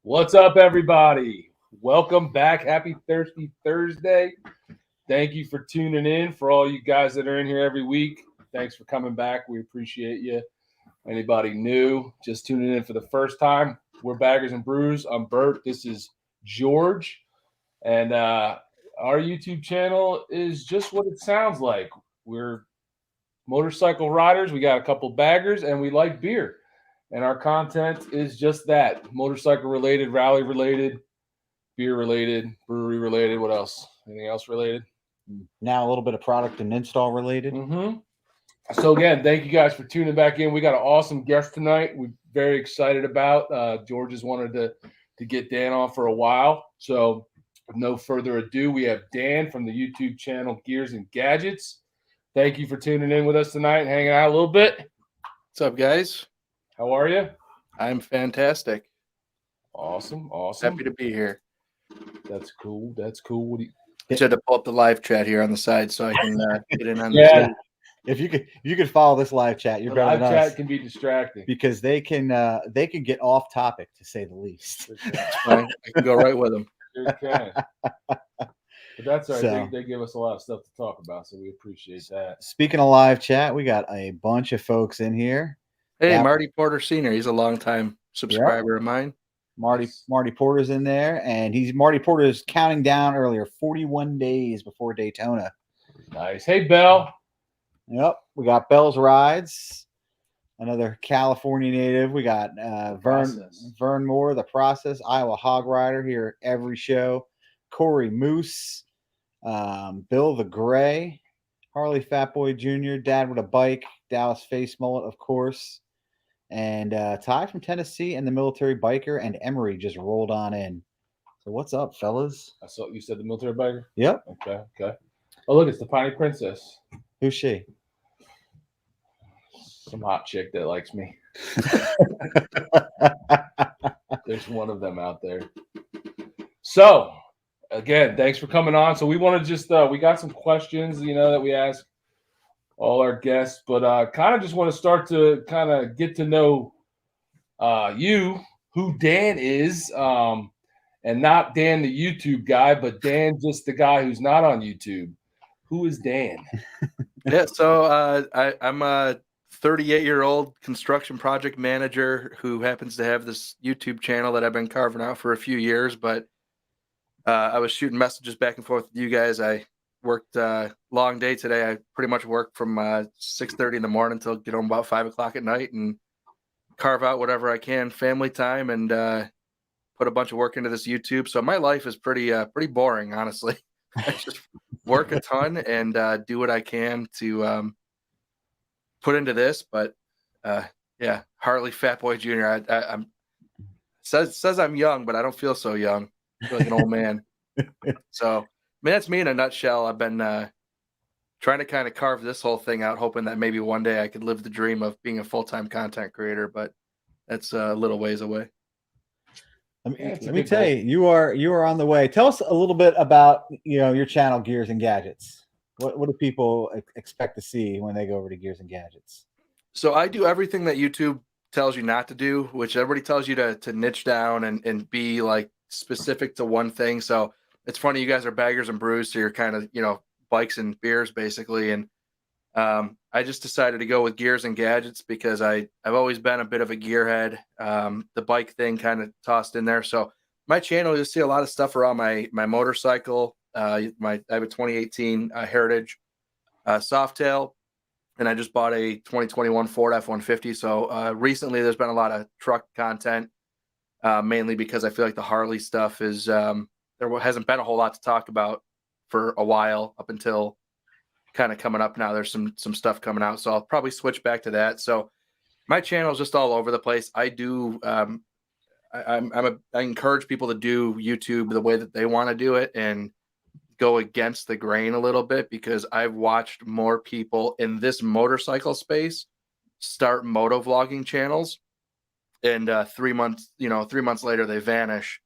What's up, everybody? Welcome back. Happy Thirsty Thursday. Thank you for tuning in. For all you guys that are in here every week, thanks for coming back. We appreciate you. Anybody new, just tuning in for the first time, we're Baggers and Brews. I'm Bert. This is George. And our YouTube channel is just what it sounds like. We're motorcycle riders. We got a couple baggers, and we like beer. And our content is just that: motorcycle related, rally related, beer related, brewery related. What else? Anything else related? Now a little bit of product and install related. So again, thank you guys for tuning back in. We got an awesome guest tonight. We're very excited about. George has wanted to get Dan on for a while. So with no further ado, we have Dan from the YouTube channel Gears and Gadgets. Thank you for tuning in with us tonight and hanging out a little bit. What's up, guys? How are you? I'm fantastic. Awesome. Happy to be here. That's cool. What do you? I just had to pull up the live chat here on the side so I can get in on Yeah. If you could follow this live chat, you're The better live than chat us can be distracting. because they can get off topic, to say the least. That's fine. I can go right with them. Sure can. But that's all right. So- They give us a lot of stuff to talk about, so we appreciate that. Speaking of live chat, we got a bunch of folks in here. Hey, Yeah. Marty Porter Sr., he's a longtime subscriber of mine. Marty Porter's in there, and Marty Porter's counting down earlier, 41 days before Daytona. Nice. Hey, Bell. Yep, we got Bell's Rides, another California native. We got Vern Moore, the Process, Iowa Hog Rider, here every show. Corey Moose, Bill the Gray, Harley Fatboy Jr., Dad with a Bike, Dallas Face Mullet, of course, and Ty from Tennessee, and the Military Biker, and Emery just rolled on in. So what's up, fellas? I saw you said the military biker. Yep. Okay. Oh, look, it's the Piney Princess. Who's she? Some hot chick that likes me. There's one of them out there. So, again, thanks for coming on. So we want to just we got some questions, that we ask all our guests, but kind of just want to start to kind of get to know you, who Dan is, and not Dan the YouTube guy, but Dan just the guy who's not on YouTube. Who is Dan? Yeah, so I'm a 38-year-old construction project manager who happens to have this YouTube channel that I've been carving out for a few years, but I was shooting messages back and forth with you guys. I worked long day today. I pretty much worked from 6:30 in the morning until get home about 5 o'clock at night and carve out whatever I can, family time, and put a bunch of work into this YouTube. So my life is pretty boring, honestly. I just work a ton and do what I can to put into this. But yeah, Harley Fatboy Jr. I'm says I'm young, but I don't feel so young. I feel like an old man. So, that's me in a nutshell. I've been trying to kind of carve this whole thing out, hoping that maybe one day I could live the dream of being a full-time content creator, but that's a little ways away. Let me tell you, you are on the way. Tell us a little bit about your channel, Gears and Gadgets. What do people expect to see when they go over to Gears and Gadgets? So I do everything that YouTube tells you not to do, which everybody tells you to niche down and be like specific to one thing. So it's funny, you guys are Baggers and Brews, so you're kind of bikes and beers basically. And I just decided to go with Gears and Gadgets because I've always been a bit of a gearhead. The bike thing kind of tossed in there. So my channel, you'll see a lot of stuff around my motorcycle. I have a 2018 Heritage Softail, and I just bought a 2021 Ford F-150. So recently there's been a lot of truck content, mainly because I feel like the Harley stuff is there hasn't been a whole lot to talk about for a while up until kind of coming up now. There's some stuff coming out, so I'll probably switch back to that. So my channel is just all over the place. I do I encourage people to do YouTube the way that they want to do it and go against the grain a little bit, because I've watched more people in this motorcycle space start moto vlogging channels, and 3 months later they vanish.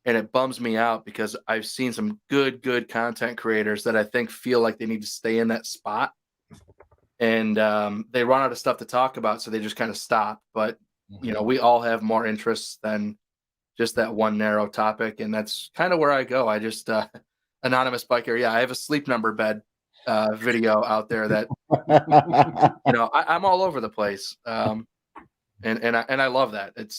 And it bums me out because I've seen some good content creators that I think feel like they need to stay in that spot, and they run out of stuff to talk about, so they just kind of stop. But we all have more interests than just that one narrow topic. And that's kind of where I go. I just, anonymous biker. Yeah. I have a sleep number bed video out there that, I'm all over the place. And I love that. It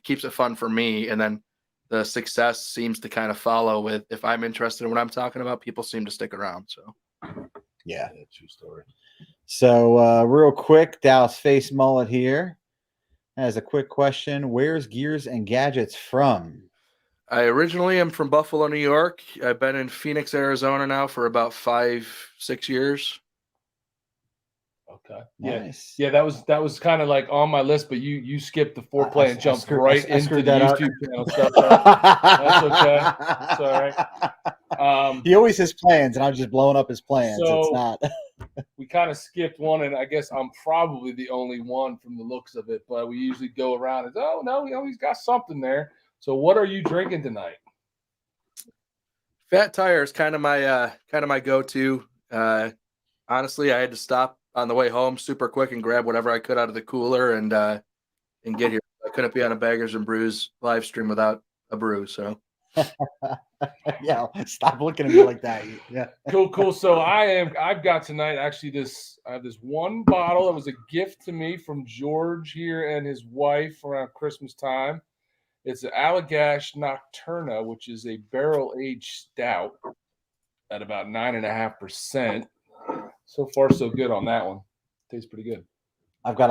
keeps it fun for me. And then the success seems to kind of follow with, if I'm interested in what I'm talking about, people seem to stick around. So yeah, true story. So real quick, Dallas Face Mullet here has a quick question. Where's Gears and Gadgets from? I originally am from Buffalo, New York. I've been in Phoenix, Arizona now for about 5-6 years. Okay. Nice. Yeah. That was kind of like on my list, but you skipped the foreplay and jumped right into the YouTube channel stuff. That's okay. It's all right. He always has plans, and I'm just blowing up his plans. So it's not. We kind of skipped one, and I guess I'm probably the only one from the looks of it. But we usually go around and he's got something there. So what are you drinking tonight? Fat Tire is kind of my go-to. Honestly, I had to stop on the way home super quick and grab whatever I could out of the cooler and get here. I couldn't be on a Baggers and Brews live stream without a brew. So Yeah, stop looking at me like that. Yeah. Cool. So I've got tonight actually I have this one bottle that was a gift to me from George here and his wife around Christmas time. It's an Allagash Nocturna, which is a barrel-aged stout at about 9.5%. So far, so good on that one. Tastes pretty good. I've got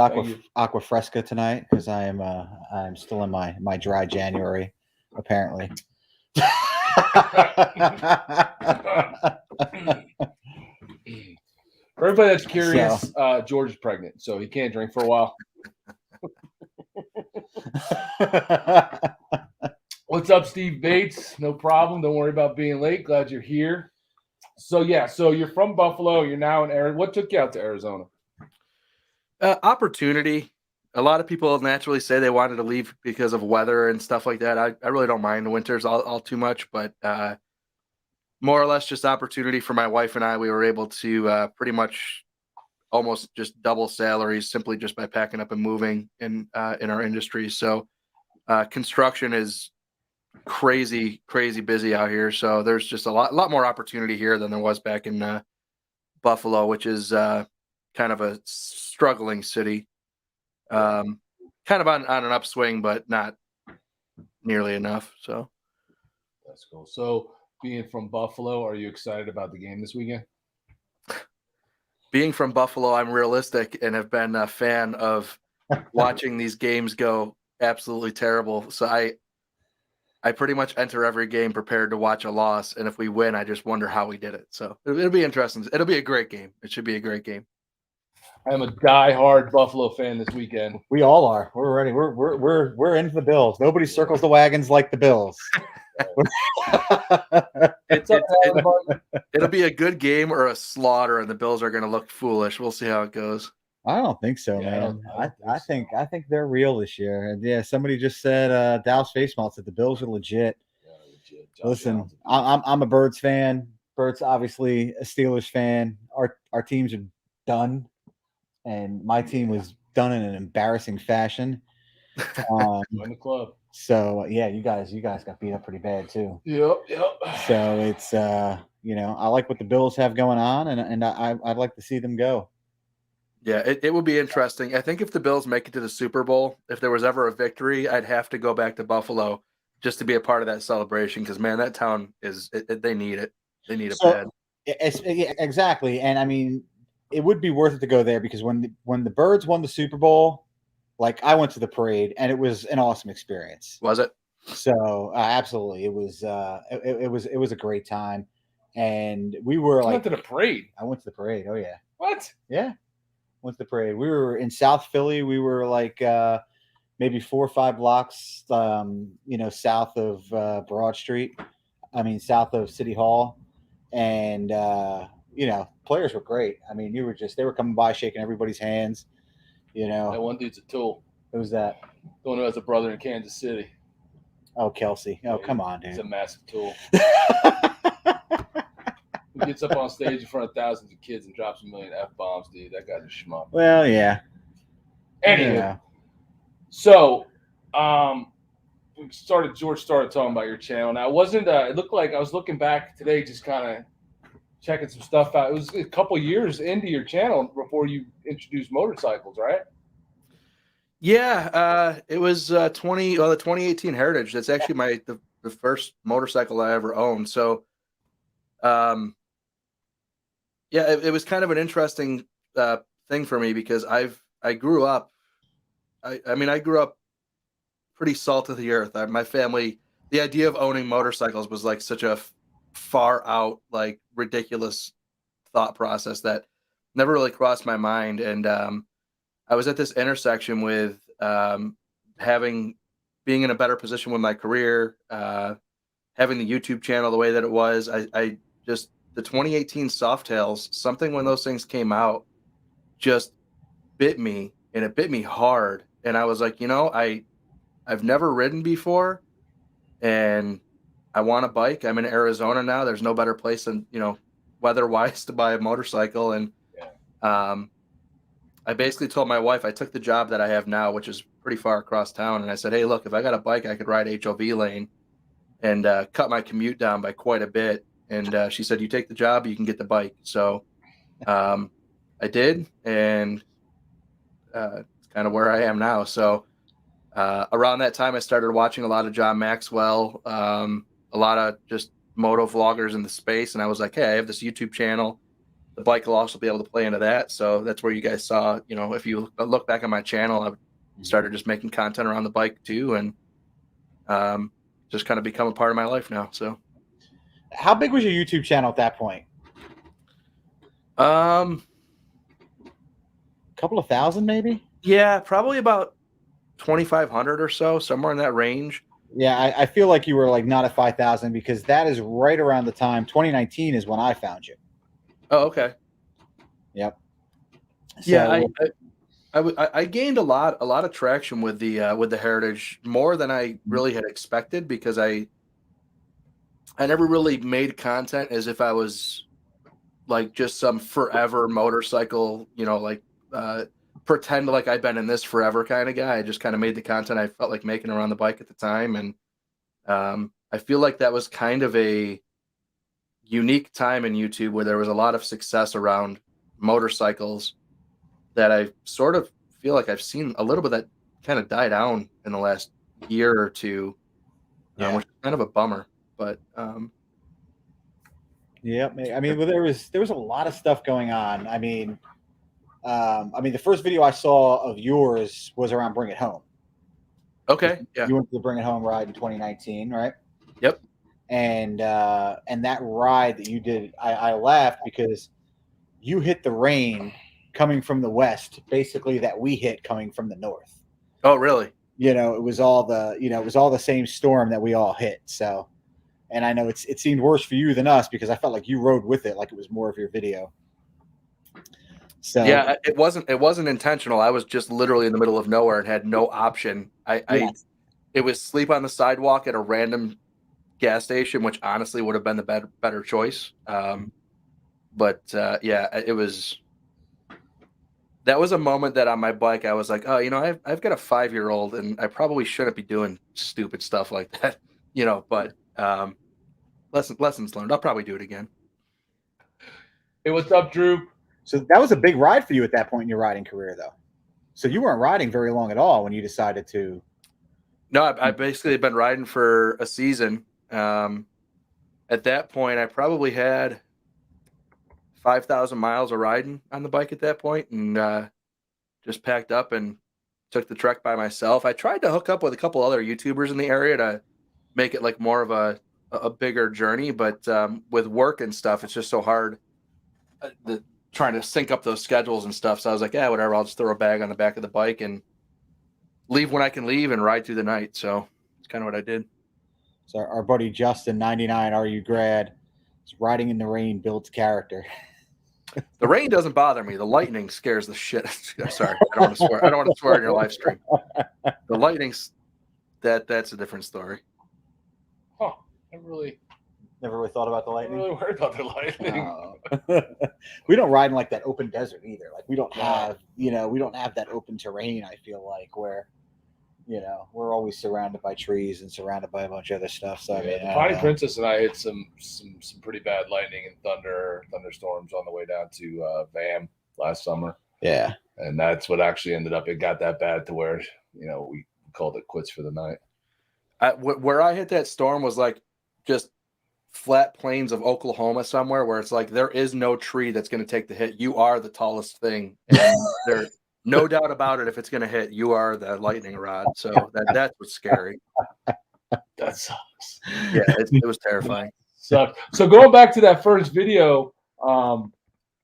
Aqua Fresca tonight because I'm still in my dry January, apparently. For everybody that's curious, George is pregnant, so he can't drink for a while. What's up, Steve Bates? No problem. Don't worry about being late. Glad you're here. So you're from Buffalo. You're now in Arizona. What took you out to Arizona? Opportunity. A lot of people naturally say they wanted to leave because of weather and stuff like that. I really don't mind the winters all too much, but more or less just opportunity for my wife and I. We were able to pretty much almost just double salaries simply just by packing up and moving in our industry. So construction is crazy busy out here. So there's just a lot more opportunity here than there was back in Buffalo, which is kind of a struggling city. Kind of on an upswing, but not nearly enough. So that's cool. So being from Buffalo, are you excited about the game this weekend? Being from Buffalo, I'm realistic and have been a fan of watching these games go absolutely terrible. So I pretty much enter every game prepared to watch a loss. And if we win, I just wonder how we did it. So it'll be interesting. It'll be a great game. It should be a great game. I'm a diehard Buffalo fan this weekend. We all are. We're ready. We're into the Bills. Nobody circles the wagons like the Bills. It'll be a good game or a slaughter, and the Bills are going to look foolish. We'll see how it goes. I don't think so, man. I think they're real this year. And yeah, somebody just said Dallas Face Malt said the Bills are legit. Yeah, legit. Listen, I'm a Birds fan. Birds obviously a Steelers fan. Our teams are done, and my team was done in an embarrassing fashion. Join the club. So yeah, you guys got beat up pretty bad too. Yep. So it's I like what the Bills have going on, and I'd like to see them go. Yeah, it would be interesting. I think if the Bills make it to the Super Bowl, if there was ever a victory, I'd have to go back to Buffalo just to be a part of that celebration because, man, that town they need it. They need it bad. Exactly. And, I mean, it would be worth it to go there because when the Birds won the Super Bowl, like I went to the parade, and it was an awesome experience. Was it? So, absolutely. It was it was a great time. And we were I went to the parade. I went to the parade. Oh, yeah. What? Yeah. Went to the parade. We were in South Philly. We were like maybe 4 or 5 blocks, south of Broad Street. I mean, south of City Hall. And, players were great. I mean, they were coming by, shaking everybody's hands, That one dude's a tool. Who's that? The one who has a brother in Kansas City. Oh, Kelsey. Oh, come on, dude. He's a massive tool. He gets up on stage in front of thousands of kids and drops a million F-bombs, dude. That guy's a schmuck. Well, yeah. Anyway, so George started talking about your channel. Now, it wasn't. It looked like I was looking back today, just kind of checking some stuff out. It was a couple years into your channel before you introduced motorcycles, right? Yeah, it was the 2018 Heritage. That's actually the first motorcycle I ever owned. So, yeah, it was kind of an interesting thing for me because I grew up. I grew up pretty salt of the earth. My family, the idea of owning motorcycles was like such a far out, like ridiculous thought process that never really crossed my mind. And I was at this intersection with being in a better position with my career, having the YouTube channel the way that it was. I just the 2018 Softails, something when those things came out just bit me, and it bit me hard. And I was like, I've never ridden before, and I want a bike. I'm in Arizona now. There's no better place than, weather-wise to buy a motorcycle. And I basically told my wife I took the job that I have now, which is pretty far across town. And I said, hey, look, if I got a bike, I could ride HOV lane and cut my commute down by quite a bit. And she said, you take the job, you can get the bike. So I did, and it's kind of where I am now. So around that time, I started watching a lot of John Maxwell, a lot of just moto vloggers in the space. And I was like, hey, I have this YouTube channel. The bike will also be able to play into that. So that's where you guys saw, if you look back on my channel, I started just making content around the bike too. And just kind of become a part of my life now. So how big was your YouTube channel at that point? Couple of thousand, maybe? Yeah, probably about 2,500 or so, somewhere in that range. Yeah, I feel like you were like not at 5,000 because that is right around the time 2019 is when I found you. Oh, okay. Yep. So, yeah, I gained a lot of traction with the Heritage, more than I really had expected, because I never really made content as if I was like just some forever motorcycle, pretend like I've been in this forever kind of guy. I just kind of made the content I felt like making around the bike at the time. And I feel like that was kind of a unique time in YouTube where there was a lot of success around motorcycles that I sort of feel like I've seen a little bit that kind of die down in the last year or two, which is kind of a bummer. But yeah, I mean, there was a lot of stuff going on. I mean, the first video I saw of yours was around Bring It Home. Okay, yeah. You went to the Bring It Home ride in 2019, right? Yep. And that ride that you did, I laughed because you hit the rain coming from the west, basically that we hit coming from the north. Oh, really? It was all the same storm that we all hit. So, and I know it seemed worse for you than us because I felt like you rode with it, like it was more of your video. So yeah, it wasn't intentional. I was just literally in the middle of nowhere and had no option. It was sleep on the sidewalk at a random gas station, which honestly would have been the better choice. But it was. That was a moment that on my bike I was like, oh, I've got a 5-year-old and I probably shouldn't be doing stupid stuff like that, But lessons learned. I'll probably do it again. Hey, what's up, Drew? So that was a big ride for you at that point in your riding career, though. So you weren't riding very long at all when you decided to. No, I basically been riding for a season. At that point, I probably had 5,000 miles of riding on the bike at that point, and just packed up and took the trek by myself. I tried to hook up with a couple other YouTubers in the area to make it like more of a bigger journey, but with work and stuff, it's just so hard trying to sync up those schedules and stuff. So I was like, yeah, whatever. I'll just throw a bag on the back of the bike and leave when I can leave and ride through the night. So it's kind of what I did. So our buddy Justin, 99 RU grad, is riding in the rain builds character. The rain doesn't bother me. The lightning scares the shit. Sorry, I don't want to swear. I don't want to swear in your live stream. The lightning's that's a different story. Huh. Never really thought about the lightning. I'm really worried about the lightning. We don't ride in like that open desert either. Like we don't have that open terrain. I feel like where, we're always surrounded by trees and surrounded by a bunch of other stuff. So I mean, the I Piney don't know. Princess and I hit some pretty bad lightning and thunderstorms on the way down to Vam last summer. Yeah. And that's what actually ended up. It got that bad to where we called it quits for the night. Where I hit that storm was like just flat plains of Oklahoma somewhere where it's like there is no tree that's going to take the hit. You are the tallest thing, and there's no doubt about it. If it's going to hit, you are the lightning rod. So that's what's scary. That sucks. Yeah, it was terrifying. Sucks. So going back to that first video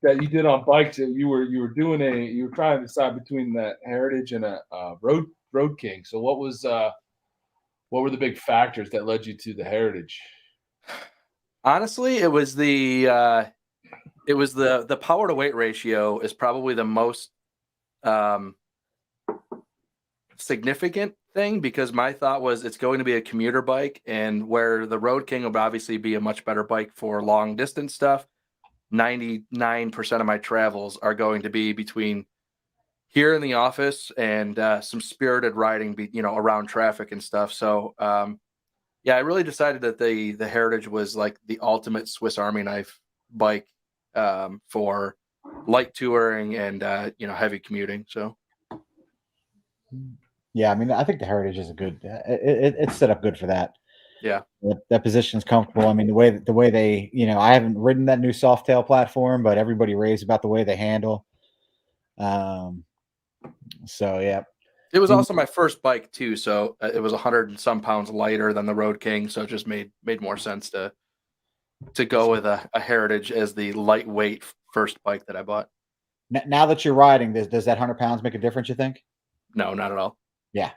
that you did on bikes, you were trying to decide between that Heritage and a Road King. So what were the big factors that led you to the Heritage? Honestly, it was the power to weight ratio is probably the most significant thing, because my thought was it's going to be a commuter bike, and where the Road King would obviously be a much better bike for long distance stuff. 99% of my travels are going to be between here in the office and some spirited riding, around traffic and stuff. So, yeah, I really decided that the Heritage was like the ultimate Swiss Army knife bike for light touring and heavy commuting. So, yeah, I mean, I think the Heritage is a good. It's set up good for that. Yeah, that position is comfortable. I mean, the way they, I haven't ridden that new Softail platform, but everybody raves about the way they handle. So yeah, it was also my first bike too. So it was 100 and some pounds lighter than the Road King. So it just made more sense to go with a Heritage as the lightweight first bike that I bought. Now that you're riding, does that 100 pounds make a difference, you think? No, not at all. Yeah.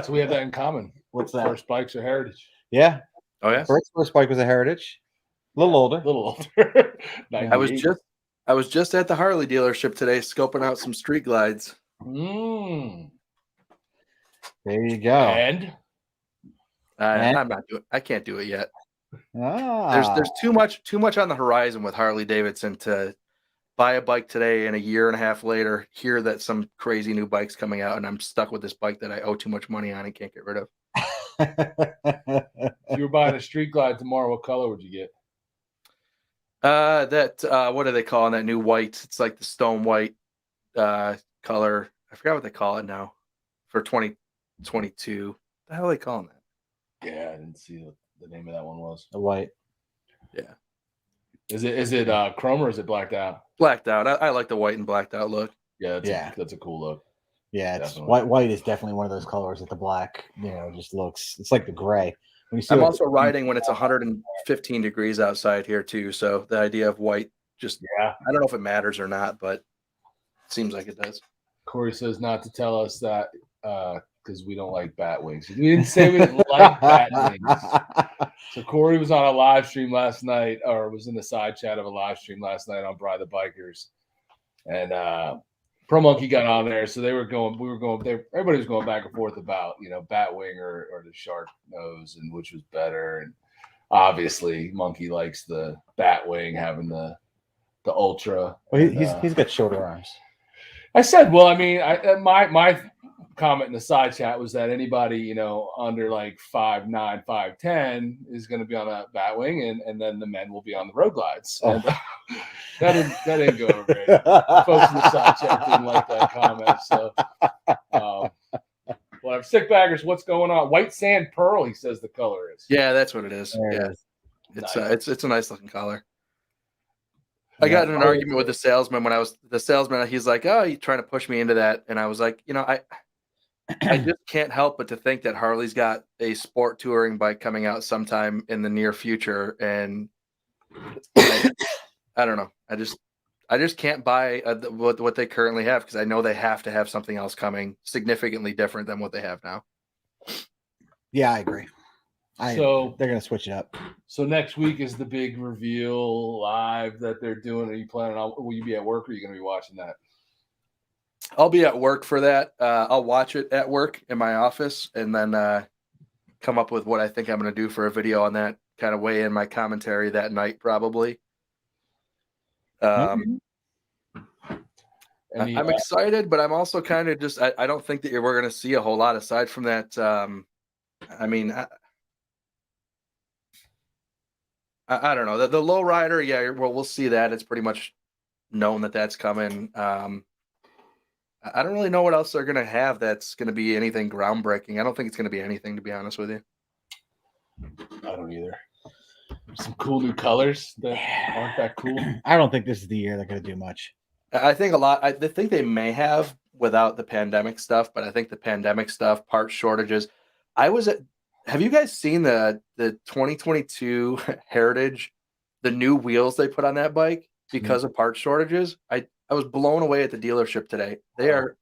So we have that in common. What's that? First bikes are Heritage. Yeah. Oh yeah. First bike was a Heritage. A little older. I was just at the Harley dealership today, scoping out some street glides. There you go. And I'm not doing. I can't do it yet. Ah. There's too much on the horizon with Harley Davidson to buy a bike today and a year and a half later hear that some crazy new bike's coming out, and I'm stuck with this bike that I owe too much money on and can't get rid of. If you were buying a street glide tomorrow, what color would you get? What do they call that new white? It's like the stone white color. I forgot what they call it now for 2022. The hell are they calling that? Yeah, I didn't see what the name of that one was. The white. Yeah. Is it chrome or is it blacked out? Blacked out. I like the white and blacked out look. Yeah, that's a cool look. Yeah, it's white is definitely one of those colors that the black, just looks. It's like the gray. I'm also riding when it's 115 degrees outside here too. So the idea of white I don't know if it matters or not, but it seems like it does. Corey says not to tell us that because we don't like bat wings. We didn't say we didn't like bat wings. So Corey was on a live stream last night, or was in the side chat of a live stream last night on Bry the Bikers, and Pro Monkey got on there. So everybody was going back and forth about bat wing or the shark nose and which was better. And obviously Monkey likes the bat wing, having the ultra. Well, he's got shorter arms. I said, well, I mean, my comment in the side chat was that anybody, under like 5'9", 5'10" is going to be on a bat wing, and then the men will be on the road glides. Oh. And that didn't go over great. The folks in the side chat didn't like that comment. So, whatever. Sick baggers, what's going on? White sand pearl, he says the color is. Yeah, that's what it is. There It's a nice looking collar. I got in an argument with the salesman when I was the salesman. He's like, "Oh, you're trying to push me into that," and I was like, I just can't help but to think that Harley's got a sport touring bike coming out sometime in the near future, and I don't know. I just can't buy what they currently have, because I know they have to have something else coming significantly different than what they have now. Yeah, I agree. So they're going to switch it up. So next week is the big reveal live that they're doing. Are you planning on? Will you be at work, or are you going to be watching that? I'll be at work for that. I'll watch it at work in my office, and then come up with what I think I'm going to do for a video on that. Kind of weigh in my commentary that night, probably. I'm excited, but I'm also kind of just I don't think that we're going to see a whole lot aside from that. I mean, I don't know. The low rider, yeah, well, we'll see that. It's pretty much known that that's coming. I don't really know what else they're going to have that's going to be anything groundbreaking. I don't think it's going to be anything, to be honest with you. I don't either. Some cool new colors that aren't that cool. I don't think this is the year they're going to do much. I think a lot. I think they may have without the pandemic stuff, but I think the pandemic stuff, part shortages. Have you guys seen the 2022 Heritage, the new wheels they put on that bike because of part shortages? I was blown away at the dealership today. They are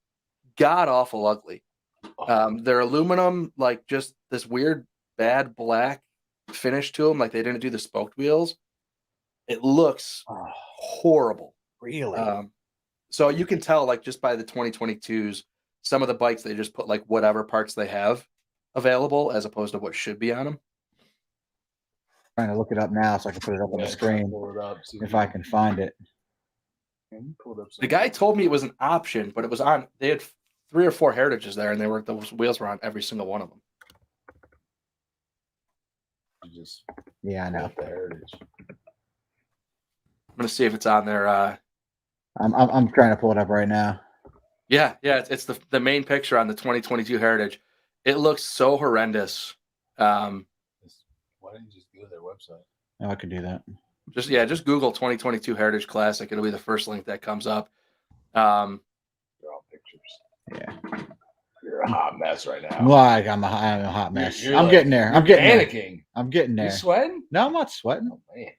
god awful ugly. They're aluminum, like just this weird bad black finish to them, like they didn't do the spoked wheels. It looks horrible. Really? So you can tell, like, just by the 2022s, some of the bikes, they just put like whatever parts they have available as opposed to what should be on them. Trying to look it up now so I can put it up on the screen if I can find it. The guy told me it was an option, but it was on. They had 3 or 4 Heritages there, and those wheels were on every single one of them. Yeah, I know. The Heritage. I'm gonna see if it's on there. I'm trying to pull it up right now. Yeah, it's the main picture on the 2022 Heritage. It looks so horrendous. Why didn't you just go to their website? Oh, I could do that. Just Google 2022 Heritage Classic. It'll be the first link that comes up. They're all pictures. Yeah. You're a hot mess right now. Like I'm a hot mess. You're I'm like, getting there. I'm getting panicking. there. I'm getting there. You sweating? No, I'm not sweating. Oh, man.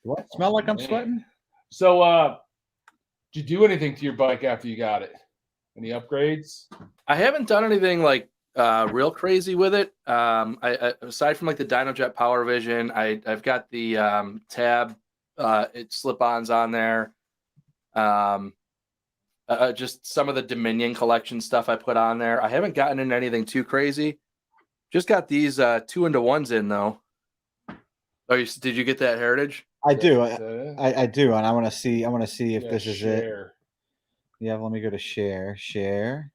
Do I smell like I'm sweating? So, did you do anything to your bike after you got it? Any upgrades? I haven't done anything like real crazy with it. I aside from like the DynoJet Power Vision, I've got the tab slip-ons on there. Just some of the Dominion collection stuff I put on there. I haven't gotten into anything too crazy. Just got these 2-into-1s in though. Oh, did you get that Heritage? I do. I do, and I want to see. I want to see if this is share. it. Yeah, let me go to share. Share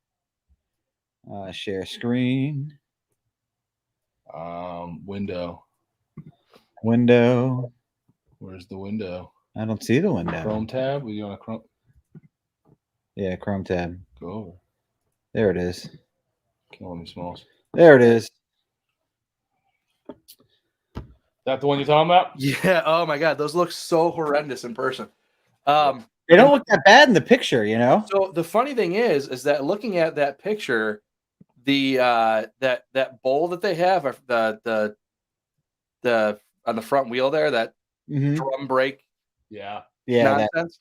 screen. Window. Where's the window? I don't see the window. Chrome tab. Were you on a Chrome? Yeah, Chrome tab. Go over. There it is. Killing me, Smalls. There it is. That the one you're talking about? Yeah. Oh my God, those look so horrendous in person. They don't look that bad in the picture, you know. So the funny thing is that looking at that picture, the that bowl that they have, the on the front wheel there, that drum brake, nonsense.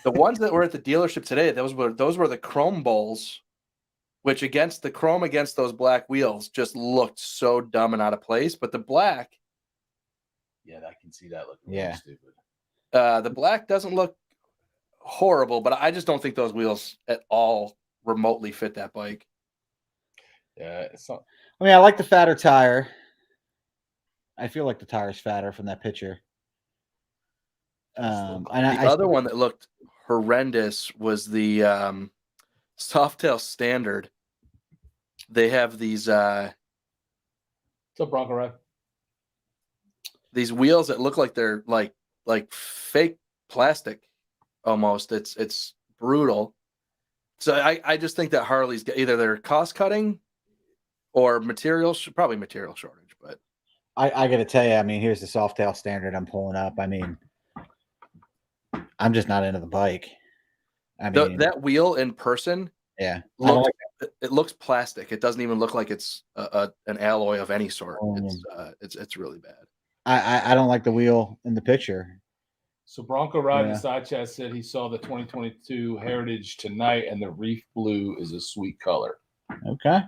The ones that were at the dealership today, those were the chrome bowls, which against those black wheels just looked so dumb and out of place. But the black. Yeah, I can see that looking really stupid. The black doesn't look horrible, but I just don't think those wheels at all remotely fit that bike. Yeah, it's not. I mean, I like the fatter tire. I feel like the tire's fatter from that picture. And the other one that looked horrendous was the Softail Standard. They have these. What's up, Bronco Ride? These wheels that look like they're like fake plastic almost. It's brutal. So I just think that Harley's either they're cost cutting or probably material shortage. But I got to tell you, I mean, here's the Softail Standard I'm pulling up. I mean, I'm just not into the bike. I mean, that wheel in person, it looks plastic. It doesn't even look like it's an alloy of any sort. It's really bad. I don't like the wheel in the picture. So Bronco Ride in Side Chat said he saw the 2022 Heritage tonight, and the reef blue is a sweet color. Okay.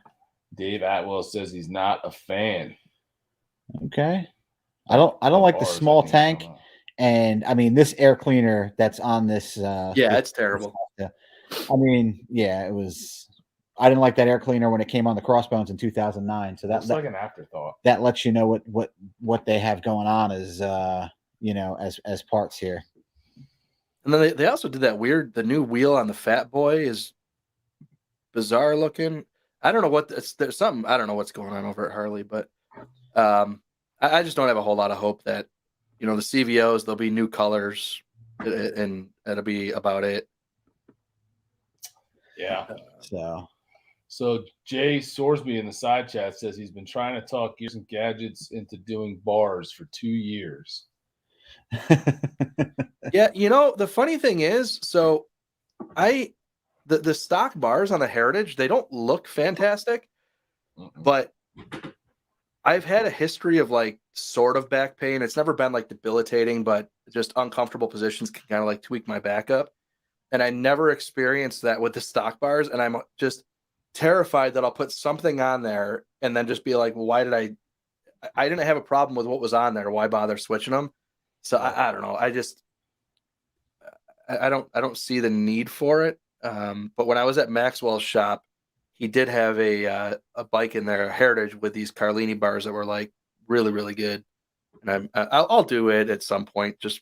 Dave Atwell says he's not a fan. Okay. I don't like the small tank, and I mean this air cleaner that's on this. It's terrible. I mean, it was. I didn't like that air cleaner when it came on the Crossbones in 2009. So that's like an afterthought. That lets you know what they have going on as as parts here. And then they also did that weird. The new wheel on the Fat Boy is bizarre looking. I don't know what there's something. I don't know what's going on over at Harley, but I just don't have a whole lot of hope that the CVOs, there'll be new colors and that'll be about it. Yeah. So Jay Sorsby in the side chat says he's been trying to talk Gears and Gadgets into doing bars for 2 years. Yeah, the funny thing is, so the stock bars on the Heritage, they don't look fantastic, but I've had a history of like sort of back pain. It's never been like debilitating, but just uncomfortable positions can kind of like tweak my back up. And I never experienced that with the stock bars. And I'm just terrified that I'll put something on there and then just be like, well, why did I didn't have a problem with what was on there. Why bother switching them? So I don't know. I don't see the need for it. But when I was at Maxwell's shop, he did have a bike in there, a Heritage, with these Carlini bars that were like really, really good. And I'll do it at some point, just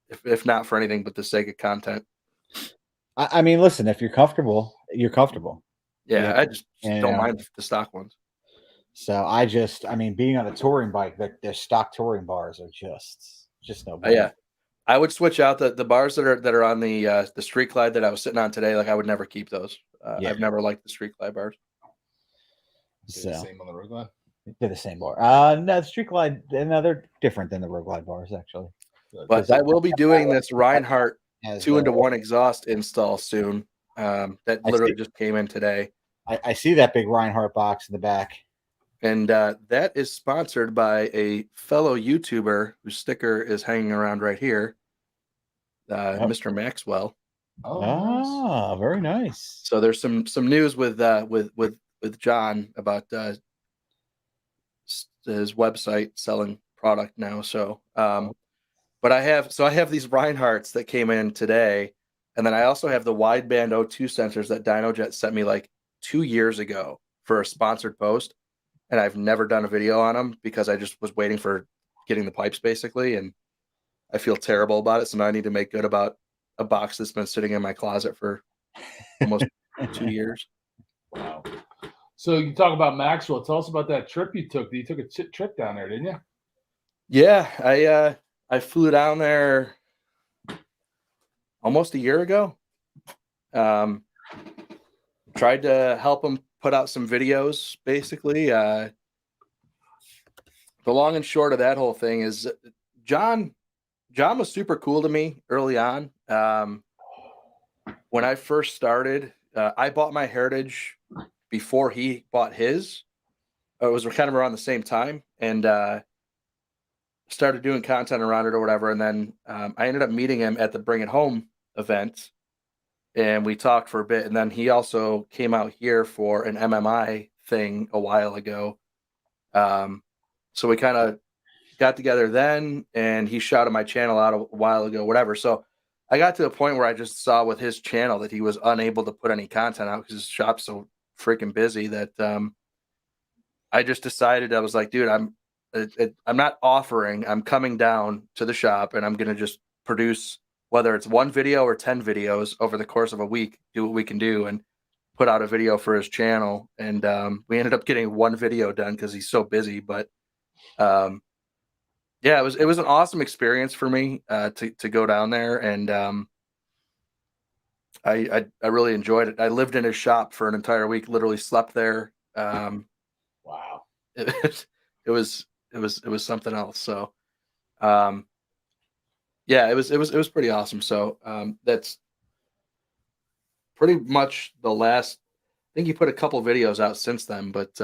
if not for anything but the sake of content. I mean, listen, if you're comfortable, you're comfortable. Yeah, I just don't mind the stock ones. So I mean, being on a touring bike, their stock touring bars are just no better. Yeah, I would switch out the bars that are on the Street Glide that I was sitting on today. Like I would never keep those. I've never liked the Street Glide bars. So the same on the Road Glide. They're the same bar. No, the Street Glide, no, they're different than the Road Glide bars actually. But I will be doing this Reinhardt 2-into-1 exhaust install soon. That literally just came in today. I see that big Reinhardt box in the back. And that is sponsored by a fellow YouTuber whose sticker is hanging around right here, Mr. Maxwell. Oh, nice. Very nice. So there's some news with John about his website selling product now. So, but I have these Reinhardts that came in today, and then I also have the wideband O2 sensors that DynoJet sent me like 2 years ago for a sponsored post. And I've never done a video on them because I just was waiting for getting the pipes basically. And I feel terrible about it. So now I need to make good about a box that's been sitting in my closet for almost 2 years. Wow. So you talk about Maxwell. Tell us about that trip you took. You took a trip down there, didn't you? Yeah, I flew down there almost a year ago. Tried to help him put out some videos, basically. The long and short of that whole thing is John was super cool to me early on. When I first started, I bought my Heritage before he bought his. It was kind of around the same time, and started doing content around it or whatever. And then I ended up meeting him at the Bring It Home event. And we talked for a bit, and then he also came out here for an MMI thing a while ago. So we kind of got together then, and he shouted my channel out a while ago, whatever. So I got to a point where I just saw with his channel that he was unable to put any content out because his shop's so freaking busy that I just decided, I was like, dude, I'm not offering. I'm coming down to the shop, and I'm going to just produce, whether it's 1 video or 10 videos over the course of a week, do what we can do and put out a video for his channel. And we ended up getting 1 video done because he's so busy. But yeah, it was an awesome experience for me to go down there. And I really enjoyed it. I lived in his shop for an entire week, literally slept there. Wow. It was something else. So yeah, it was pretty awesome. So that's pretty much the last. I think he put a couple videos out since then, but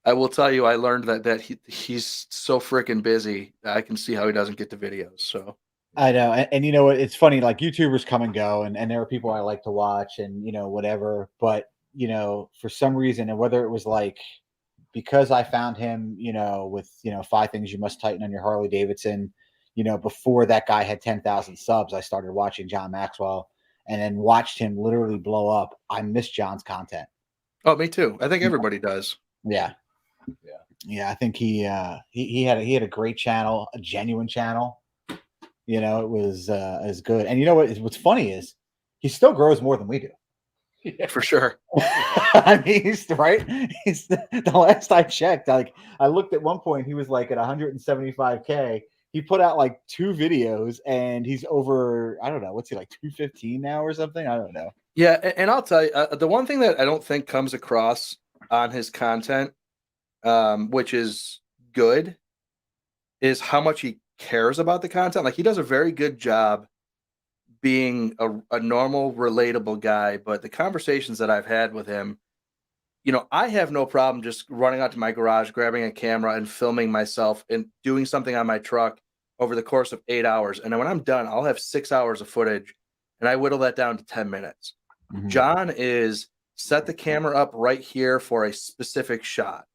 I will tell you, I learned that he's so freaking busy. I can see how he doesn't get the videos. So I know, and you know, it's funny. Like YouTubers come and go, and there are people I like to watch, and whatever. But for some reason, and whether it was like because I found him, with 5 things you must tighten on your Harley Davidson. Before that guy had 10,000 subs, I started watching John Maxwell and then watched him literally blow up. I miss John's content. Oh, me too. I think everybody does. Yeah. I think he had a great channel, a genuine channel. You know, it was as good. And you know what's funny is he still grows more than we do. Yeah, for sure. I mean, he's right. He's the last I checked, like I looked at one point, he was like at 175K. He put out like 2 videos and he's over, I don't know, what's he like 215 now or something? I don't know. Yeah, and I'll tell you, the one thing that I don't think comes across on his content, which is good, is how much he cares about the content. Like he does a very good job being a normal, relatable guy. But the conversations that I've had with him, you know, I have no problem just running out to my garage, grabbing a camera and filming myself and doing something on my truck over the course of 8 hours. And then when I'm done, I'll have 6 hours of footage and I whittle that down to 10 minutes. Mhm. John is set the camera up right here for a specific shot.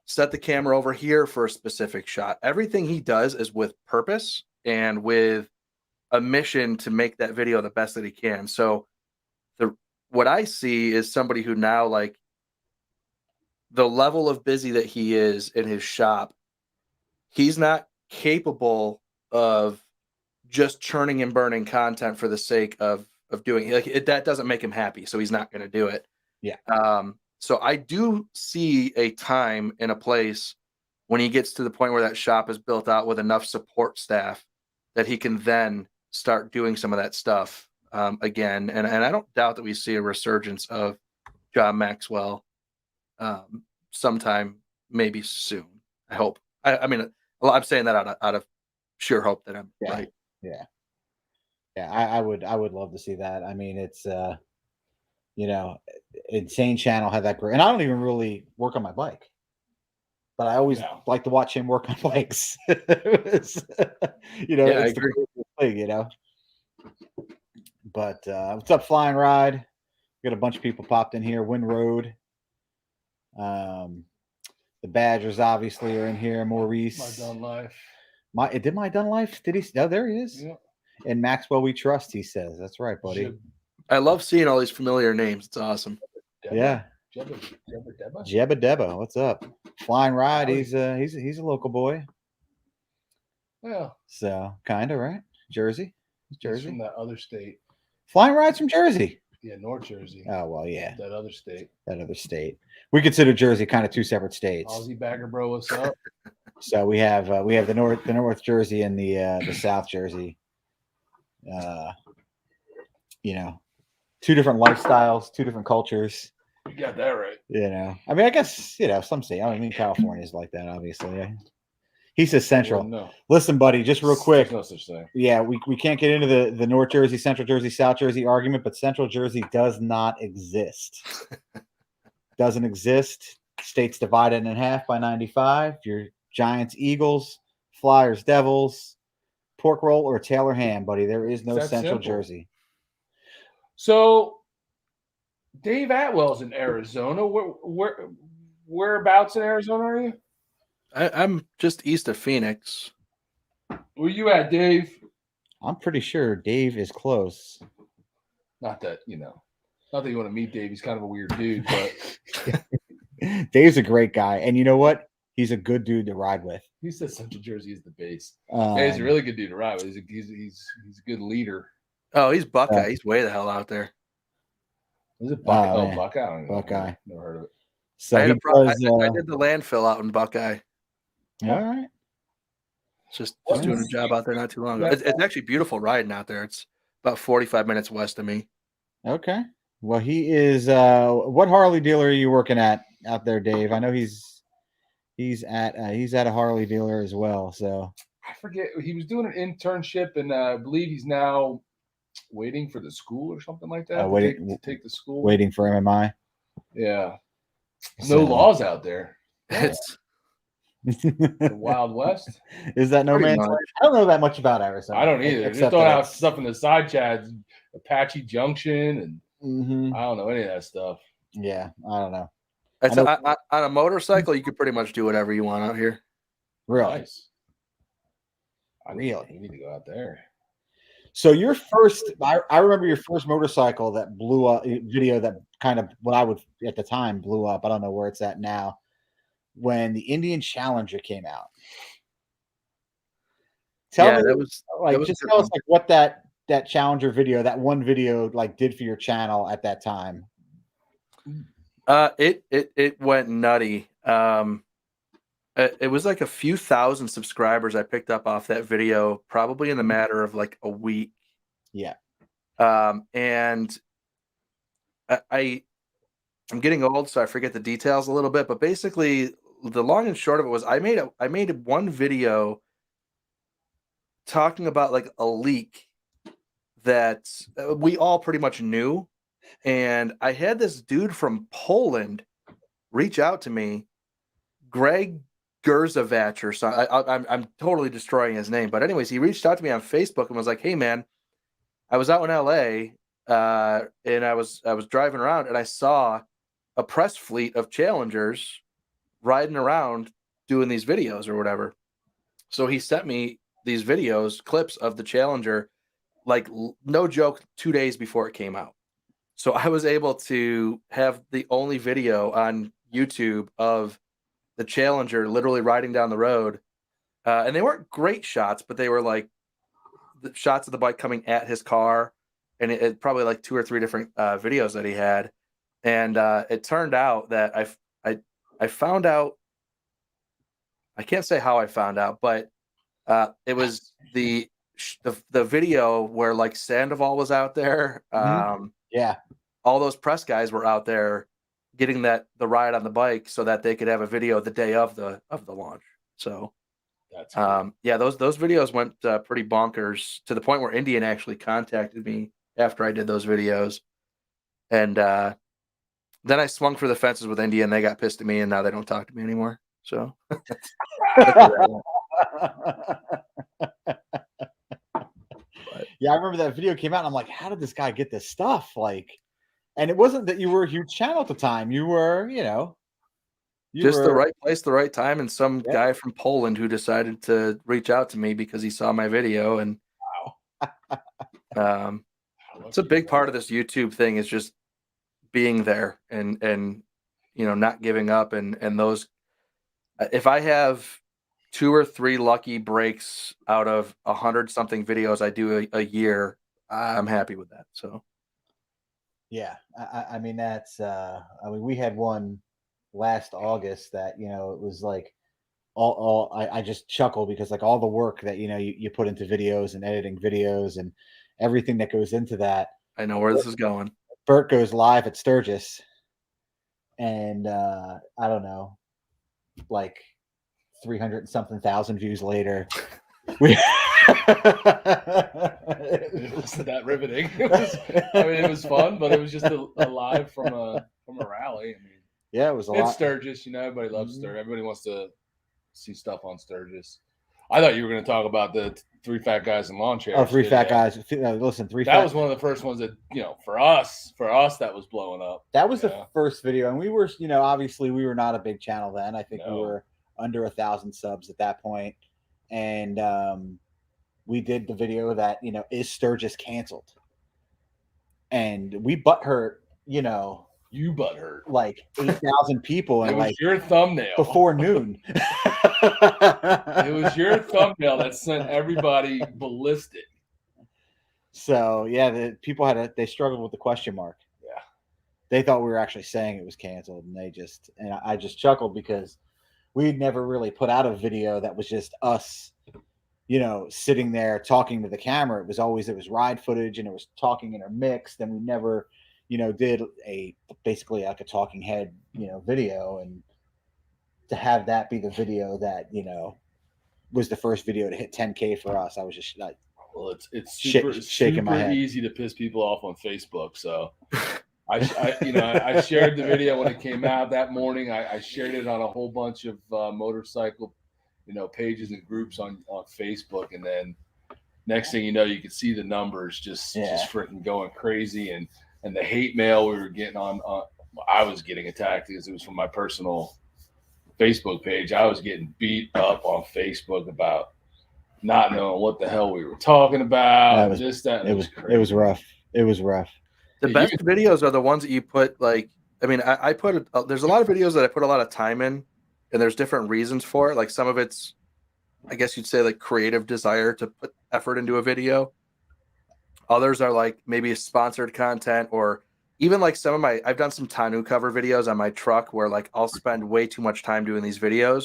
Set the camera over here for a specific shot. Everything he does is with purpose and with a mission to make that video the best that he can. So what I see is somebody who now, like, the level of busy that he is in his shop, he's not capable of just churning and burning content for the sake of doing it. Like that doesn't make him happy, so he's not going to do it. Yeah. So I do see a time and a place when he gets to the point where that shop is built out with enough support staff that he can then start doing some of that stuff again. And I don't doubt that we see a resurgence of John Maxwell sometime, maybe soon. I hope. I mean, well, I'm saying that out of sheer hope that I'm right. Yeah. I would love to see that. I mean, it's you know, Insane Channel had that great, and I don't even really work on my bike, but I always like to watch him work on bikes. You know, Yeah, it's the greatest thing, you know. But what's up, Flying Ride? We got a bunch of people popped in here. Wind Road. The Badgers obviously are in here. Maurice. My Done Life. My Done Life? Did he? Oh, there he is. Yeah. And Maxwell we trust, he says. That's right, buddy. I love seeing all these familiar names. It's awesome. Yeah. Jebba Debba. What's up? Flying Ride. He's a local boy. Yeah. So kind of right. Jersey. He's from that other state. Flying Ride's from Jersey. Yeah, North Jersey. Oh well, yeah. That other state. We consider Jersey kind of 2 separate states. Aussie Bagger Bro, what's up? So we have the North Jersey and the South Jersey. You know, 2 different lifestyles, 2 different cultures. You got that right. You know, I mean, I guess, you know, some say, I mean, California is like that, obviously. Yeah. He says Central. No. Listen, buddy, just real quick. There's no such thing. Yeah, we can't get into the North Jersey, Central Jersey, South Jersey argument, but Central Jersey does not exist. Doesn't exist. State's divided in half by 95. Your Giants, Eagles, Flyers, Devils, pork roll or Taylor ham, buddy. There is no Central Jersey. So Dave Atwell's in Arizona. Whereabouts in Arizona are you? I'm just east of Phoenix. Where you at, Dave? I'm pretty sure Dave is close. Not that you want to meet Dave. He's kind of a weird dude, but Dave's a great guy, and you know what? He's a good dude to ride with. He says Central Jersey is the base. He's a really good dude to ride with. He's a good leader. Oh, he's Buckeye. He's way the hell out there. Is it Buckeye? Buckeye. I don't know. Buckeye. Never heard of it. So I did the landfill out in Buckeye. All right. Just doing a job out there not too long ago. It's actually beautiful riding out there. It's about 45 minutes west of me. Okay. Well, he is. What Harley dealer are you working at out there, Dave? I know he's at a Harley dealer as well. So I forget. He was doing an internship, and I believe he's now waiting for the school or something like that. To take the school. Waiting for MMI. Yeah. No laws out there. It's the Wild West. Is that no man's land? I don't know that much about Arizona. I don't either. Just throwing out stuff in the side chats, Apache Junction, and I don't know any of that stuff. Yeah, I don't know. On a motorcycle, you could pretty much do whatever you want out here. Really? Nice. We need to go out there. So your first, I remember your first motorcycle that blew up, video that kind of what I would at the time blew up. I don't know where it's at now. When the Indian Challenger came out. Tell Yeah, me, that was like, a just good tell us one. like what that Challenger video, that one video, like did for your channel at that time. It went nutty. It was like a few thousand subscribers I picked up off that video, probably in the matter of like a week. Yeah. And I'm getting old, so I forget the details a little bit. But basically, the long and short of it was, I made one video talking about like a leak that we all pretty much knew, and I had this dude from Poland reach out to me, Greg Gerzavach or something. I'm totally destroying his name, but anyways, he reached out to me on Facebook and was like, "Hey, man, I was out in LA, and I was driving around, and I saw a press fleet of Challengers riding around doing these videos or whatever." So he sent me these videos, clips of the Challenger, like no joke, 2 days before it came out. So I was able to have the only video on YouTube of the Challenger literally riding down the road. And they weren't great shots, but they were like the shots of the bike coming at his car. And it probably like 2 or 3 different videos that he had. And it turned out that I found out, I can't say how I found out, but it was the video where like Sandoval was out there. Yeah. All those press guys were out there getting the ride on the bike so that they could have a video the day of the launch. So That's cool. yeah, those videos went pretty bonkers, to the point where Indian actually contacted me after I did those videos. And then I swung for the fences with Indian. They got pissed at me, and now they don't talk to me anymore. So Yeah, I remember that video came out and I'm like, how did this guy get this stuff? Like, and it wasn't that you were a huge channel at the time. You were, just the right place, the right time, and some Yeah. guy from Poland who decided to reach out to me because he saw my video. And it's a big part of this YouTube thing, is just being there and not giving up. And those, if I have 2 or 3 lucky breaks out of 100 something videos I do a year, I'm happy with that. So Yeah, I mean that's we had one last August that it was like all I just chuckle because like all the work that you put into videos and editing videos and everything that goes into that. I know where this is going. Bert goes live at Sturgis, and I don't know, like 300 and something thousand views later, we. It wasn't that riveting. It was fun, but it was just a live from a rally. I mean, Yeah, it was a it's lot. Sturgis, everybody loves Sturgis. Everybody wants to see stuff on Sturgis. I thought you were going to talk about the 3 fat guys in lawn chairs. Oh, 3 fat guys. Listen, that was one of the first ones that, for us that was blowing up. That was the first video. And we were, obviously we were not a big channel then. I think we were under 1,000 subs at that point. And we did the video that, is Sturgis canceled? And we butthurt, you butthurt like 8,000 people, and it was like your thumbnail before noon. It was your thumbnail that sent everybody ballistic. So yeah, the people they struggled with the question mark. Yeah, they thought we were actually saying it was canceled, and I just chuckled because we'd never really put out a video that was just us, sitting there talking to the camera. It was ride footage and it was talking intermixed, and we never, did basically like a talking head, video. And to have that be the video that, was the first video to hit 10K for us, I was just like, well, it's shaking my head. Easy to piss people off on Facebook. So I shared the video when it came out that morning. I shared it on a whole bunch of motorcycle, pages and groups on Facebook. And then next thing you know, you could see the numbers just freaking going crazy. And the hate mail we were getting I was getting attacked because it was from my personal Facebook page. I was getting beat up on Facebook about not knowing what the hell we were talking about. It was rough. It was rough. The best videos are the ones that you put, like, I mean, I put, there's a lot of videos that I put a lot of time in, and there's different reasons for it. Like some of it's I guess you'd say like creative desire to put effort into a video. Others are like maybe sponsored content, or even like I've done some tonneau cover videos on my truck where like I'll spend way too much time doing these videos,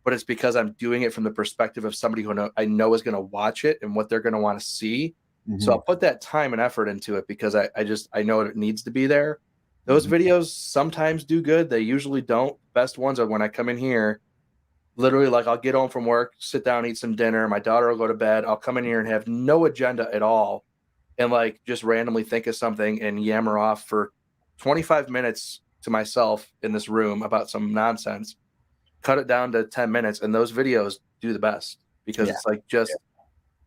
but it's because I'm doing it from the perspective of somebody who I know is going to watch it and what they're going to want to see. So I'll put that time and effort into it because I know it needs to be there. Those videos sometimes do good. They usually don't. Best ones are when I come in here, literally like I'll get home from work, sit down, eat some dinner. My daughter will go to bed. I'll come in here and have no agenda at all, and like just randomly think of something and yammer off for 25 minutes to myself in this room about some nonsense, cut it down to 10 minutes. And those videos do the best because it's like just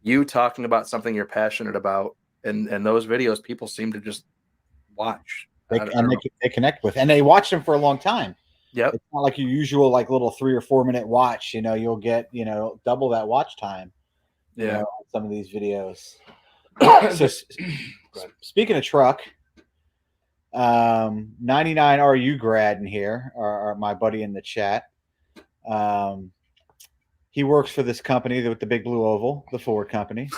you talking about something you're passionate about. And those videos, people seem to just watch. They connect with, and they watch them for a long time. Yep. It's not like your usual like little 3 or 4 minute watch. You'll get double that watch time. On some of these videos. So speaking of truck, 99 RU grad in here, are my buddy in the chat. He works for this company with the big blue oval, the Ford company.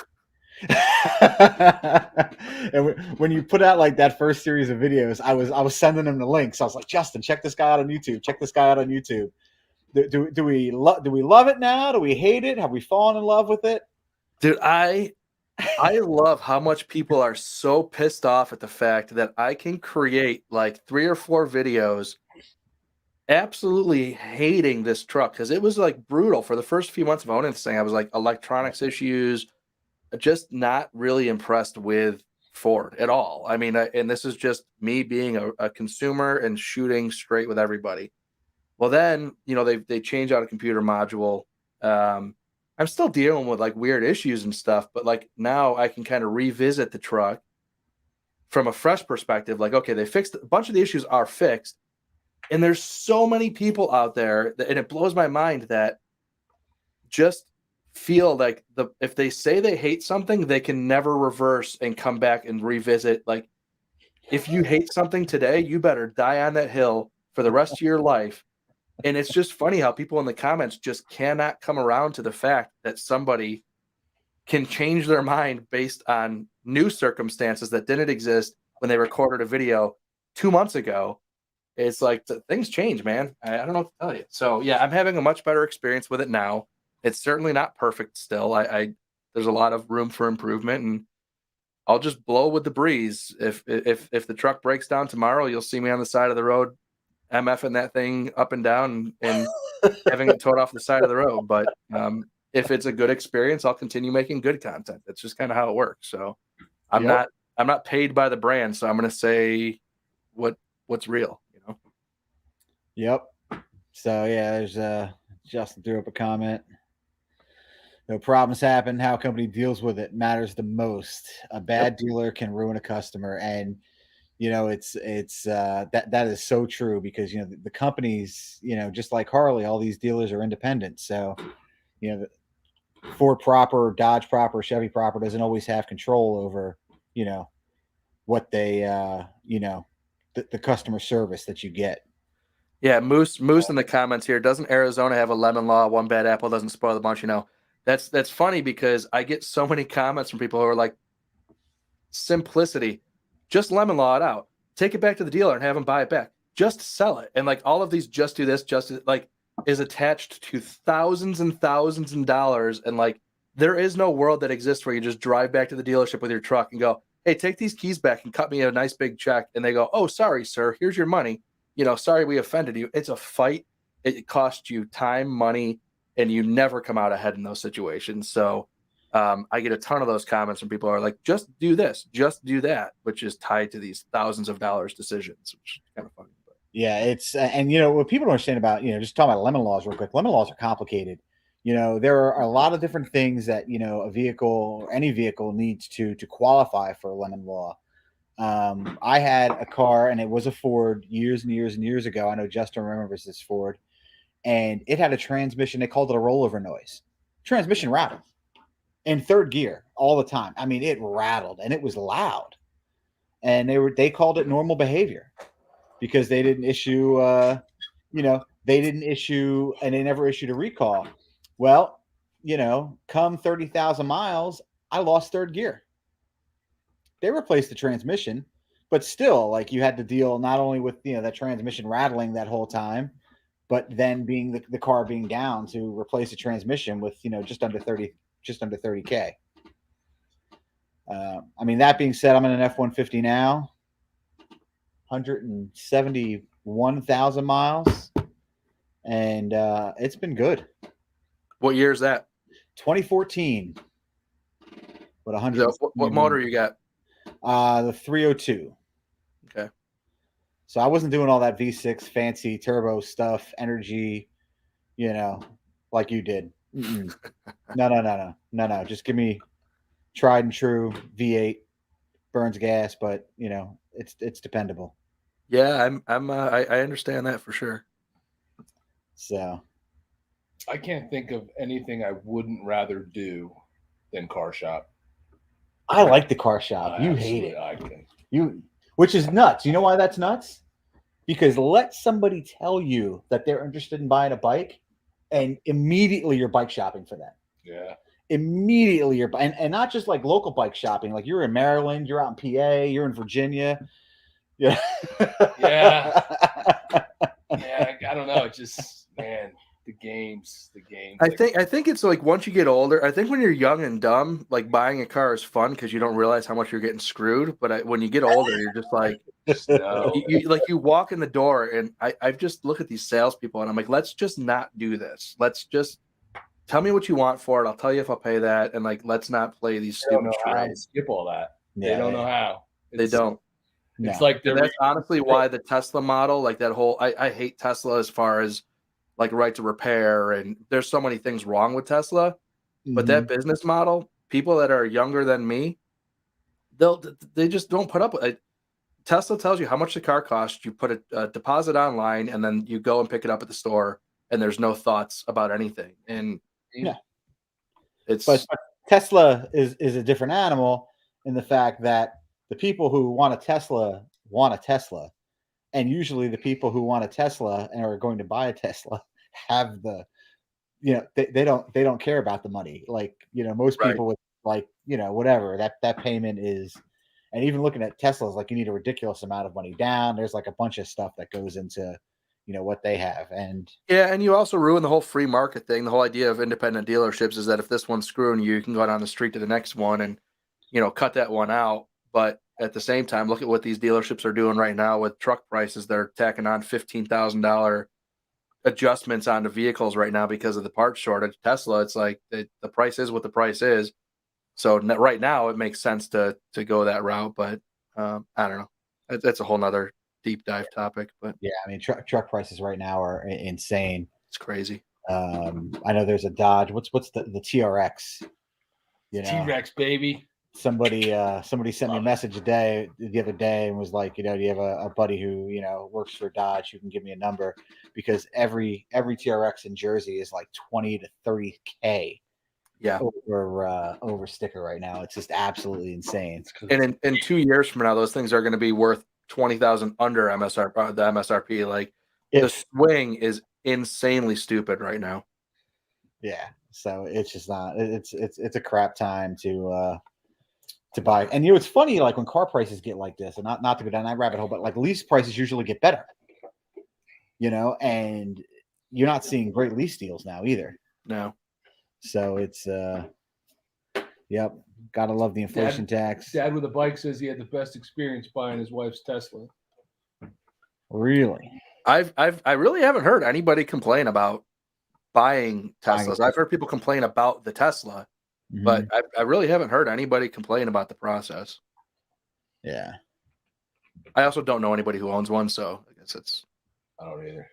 And when you put out like that first series of videos, I was sending him the links. I was like, Justin, check this guy out on YouTube. Check this guy out on YouTube. Do we love it now? Do we hate it? Have we fallen in love with it? Dude, I love how much people are so pissed off at the fact that I can create like 3 or 4 videos absolutely hating this truck, because it was like brutal for the first few months of owning this thing. I was like, electronics issues, just not really impressed with Ford at all. I mean, and this is just me being a consumer and shooting straight with everybody. Well, then, they change out a computer module. I'm still dealing with like weird issues and stuff, but like now I can kind of revisit the truck from a fresh perspective. Like, okay, they fixed a bunch of the issues are fixed. And there's so many people out there and it blows my mind that just feel like if they say they hate something, they can never reverse and come back and revisit. Like, if you hate something today, you better die on that hill for the rest of your life. And it's just funny how people in the comments just cannot come around to the fact that somebody can change their mind based on new circumstances that didn't exist when they recorded a video 2 months ago. It's like things change, man. I don't know what to tell you. So yeah, I'm having a much better experience with it now. It's certainly not perfect still. There's a lot of room for improvement, and I'll just blow with the breeze. If the truck breaks down tomorrow, you'll see me on the side of the road MFing that thing up and down and having it towed off the side of the road. But if it's a good experience, I'll continue making good content. That's just kind of how it works. So I'm not paid by the brand, so I'm going to say what's real. Yep. So yeah, there's Justin threw up a comment. No problems happen. How a company deals with it matters the most. A bad dealer can ruin a customer, and it's that is so true, because the companies, just like Harley, all these dealers are independent. So Ford proper, Dodge proper, Chevy proper doesn't always have control over what they the customer service that you get. Yeah, Moose in the comments here. Doesn't Arizona have a lemon law? One bad apple doesn't spoil the bunch. That's funny, because I get so many comments from people who are like, simplicity, just lemon law it out, take it back to the dealer and have them buy it back, just sell it. And like all of these just do this, is attached to thousands and thousands of dollars. And like, there is no world that exists where you just drive back to the dealership with your truck and go, hey, take these keys back and cut me a nice big check. And they go, oh, sorry, sir, here's your money. Sorry we offended you. It's a fight. It costs you time, money, and you never come out ahead in those situations. So I get a ton of those comments from people who are like, just do this, just do that, which is tied to these thousands of dollars decisions, which is kind of funny. But. Yeah, it's and what people don't understand about, just talking about lemon laws real quick. Lemon laws are complicated. There are a lot of different things that, a vehicle or any vehicle needs to qualify for a lemon law. I had a car, and it was a Ford years and years and years ago. I know Justin remembers this Ford, and it had a transmission. They called it a rollover noise. Transmission rattled in third gear all the time. I mean, it rattled and it was loud, and they called it normal behavior because they didn't issue, and they never issued a recall. Well, come 30,000 miles, I lost third gear. They replaced the transmission, but still, like, you had to deal not only with, that transmission rattling that whole time, but then being the car being down to replace the transmission with, just under 30K. That being said, I'm in an F-150 now, 171,000 miles, and it's been good. What year is that? 2014. But 100. What motor you got? The 302. Okay. So I wasn't doing all that V6 fancy turbo stuff, energy, like you did. No. Just give me tried and true V8, burns gas, but it's dependable. Yeah, I understand that for sure. So I can't think of anything I wouldn't rather do than car shop. I like the car shop. You hate it. I can. Which is nuts. You know why that's nuts? Because let somebody tell you that they're interested in buying a bike, and immediately you're bike shopping for them. Yeah. Immediately you're and not just like local bike shopping. Like, you're in Maryland, you're out in PA, you're in Virginia. Yeah. Yeah. Yeah. I don't know. It just, man, the games. I think it's like, once you get older, I think when you're young and dumb, like, buying a car is fun because you don't realize how much you're getting screwed. But when you get older, you're just like, no. you walk in the door, and I just look at these salespeople, and I'm like, let's just not do this. Let's just tell me what you want for it. I'll tell you if I'll pay that. And, like, let's not play these stupid charades. Skip all that. Yeah, they don't know how. They don't. It's like that's honestly why the Tesla model, like that whole, I hate Tesla as far as, like, right to repair, and there's so many things wrong with Tesla, but that business model, people that are younger than me, they just don't put up with it. Tesla tells you how much the car costs. You put a deposit online, and then you go and pick it up at the store, and there's no thoughts about anything. And but Tesla is a different animal in the fact that the people who want a Tesla, and usually the people who want a Tesla and are going to buy a Tesla have the, they don't care about the money. Like, most people with, like, whatever that payment is. And even looking at Teslas, like, you need a ridiculous amount of money down. There's like a bunch of stuff that goes into, what they have. And and you also ruin the whole free market thing. The whole idea of independent dealerships is that if this one's screwing you, you can go down the street to the next one and, cut that one out. But at the same time, look at what these dealerships are doing right now with truck prices. They're tacking on $15,000 adjustments onto vehicles right now because of the parts shortage. Tesla, it's like the price is what the price is. So right now it makes sense to go that route. But I don't know. That's a whole nother deep dive topic. But yeah, truck prices right now are insane. It's crazy. I know there's a Dodge. What's the TRX? T-Rex, baby. Somebody sent me a message the other day and was like, do you have a buddy who works for Dodge who can give me a number, because every TRX in Jersey is like 20 to 30K. Yeah, over sticker right now. It's just absolutely insane. And in 2 years from now, those things are going to be worth 20,000 under MSRP. The MSRP, like, the swing is insanely stupid right now. Yeah, so it's just not. It's a crap time to buy. And it's funny, like, when car prices get like this, and not to go down that rabbit hole, but like lease prices usually get better. And you're not seeing great lease deals now either. No. So it's yep, gotta love the inflation tax. Dad with a bike says he had the best experience buying his wife's Tesla. Really? I really haven't heard anybody complain about buying Teslas. I've heard people complain about the Tesla, but I really haven't heard anybody complain about the process. Yeah. I also don't know anybody who owns one, so I guess I don't either.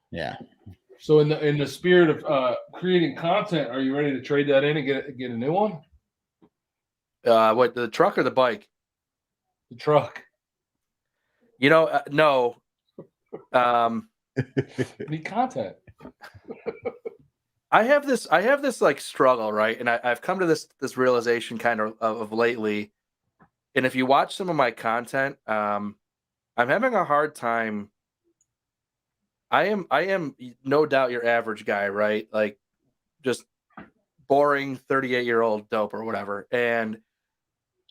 Yeah. So in the spirit of creating content, are you ready to trade that in and get a new one? What, the truck or the bike? The truck. No. Need content. I have this like struggle, right? And I've come to this realization kind of lately. And if you watch some of my content, I'm having a hard time. I am no doubt your average guy, right? Like, just boring 38-year-old dope or whatever. And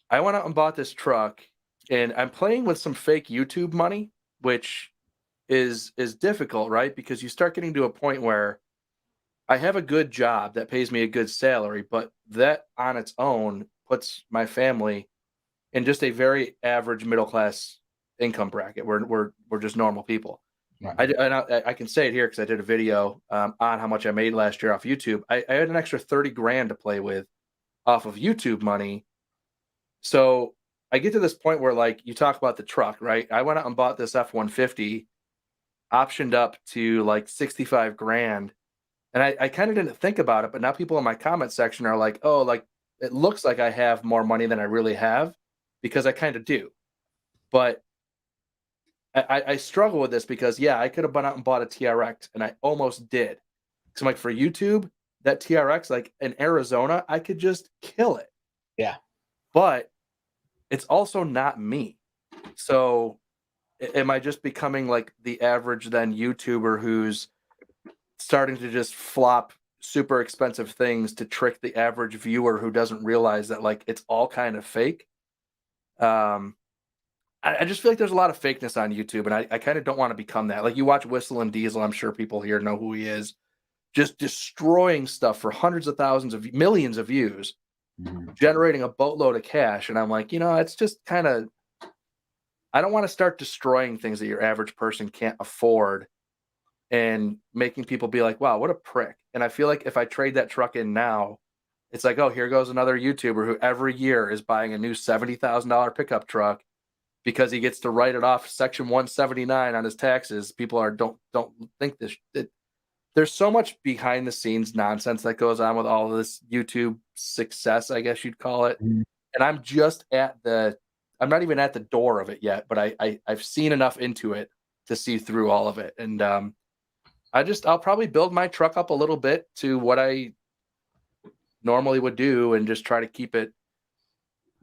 I went out and bought this truck, and I'm playing with some fake YouTube money, which is difficult, right? Because you start getting to a point where I have a good job that pays me a good salary, but that on its own puts my family in just a very average middle class income bracket. We're just normal people. Right. I can say it here because I did a video on how much I made last year off YouTube. I had an extra 30 grand to play with off of YouTube money. So I get to this point where, like, you talk about the truck, right? I went out and bought this F-150, optioned up to like 65 grand. And I kind of didn't think about it, but now people in my comment section are like, oh, like, it looks like I have more money than I really have, because I kind of do. But I struggle with this because, yeah, I could have gone out and bought a TRX, and I almost did. So I'm like, for YouTube, that TRX, like in Arizona, I could just kill it. Yeah. But it's also not me. So am I just becoming like the average then YouTuber who's starting to just flop super expensive things to trick the average viewer who doesn't realize that, like, it's all kind of fake? I just feel like there's a lot of fakeness on YouTube, and I kind of don't want to become that. Like, you watch Whistle and Diesel, I'm sure people here know who he is, just destroying stuff for hundreds of thousands of millions of views, generating a boatload of cash. And I'm like, it's just kind of, I don't want to start destroying things that your average person can't afford and making people be like, wow, what a prick. And I feel like if I trade that truck in now, it's like, oh, here goes another YouTuber who every year is buying a new $70,000 pickup truck because he gets to write it off Section 179 on his taxes. People don't think this. There's so much behind the scenes nonsense that goes on with all of this YouTube success, I guess you'd call it. And I'm just I'm not even at the door of it yet, but I've seen enough into it to see through all of it. And I'll probably build my truck up a little bit to what I normally would do and just try to keep it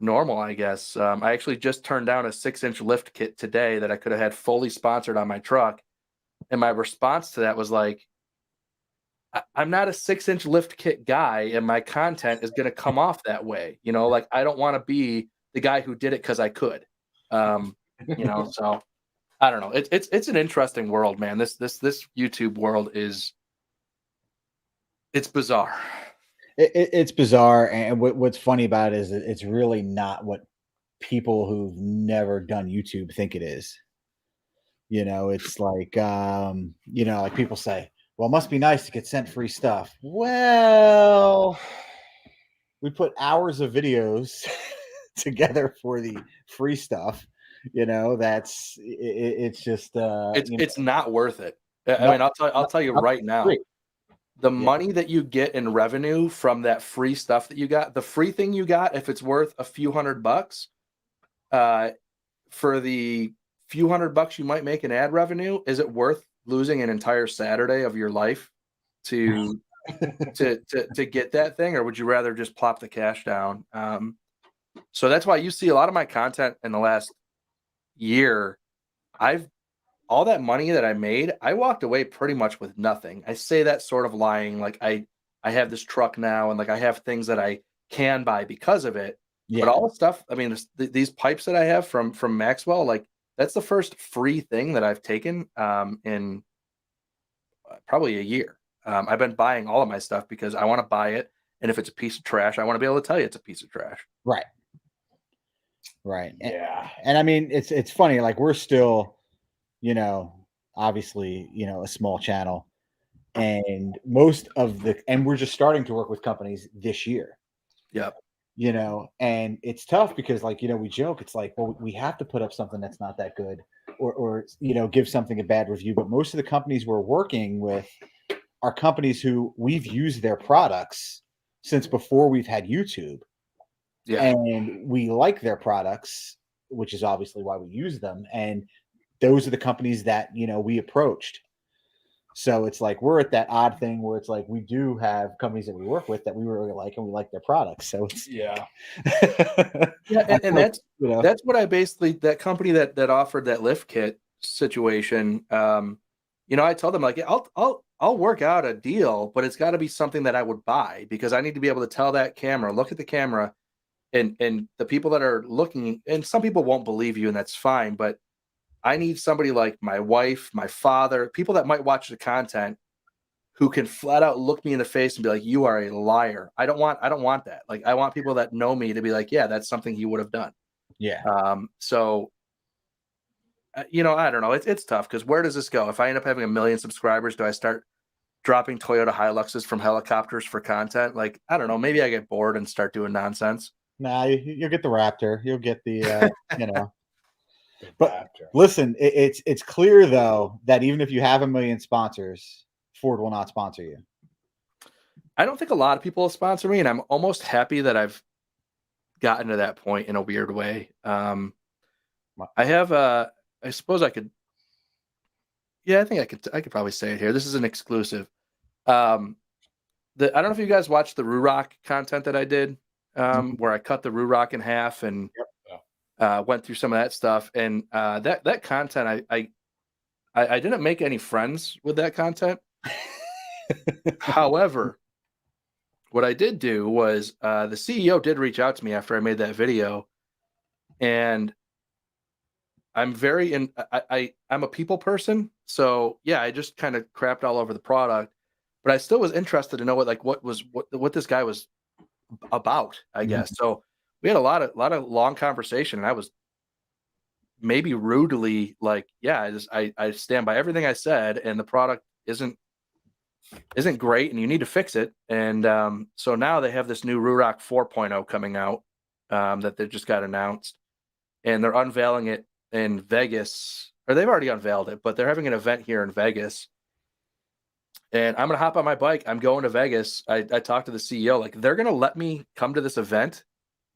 normal, I guess. I actually just turned down a 6-inch lift kit today that I could have had fully sponsored on my truck. And my response to that was like, I'm not a 6-inch lift kit guy, and my content is going to come off that way. Like, I don't want to be the guy who did it because I could. So I don't know. It's an interesting world, man. This YouTube world it's bizarre. It's bizarre, and what's funny about it is that it's really not what people who've never done YouTube think it is. It's like like people say, well, it must be nice to get sent free stuff. Well, we put hours of videos together for the free stuff. It's just it's not worth it. I mean, I'll tell you right now. Free. The money that you get in revenue from that free stuff that you got, the free thing you got, if it's worth a few $100, for the few $100 you might make in ad revenue, is it worth losing an entire Saturday of your life to get that thing? Or would you rather just plop the cash down? So that's why you see a lot of my content in the last year. All that money that I made, I walked away pretty much with nothing. I say that sort of lying. Like, I have this truck now, and like I have things that I can buy because of it. Yeah. But all the stuff, I mean, these pipes that I have from Maxwell, like, that's the first free thing that I've taken in probably a year. I've been buying all of my stuff because I want to buy it. And if it's a piece of trash, I want to be able to tell you it's a piece of trash. Right. Yeah. And I mean, it's funny. Like, we're still, obviously, a small channel, and and we're just starting to work with companies this year. Yep. And it's tough because, like, we joke, it's like, well, we have to put up something that's not that good or give something a bad review. But most of the companies we're working with are companies who we've used their products since before we've had YouTube. Yeah. And we like their products, which is obviously why we use them. And those are the companies that, we approached. So it's like, we're at that odd thing where it's like, we do have companies that we work with that we really like, and we like their products. So it's, yeah. And that's, that's what I basically, that company that offered that lift kit situation, I tell them, like, I'll work out a deal, but it's got to be something that I would buy, because I need to be able to tell that camera, look at the camera, and the people that are looking, and some people won't believe you, and that's fine, but I need somebody like my wife, my father, people that might watch the content, who can flat out look me in the face and be like, "You are a liar." I don't want that. Like, I want people that know me to be like, "Yeah, that's something he would have done." Yeah. So I don't know. It's tough, because where does this go? If I end up having 1 million subscribers, do I start dropping Toyota Hiluxes from helicopters for content? Like, I don't know. Maybe I get bored and start doing nonsense. Nah, you'll get the Raptor. You'll get the, But Raptor. listen, it's clear though that even if you have 1 million sponsors, Ford will not sponsor you. I don't think a lot of people will sponsor me, and I'm almost happy that I've gotten to that point in a weird way. I have I suppose I could. Yeah, I think I could probably say it here. This is an exclusive. I don't know if you guys watched the RUROC content that I did, where I cut the RUROC in half and went through some of that stuff. And that content, I didn't make any friends with that content. However, what I did do was the CEO did reach out to me after I made that video, and I'm I'm a people person. So yeah, I just kind of crapped all over the product, but I still was interested to know what this guy was about, I guess. So we had a lot of long conversation, and I was maybe rudely like, yeah, I stand by everything I said, and the product isn't great, and you need to fix it. And so now they have this new RUROC 4.0 coming out, that they just got announced, and they're unveiling it in Vegas, or they've already unveiled it, but they're having an event here in Vegas. And I'm going to hop on my bike. I'm going to Vegas. I talked to the CEO, like, they're going to let me come to this event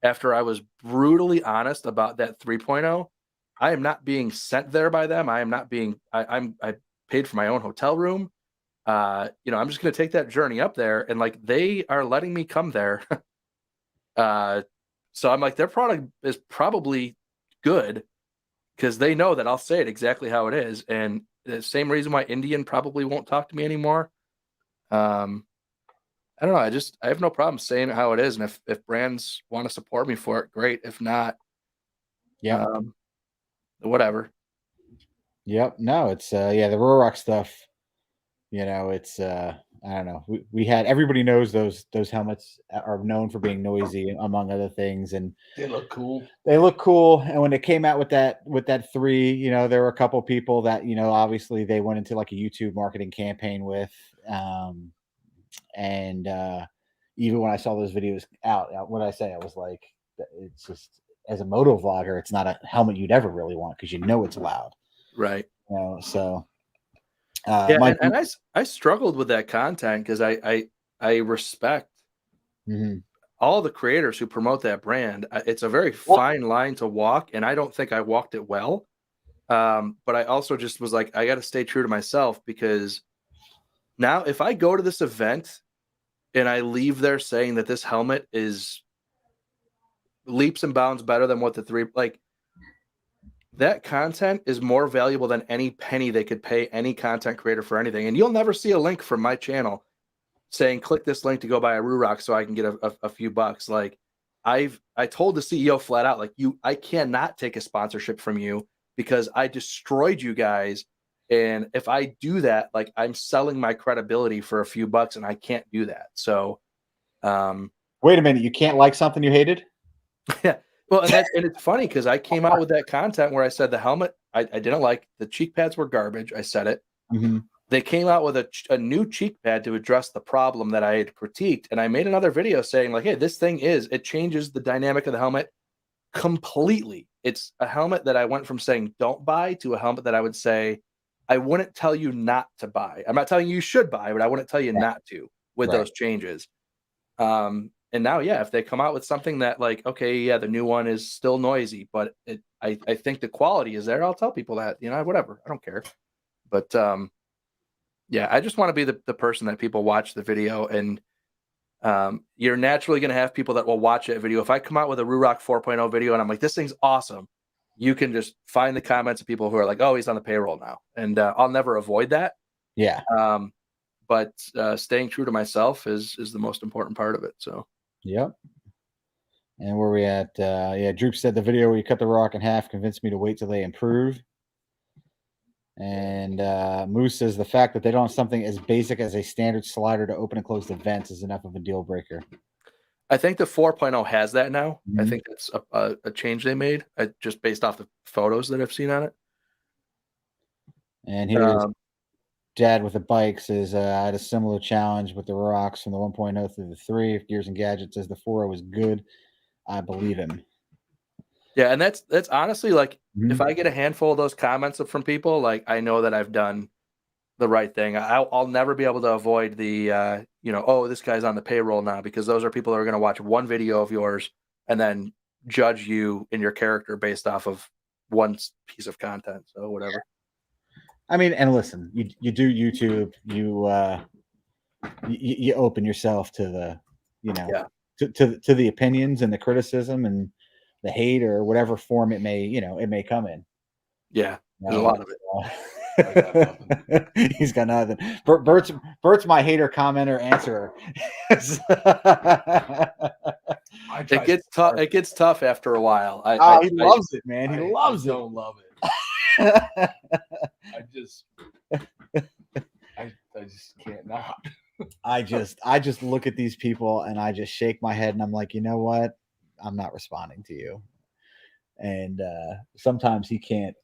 after I was brutally honest about that 3.0. I am not being sent there by them. I am not being, I paid for my own hotel room. I'm just going to take that journey up there, and like, they are letting me come there. So I'm like, their product is probably good, because they know that I'll say it exactly how it is. And the same reason why Indian probably won't talk to me anymore. I don't know. I have no problem saying it how it is. And if brands want to support me for it, great. If not, whatever. Yep. No, it's the RUROC stuff. It's I don't know. We had, everybody knows those helmets are known for being noisy, among other things, and They look cool. And when it came out with that 3, there were a couple people that, obviously they went into like a YouTube marketing campaign with, and even when I saw those videos out, what I say, I was like, it's just, as a moto vlogger, it's not a helmet you'd ever really want, because it's loud, right? So I struggled with that content, because I respect all the creators who promote that brand. It's a very fine line to walk, and I don't think I walked it well. But I also just was like, I got to stay true to myself, because now if I go to this event and I leave there saying that this helmet is leaps and bounds better than what the 3, like, that content is more valuable than any penny they could pay any content creator for anything. And you'll never see a link from my channel saying, click this link to go buy a RUROC so I can get a few bucks. Like, I told the CEO flat out, like, I cannot take a sponsorship from you, because I destroyed you guys. And if I do that, like, I'm selling my credibility for a few bucks, and I can't do that. So, wait a minute, you can't like something you hated? Yeah. Well, and it's funny, because I came out with that content where I said the helmet, I didn't like. The cheek pads were garbage. I said it. They came out with a new cheek pad to address the problem that I had critiqued. And I made another video saying, like, hey, this thing it changes the dynamic of the helmet completely. It's a helmet that I went from saying don't buy to a helmet that I would say I wouldn't tell you not to buy. I'm not telling you should buy, but I wouldn't tell you not to, with those changes. And now, yeah, if they come out with something that, like, okay, yeah, the new one is still noisy, but I think the quality is there, I'll tell people that, whatever. I don't care. But yeah, I just want to be the person that people watch the video, and you're naturally going to have people that will watch that video. If I come out with a RUROC 4.0 video and I'm like, this thing's awesome, you can just find the comments of people who are like, oh, he's on the payroll now. And I'll never avoid that. Yeah. but staying true to myself is the most important part of it. So, yep. And where we at? Yeah, Droop said the video where you cut the RUROC in half convinced me to wait till they improve. And Moose says the fact that they don't have something as basic as a standard slider to open and close the vents is enough of a deal breaker. I think the 4.0 has that now. Mm-hmm. I think that's a change they made just based off the photos that I've seen on it. And here's Dad with the bike says, I had a similar challenge with the RUROCs from the 1.0 through the 3. If Gears and Gadgets says the 4.0 was good, I believe him. Yeah, and that's honestly like if I get a handful of those comments from people, like I know that I've done the right thing. I'll never be able to avoid the oh, this guy's on the payroll now, because those are people that are going to watch one video of yours and then judge you and your character based off of one piece of content. So whatever. I mean, and listen, you do YouTube, you open yourself to the, to the opinions and the criticism and the hate or whatever form it may come in. Yeah, there's a lot of it. He's got nothing. Bert's my hater, commenter, answerer. It gets tough. It gets tough after a while. He loves it, man. He loves it. I don't love it. I just can't not. I just look at these people and I just shake my head and I'm like, you know what? I'm not responding to you. And sometimes he can't,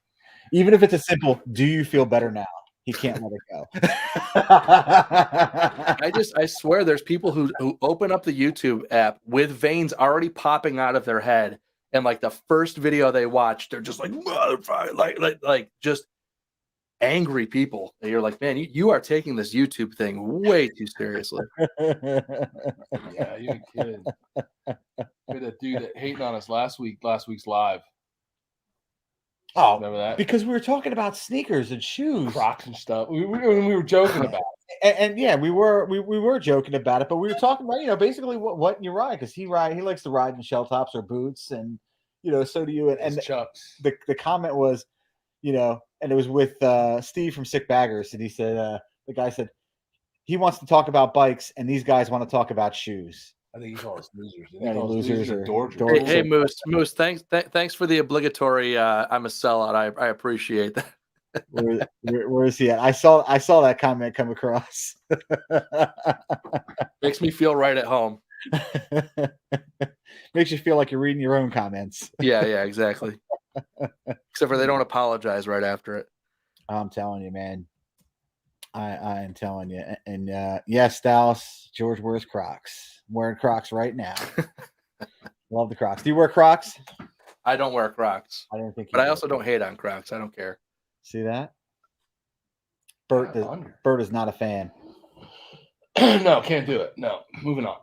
even if it's a simple, do you feel better now? He can't let it go. I swear there's people who open up the YouTube app with veins already popping out of their head. And like the first video they watch, they're just like, like just angry people. And you're like, man, you are taking this YouTube thing way too seriously. Yeah, you're kidding. You're that dude that hating on us last week's live. Oh, remember that? Because we were talking about sneakers and shoes, Crocs and stuff. We were joking about it. And yeah, we were joking about it, but we were talking about basically what you ride, because he likes to ride in shell tops or boots, and so do you. And Chucks. The comment was, and it was with Steve from Sick Baggers, and he said the guy said he wants to talk about bikes, and these guys want to talk about shoes. I think he calls us losers. Losers or dorks. Hey, Moose, thanks for the obligatory. I'm a sellout. I appreciate that. Where is he at? I saw that comment come across. Makes me feel right at home. Makes you feel like you're reading your own comments. Yeah, exactly. Except for they don't apologize right after it. I'm telling you, man. I am telling you. And yes, Dallas, George wears Crocs. I'm wearing Crocs right now. Love the Crocs. Do you wear Crocs? I don't wear Crocs. I don't think. But I also don't hate on Crocs. I don't care. See that? Bert is not a fan. No, can't do it. No, moving on.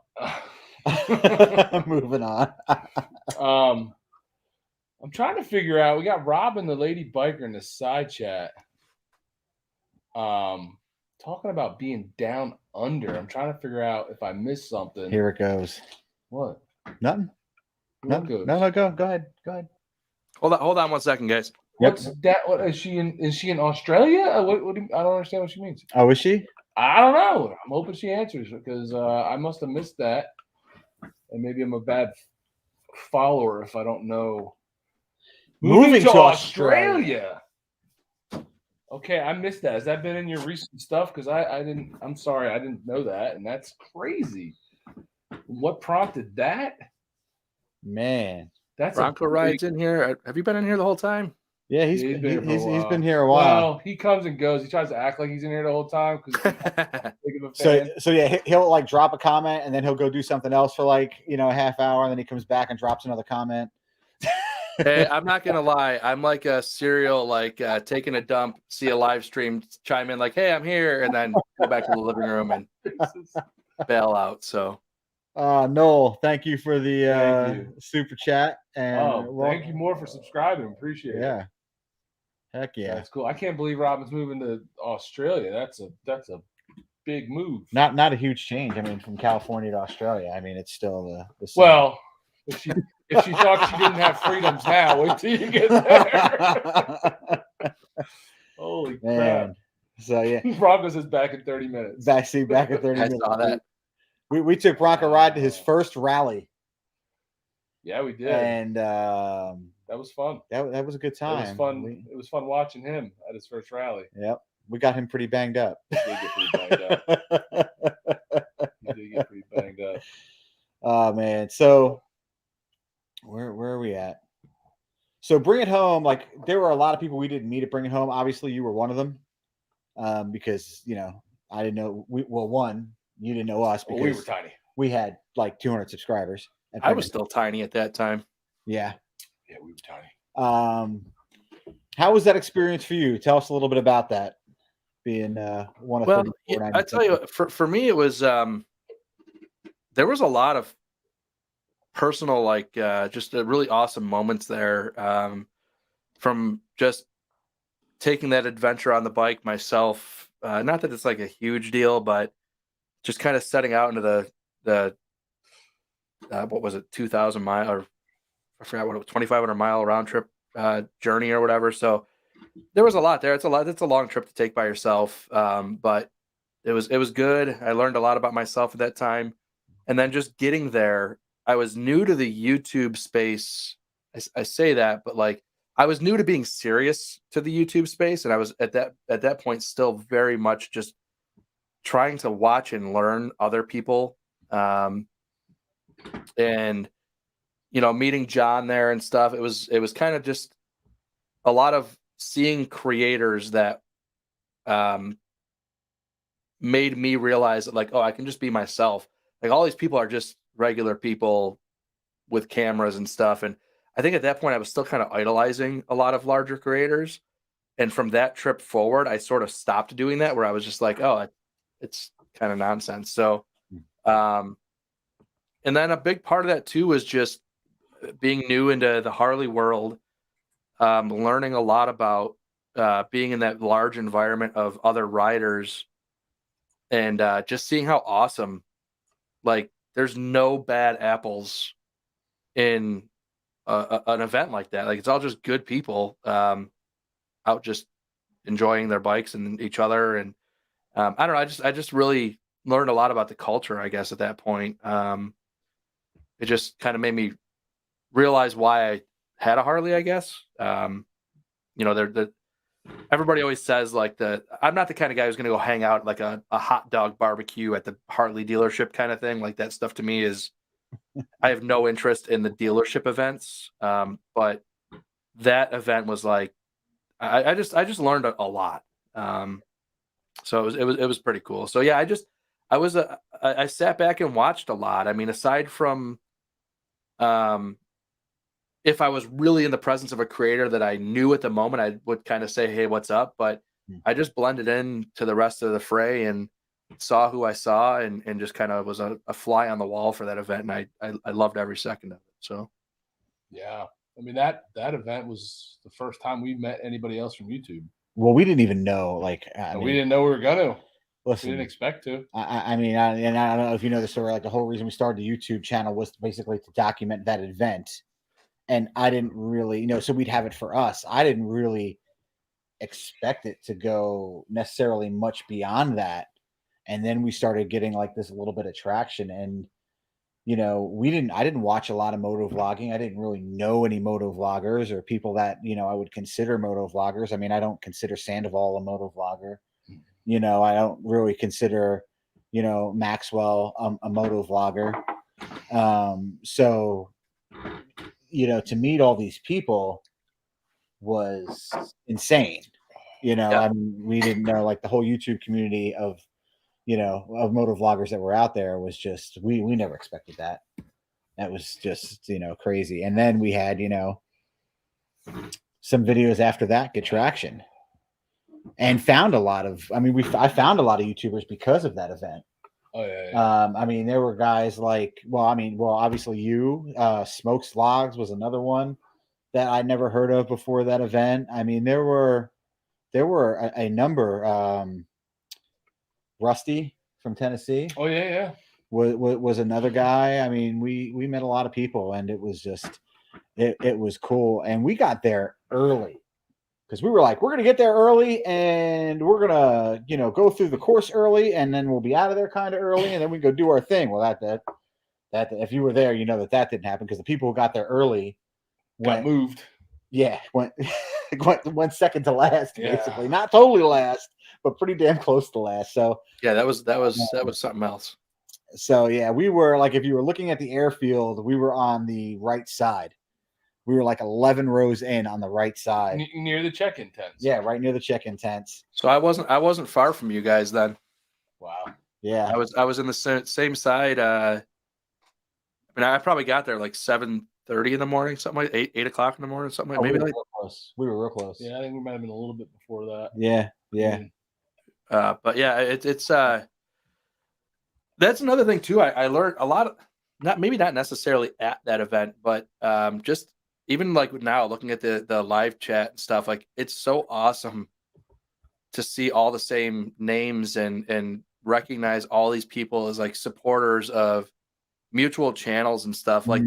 Moving on. I'm trying to figure out. We got Rob and the lady biker in the side chat. Talking about being down under. I'm trying to figure out if I missed something. Here it goes. What? Nothing. No, go ahead. Hold on 1 second, guys. What's that? What is she in? Is she in Australia? What I don't understand what she means. Oh, is she? I don't know. I'm hoping she answers, because I must have missed that, and maybe I'm a bad follower if I don't know. Moving to Australia. Okay, I missed that. Has that been in your recent stuff? Because I didn't. I'm sorry, I didn't know that, and that's crazy. What prompted that? Man, that's Bronco rides in here. Have you been in here the whole time? Yeah, he's been here a while. Well, he comes and goes. He tries to act like he's in here the whole time So yeah, he'll like drop a comment and then he'll go do something else for like a half hour, and then he comes back and drops another comment. Hey, I'm not gonna lie. I'm like a serial, like taking a dump, see a live stream, chime in like, "Hey, I'm here," and then go back to the living room and bail out. So, Noel, thank you for the super chat, and thank you more for subscribing. Appreciate it. Yeah, heck yeah, that's cool. I can't believe Robin's moving to Australia. That's a big move. Not a huge change. I mean, from California to Australia. I mean, it's still the same. Well, if she thought she didn't have freedoms now, wait till you get there. Holy crap. So yeah, Broncos is back in 30 minutes. back in 30 I minutes. saw that. We took Bronco ride to his first rally. Yeah, we did. And that was fun. That was a good time. It was fun. It was fun watching him at his first rally. Yep. We got him pretty banged up. He did get pretty banged up. Oh man. So where are we at? So Bring It Home, like there were a lot of people we didn't meet at Bring It Home. Obviously, you were one of them. Because I didn't know one, you didn't know us because we were tiny. We had like 200 subscribers. I was still tiny at that time. Yeah. Yeah, we were tiny. How was that experience for you? Tell us a little bit about that. Being one of I tell you, for me, it was there was a lot of personal, like just really awesome moments there. From just taking that adventure on the bike myself. Not that it's like a huge deal, but just kind of setting out into the what was it, 2,000 mile, or I forgot what it was, 2,500 mile round trip journey or whatever. So there was a lot there. It's a long trip to take by yourself. But it was good. I learned a lot about myself at that time. And then just getting there, I was new to the YouTube space. I say that, but like I was new to being serious to the YouTube space. And I was at that point still very much just trying to watch and learn other people. And meeting John there and stuff, it was kind of just a lot of seeing creators that made me realize that, like, oh, I can just be myself. Like all these people are just regular people with cameras and stuff. And I think at that point I was still kind of idolizing a lot of larger creators. And from that trip forward, I sort of stopped doing that, where I was just like, oh, it's kind of nonsense. So, and then a big part of that too was just being new into the Harley world, learning a lot about being in that large environment of other riders, and just seeing how awesome, like there's no bad apples in an event like that. Like it's all just good people out just enjoying their bikes and each other. And I don't know, I just really learned a lot about the culture, I guess, at that point. It just kind of made me realize why I had a Harley, I guess. Everybody always says like I'm not the kind of guy who's going to go hang out like a hot dog barbecue at the Harley dealership kind of thing. Like that stuff to me is, I have no interest in the dealership events. But that event was like, I just learned a lot. So it was pretty cool. So yeah, I sat back and watched a lot. I mean, aside from, if I was really in the presence of a creator that I knew at the moment, I would kind of say, hey, what's up? But I just blended in to the rest of the fray and saw who I saw, and just kind of was a fly on the wall for that event. And I loved every second of it. So, yeah. I mean, that event was the first time we met anybody else from YouTube. Well, we didn't even know, we didn't know we were going to. Listen, we didn't expect to. I mean, and I don't know if you know the story. Like the whole reason we started the YouTube channel was basically to document that event. And I didn't really, so we'd have it for us. I didn't really expect it to go necessarily much beyond that. And then we started getting like this little bit of traction. And, I didn't watch a lot of moto vlogging. I didn't really know any moto vloggers or people that, I would consider moto vloggers. I mean, I don't consider Sandoval a moto vlogger. I don't really consider, Maxwell a moto vlogger. So, to meet all these people was insane. I mean, we didn't know, like the whole YouTube community of moto vloggers that were out there was just, we never expected that. That was just, crazy. And then we had, some videos after that get traction, and found a lot of, I found a lot of YouTubers because of that event. Oh yeah. I mean, there were guys like, obviously you, Smokes Logs was another one that I never heard of before that event. I mean, there were a number. Rusty from Tennessee. Oh yeah. Was another guy. I mean, we met a lot of people, and it was just, it was cool. And we got there early because we were like, we're gonna get there early and we're gonna, go through the course early, and then we'll be out of there kind of early, and then we go do our thing. Well, that if you were there, that didn't happen, because the people who got there early got moved. Yeah, went went second to last, Yeah. basically. Not totally last, but pretty damn close to last. So yeah, that was something else. So yeah, we were like, if you were looking at the airfield, we were on the right side. We were like 11 rows in on the right side, near the check-in tents. Yeah, right near the check-in tents. So I wasn't far from you guys then. Wow. Yeah, I was in the same side. I probably got there like 7:30 in the morning, something like 8 o'clock in the morning, something like maybe like. We were real close. Yeah, I think we might have been a little bit before that. Yeah. But yeah, it's that's another thing too. I learned a lot of, not necessarily at that event, but just even like now looking at the live chat and stuff, like it's so awesome to see all the same names and recognize all these people as like supporters of mutual channels and stuff. Like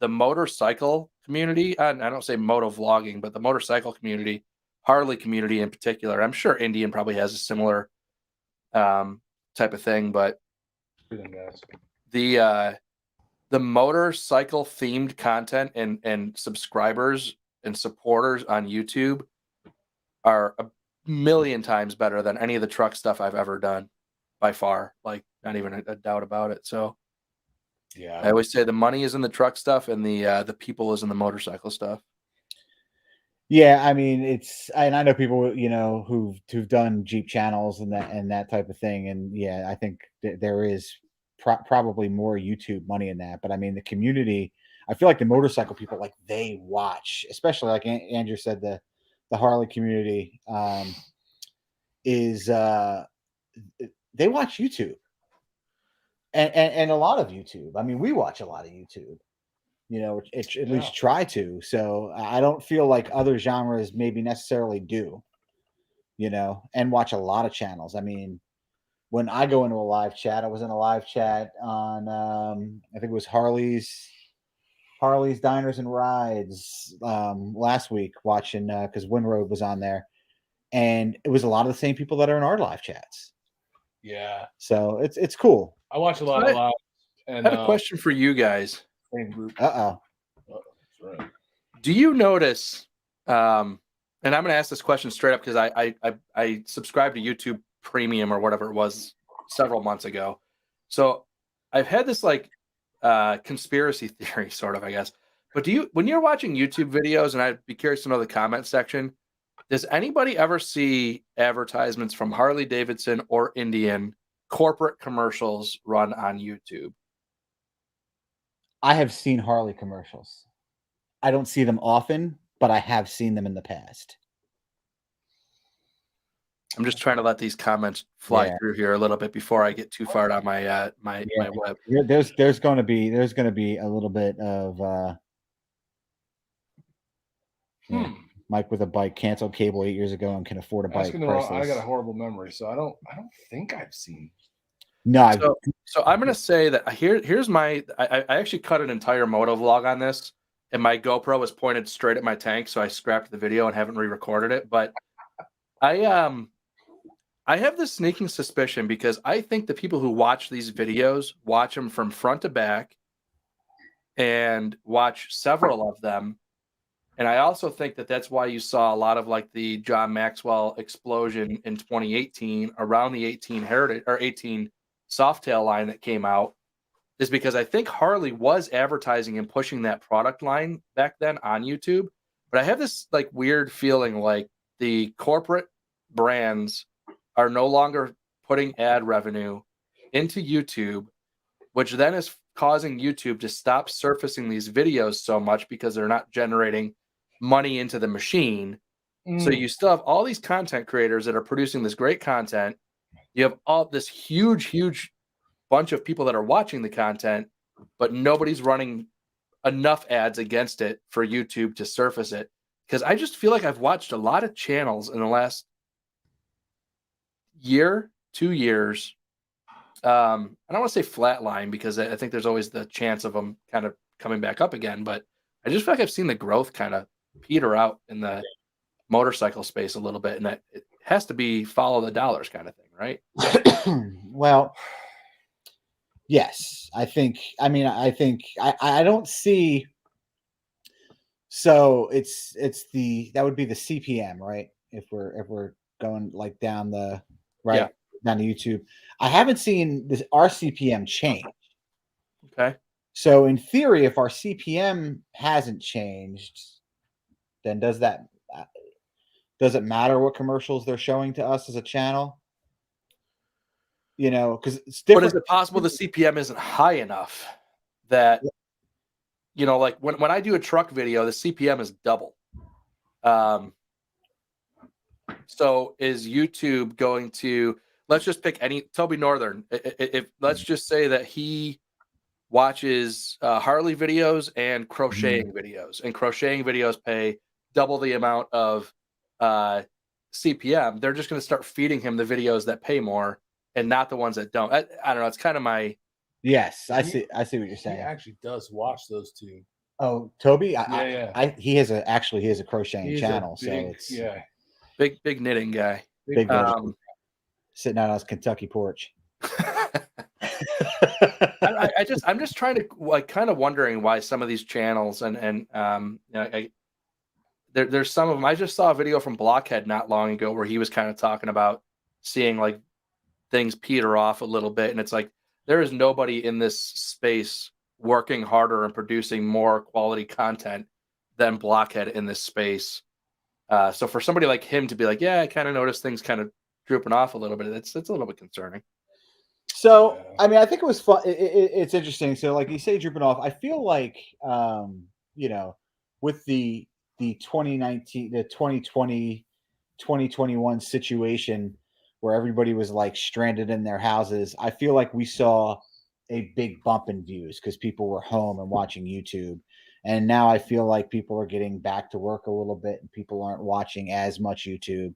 the motorcycle community. I don't say moto vlogging, but the motorcycle community, Harley community in particular. I'm sure Indian probably has a similar type of thing, but the motorcycle themed content and subscribers and supporters on YouTube are a million times better than any of the truck stuff I've ever done, by far. Like, not even a doubt about it. So yeah, I always say the money is in the truck stuff and the people is in the motorcycle stuff. Yeah, I mean, and I know people, who've done Jeep channels and that type of thing, and yeah, I think there is probably more YouTube money in that. But I mean, the community, I feel like the motorcycle people, like, they watch, especially like Andrew said, the Harley community is they watch YouTube, and a lot of YouTube. I mean, we watch a lot of YouTube. At least try to. So I don't feel like other genres maybe necessarily do, and watch a lot of channels. I mean, when I go into a live chat, I was in a live chat on, I think it was Harley's Diners and Rides last week, watching, because Winroad was on there, and it was a lot of the same people that are in our live chats. Yeah. So it's cool. I watch a lot of live. And I have a question for you guys. Same group. Uh-oh. That's right. Do you notice, and I'm going to ask this question straight up because I subscribed to YouTube Premium or whatever it was several months ago. So I've had this like conspiracy theory sort of, I guess. But when you're watching YouTube videos, and I'd be curious to know the comment section, does anybody ever see advertisements from Harley Davidson or Indian corporate commercials run on YouTube? I have seen Harley commercials. I don't see them often, but I have seen them in the past. I'm just trying to let these comments fly through here a little bit before I get too far down my my web. There's going to be a little bit of Mike with a bike canceled cable 8 years ago and can afford a bike. I got a horrible memory, so I don't think I've seen. No. So I'm going to say that here's my. I actually cut an entire moto vlog on this, and my GoPro was pointed straight at my tank, so I scrapped the video and haven't re-recorded it. But I have this sneaking suspicion, because I think the people who watch these videos watch them from front to back and watch several of them. And I also think that that's why you saw a lot of like the John Maxwell explosion in 2018 around the 18 Heritage or 18 Softail line that came out, is because I think Harley was advertising and pushing that product line back then on YouTube. But I have this like weird feeling like the corporate brands are no longer putting ad revenue into YouTube, which then is causing YouTube to stop surfacing these videos so much because they're not generating money into the machine. So you still have all these content creators that are producing this great content. You have all this huge bunch of people that are watching the content, but nobody's running enough ads against it for YouTube to surface it. Because I just feel like I've watched a lot of channels in the last year, 2 years. I don't want to say flatline, because I think there's always the chance of them kind of coming back up again. But I just feel like I've seen the growth kind of peter out in the motorcycle space a little bit, and that it has to be follow the dollars kind of thing, right? Well, yes, I think I don't see. So that would be the CPM, right? If we're going like down the right down to YouTube. I haven't seen our CPM change. Okay. So in theory, if our CPM hasn't changed, then does it matter what commercials they're showing to us as a channel? Because it's different. But is it possible the CPM isn't high enough that, like when I do a truck video, the CPM is double. So is YouTube going to, let's just pick any Toby Northern. If let's just say that he watches Harley videos and crocheting videos, and crocheting videos pay double the amount of CPM, they're just going to start feeding him the videos that pay more and not the ones that don't. I don't know. It's kind of my. Yes, I see what you're saying. He actually does watch those two. Oh, Toby, yeah. He has a crocheting channel, so it's big knitting guy. Big sitting out on his Kentucky porch. I'm just trying to kind of wondering why some of these channels and there's some of them. I just saw a video from Blockhead not long ago where he was kind of talking about seeing like things peter off a little bit, and it's like there is nobody in this space working harder and producing more quality content than Blockhead in this space. So for somebody like him to be like, yeah, I kind of noticed things kind of drooping off a little bit, it's a little bit concerning. So, I mean, I think it was fun. It's interesting. So, like you say, drooping off. I feel like, with the 2019, the 2020, 2021 situation where everybody was like stranded in their houses, I feel like we saw a big bump in views because people were home and watching YouTube. And now I feel like people are getting back to work a little bit and people aren't watching as much YouTube.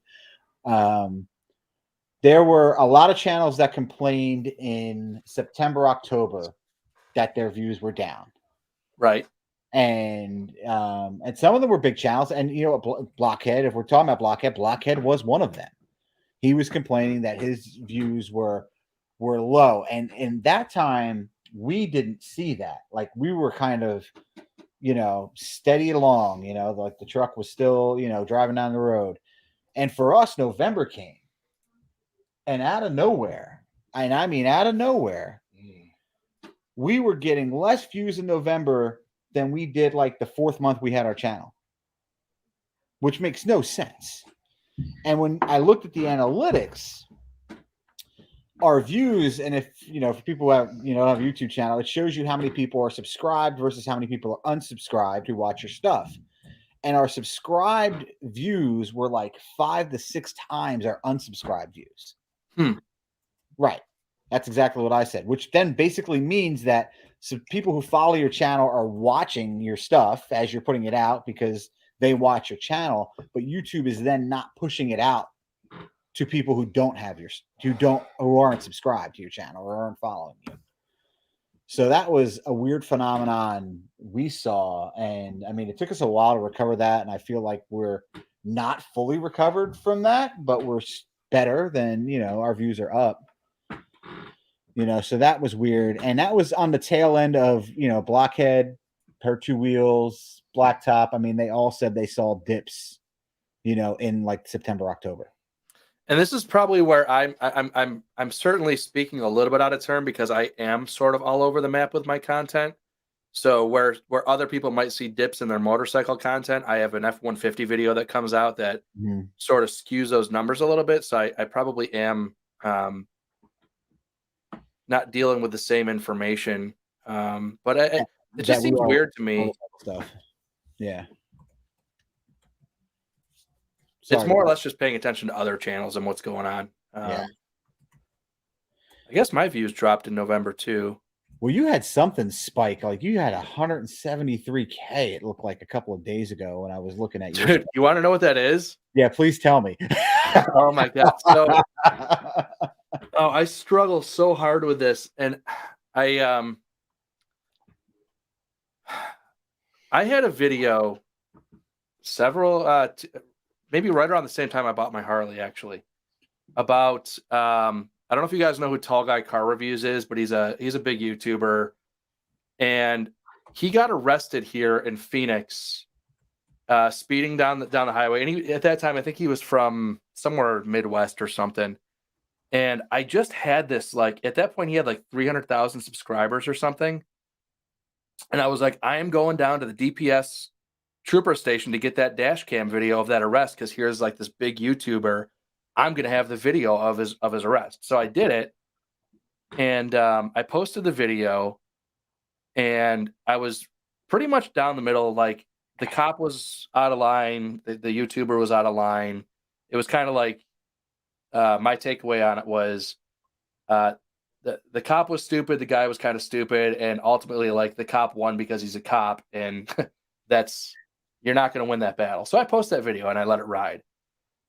There were a lot of channels that complained in September, October that their views were down. Right. And some of them were big channels. And, Blockhead, if we're talking about Blockhead was one of them. He was complaining that his views were low. And in that time, we didn't see that. Like, we were kind of, steady along, like the truck was still, driving down the road. And for us, November came. And out of nowhere, and I mean out of nowhere, we were getting less views in November than we did like the 4th month we had our channel, which makes no sense. And when I looked at the analytics, our views, and if for people who have have a YouTube channel, it shows you how many people are subscribed versus how many people are unsubscribed who watch your stuff. And our subscribed views were like 5 to 6 times our unsubscribed views. Right. That's exactly what I said, which then basically means that people who follow your channel are watching your stuff as you're putting it out because they watch your channel, but YouTube is then not pushing it out to people who who aren't subscribed to your channel or aren't following you. So that was a weird phenomenon we saw. And I mean, it took us a while to recover that. And I feel like we're not fully recovered from that, but we're better than, our views are up. So that was weird. And that was on the tail end of, Blockhead, Per Two Wheels, Blacktop. I mean, they all said they saw dips, in like September, October. And this is probably where I'm certainly speaking a little bit out of turn because I am sort of all over the map with my content. So where other people might see dips in their motorcycle content, I have an F-150 video that comes out that sort of skews those numbers a little bit. So I probably am not dealing with the same information. But it just seems weird to me. Stuff. Yeah. It's more or less just paying attention to other channels and what's going on. I guess my views dropped in November too. Well, you had something spike. Like you had 173K, it looked like a couple of days ago when I was looking at you. Dude, you want to know what that is? Yeah, please tell me. Oh my God. So I struggle so hard with this. And I had a video maybe right around the same time I bought my Harley, actually. About I don't know if you guys know who Tall Guy Car Reviews is, but he's a big YouTuber, and he got arrested here in Phoenix, speeding down the highway. And at that time, I think he was from somewhere Midwest or something. And I just had this, like, at that point, he had like 300,000 subscribers or something. And I was like, I am going down to the DPS trooper station to get that dash cam video of that arrest, because here's like this big YouTuber. I'm going to have the video of his arrest. So I did it. And I posted the video, and I was pretty much down the middle. Like, the cop was out of line. The YouTuber was out of line. It was kind of like, my takeaway on it was the cop was stupid. The guy was kind of stupid. And ultimately, like, the cop won because he's a cop. And you're not going to win that battle. So I posted that video and I let it ride.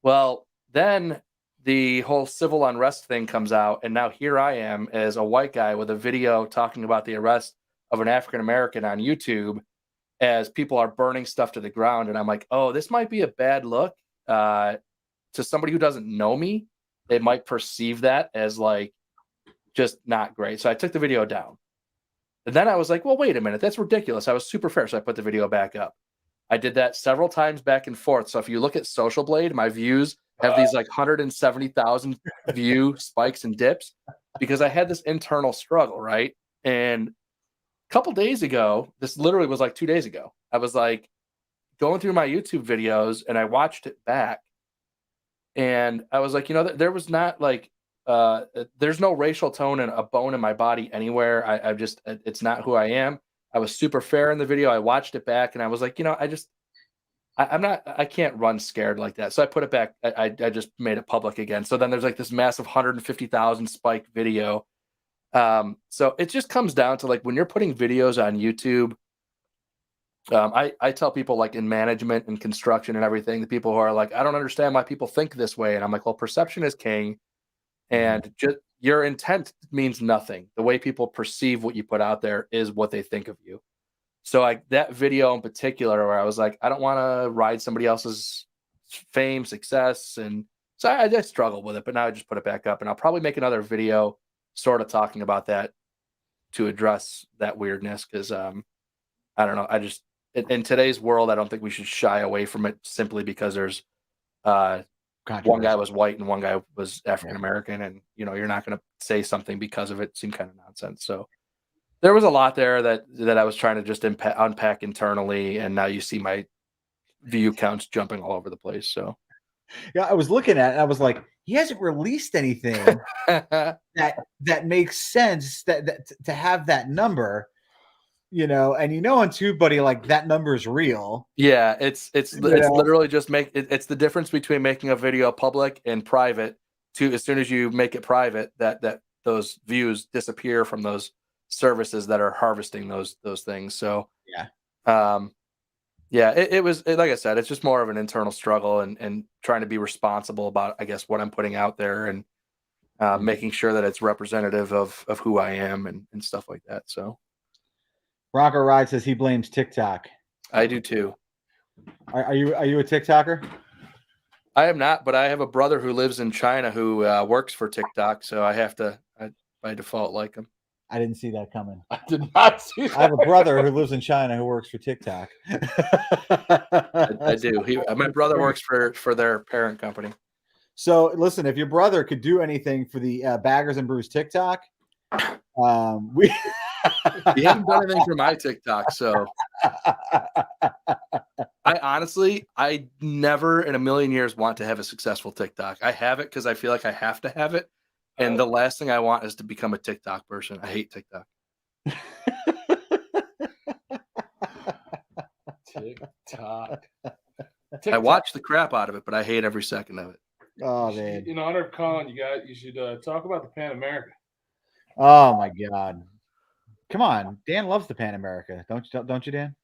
Well, then the whole civil unrest thing comes out. And now here I am as a white guy with a video talking about the arrest of an African-American on YouTube, as people are burning stuff to the ground. And I'm like, oh, this might be a bad look to somebody who doesn't know me. They might perceive that as like just not great. So I took the video down. And then I was like, well, wait a minute, that's ridiculous. I was super fair. So I put the video back up. I did that several times back and forth. So if you look at Social Blade, my views have these like 170,000 view spikes and dips, because I had this internal struggle, right? And a couple days ago, this literally was like 2 days ago, I was like going through my YouTube videos and I watched it back. And I was like, you know, there was not like, there's no racial tone and a bone in my body anywhere. I just, it's not who I am. I was super fair in the video. I watched it back and I was like, you know, I can't run scared like that. So I put it back. I just made it public again. So then there's like this massive 150,000 spike video. So it just comes down to, like, when you're putting videos on YouTube, I tell people, like, in management and construction and everything, the people who are like, I don't understand why people think this way. And I'm like, well, perception is king, and just your intent means nothing. The way people perceive what you put out there is what they think of you. So that video in particular, where I was like, I don't want to ride somebody else's fame, success. And so I just struggled with it, but now I just put it back up, and I'll probably make another video sort of talking about that to address that weirdness. Cause I don't know. In today's world, I don't think we should shy away from it simply because there's one guy was white and one guy was African-American, and, you know, you're not going to say something because of it. It seemed kind of nonsense. So there was a lot there that I was trying to just unpack internally. And now you see my view counts jumping all over the place. So yeah, I was looking at it, I was like, he hasn't released anything that makes sense that to have that number, you know, and, you know, on TubeBuddy, like, that number is real. Yeah, it's literally just it's the difference between making a video public and private. To as soon as you make it private, that those views disappear from those services that are harvesting those things. So it was like I said, it's just more of an internal struggle and trying to be responsible about, I guess, what I'm putting out there, and making sure that it's representative of who I am and stuff like that. So Rocker Ride says he blames TikTok. I do too. Are you a TikToker? I am not, but I have a brother who lives in China who works for TikTok, so I have to, by default, like him. I didn't see that coming. I did not see that. I have a brother who lives in China who works for TikTok. I do. My brother works for their parent company. So listen, if your brother could do anything for the Baggers and Brews TikTok, we He hasn't done anything for my TikTok, so I never in a million years want to have a successful TikTok. I have it because I feel like I have to have it, and the last thing I want is to become a TikTok person. I hate TikTok. TikTok. I watch the crap out of it, but I hate every second of it. Oh man! In honor of Colin, you should talk about the Pan America. Oh my God! Come on, Dan loves the Pan America, don't you, Dan?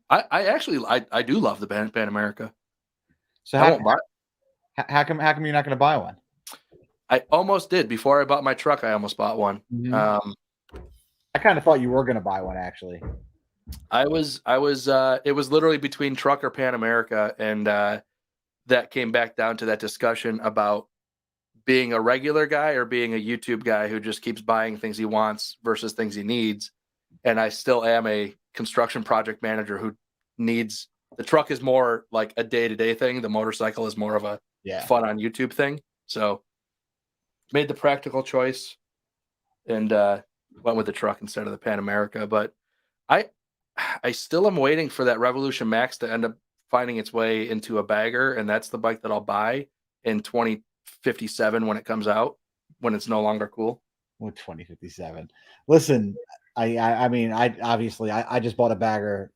I actually do love the Pan America. So how come you're not going to buy one? I almost did before I bought my truck. I almost bought one. Mm-hmm. I kind of thought you were going to buy one, actually. I was. It was literally between truck or Pan America, and that came back down to that discussion about being a regular guy or being a YouTube guy who just keeps buying things he wants versus things he needs. And I still am a construction project manager who needs the truck is more like a day-to-day thing. The motorcycle is more of a fun on YouTube thing. So made the practical choice and went with the truck instead of the Pan America. But I still am waiting for that Revolution Max to end up finding its way into a bagger, and that's the bike that I'll buy in 2057 when it comes out, when it's no longer cool. With 2057. Listen, I mean, I just bought a bagger,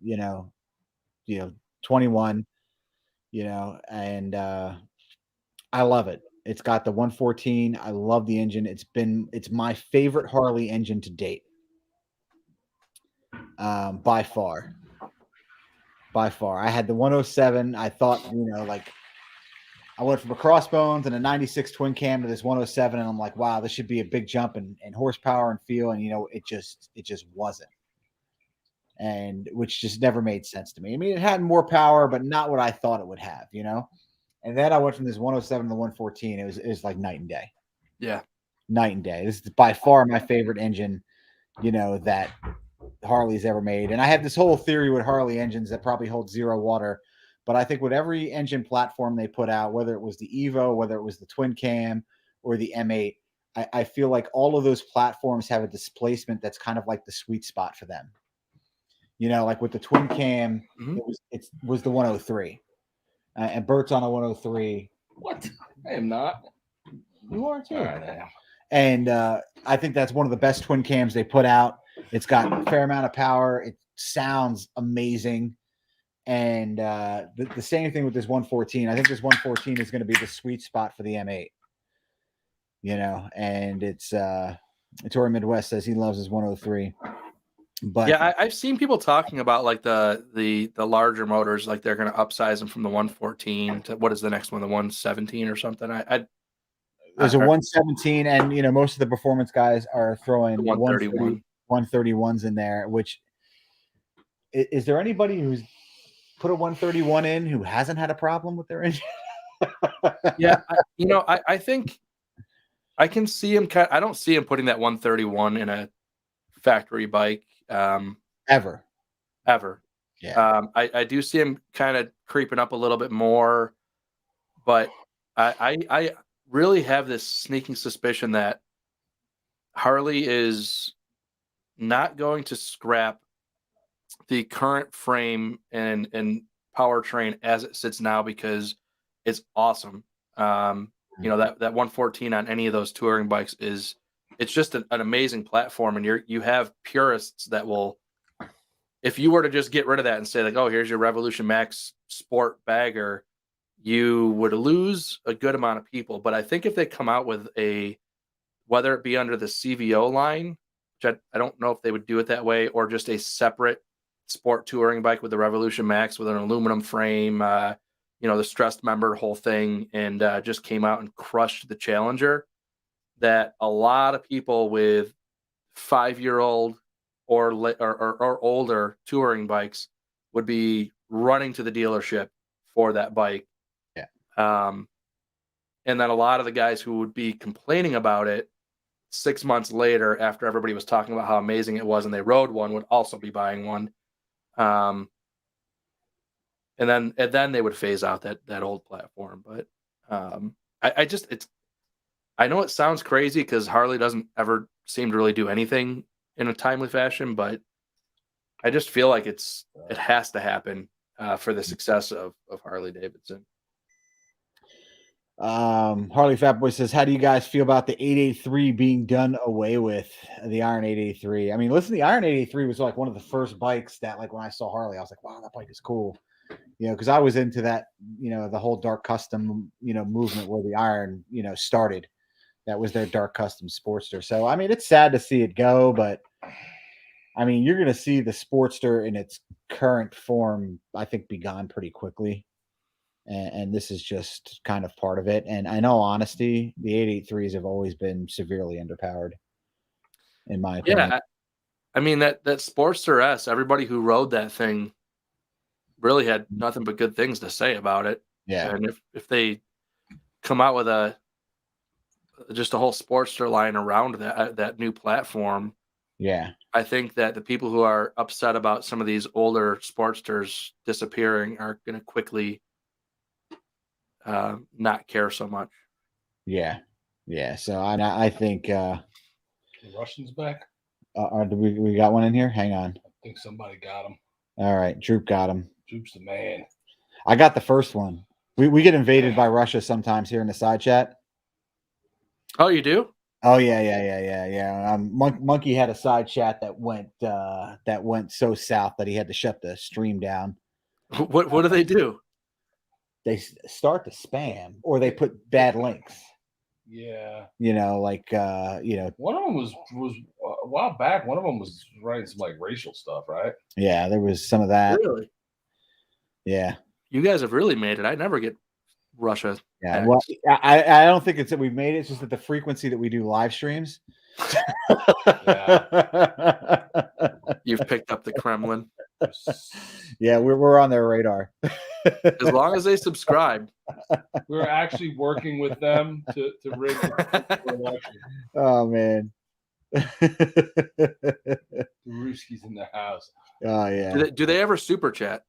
21, and I love it. It's got the 114. I love the engine. It's my favorite Harley engine to date. By far. I had the 107. I thought, I went from a Crossbones and a 96 twin cam to this 107, and I'm like, wow, this should be a big jump in horsepower and feel. And it just wasn't. And which just never made sense to me. I mean, it had more power, but not what I thought it would have, And then I went from this 107 to the 114. It was like night and day. Yeah. Night and day. This is by far my favorite engine, that Harley's ever made. And I have this whole theory with Harley engines that probably hold zero water. But I think with every engine platform they put out, whether it was the Evo, whether it was the twin cam or the M8, I feel like all of those platforms have a displacement that's kind of like the sweet spot for them. Like with the twin cam, it was the 103. And Bert's on a 103. What? I am not. You are too. All right, I am. And I think that's one of the best twin cams they put out. It's got a fair amount of power. It sounds amazing. And the same thing with this 114. I think this 114 is going to be the sweet spot for the M8. And it's Tory Midwest says he loves his 103. But yeah, I've seen people talking about like the larger motors, like they're going to upsize them from the 114 to what is the next one, the 117 or something. There's a 117, and most of the performance guys are throwing 131s in there. Which is there anybody who's put a 131 in who hasn't had a problem with their engine? Yeah, I think I can see him. I don't see him putting that 131 in a factory bike ever. Yeah. I do see him kind of creeping up a little bit more, but I really have this sneaking suspicion that Harley is not going to scrap the current frame and powertrain as it sits now because it's awesome. That 114 on any of those touring bikes it's just an amazing platform, and you have purists that will, if you were to just get rid of that and say like, oh, here's your Revolution Max Sport bagger, you would lose a good amount of people. But I think if they come out with whether it be under the CVO line, which I don't know if they would do it that way, or just a separate sport touring bike with the Revolution Max with an aluminum frame, the stressed member whole thing, and just came out and crushed the Challenger, that a lot of people with 5-year-old or older touring bikes would be running to the dealership for that bike. Yeah. And then a lot of the guys who would be complaining about it 6 months later, after everybody was talking about how amazing it was and they rode one, would also be buying one. And then they would phase out that old platform. But I know it sounds crazy because Harley doesn't ever seem to really do anything in a timely fashion, but I just feel like it has to happen for the success of Harley Davidson. Harley Fatboy says, how do you guys feel about the 883 being done away with, the Iron 883? I mean, listen, the Iron 883 was like one of the first bikes that, like, when I saw Harley, I was like, wow, that bike is cool. Because I was into that, the whole dark custom, movement where the Iron, started. That was their dark custom Sportster. So, I mean, it's sad to see it go, but I mean, you're going to see the Sportster in its current form, I think, be gone pretty quickly. And this is just kind of part of it. And in all honesty, the 883s have always been severely underpowered, in my opinion. Yeah, I mean, that Sportster S, everybody who rode that thing really had nothing but good things to say about it. Yeah. And if they come out with just a whole Sportster line around that new platform, Yeah. I think that the people who are upset about some of these older Sportsters disappearing are going to quickly not care so much. Yeah. Yeah. So I think The Russians back. we got one in here. Hang on. I think somebody got him. All right, Droop got him. Droop's the man. I got the first one. We get invaded by Russia sometimes here in the side chat. Oh, you do? Oh yeah. Monkey had a side chat that went so south that he had to shut the stream down. What do they do? They start to spam or they put bad links. Yeah. Like one of them was a while back. One of them was writing some like racial stuff, right? Yeah, there was some of that. Really? Yeah. You guys have really made it. I never get Russia. Yeah. Well, I don't think it's that we've made it. It's just that the frequency that we do live streams. You've picked up the Kremlin. Yeah, we're on their radar. As long as they subscribe. We're actually working with them to rig the election. Oh man. The Ruskies in the house. Oh yeah. Do they ever super chat?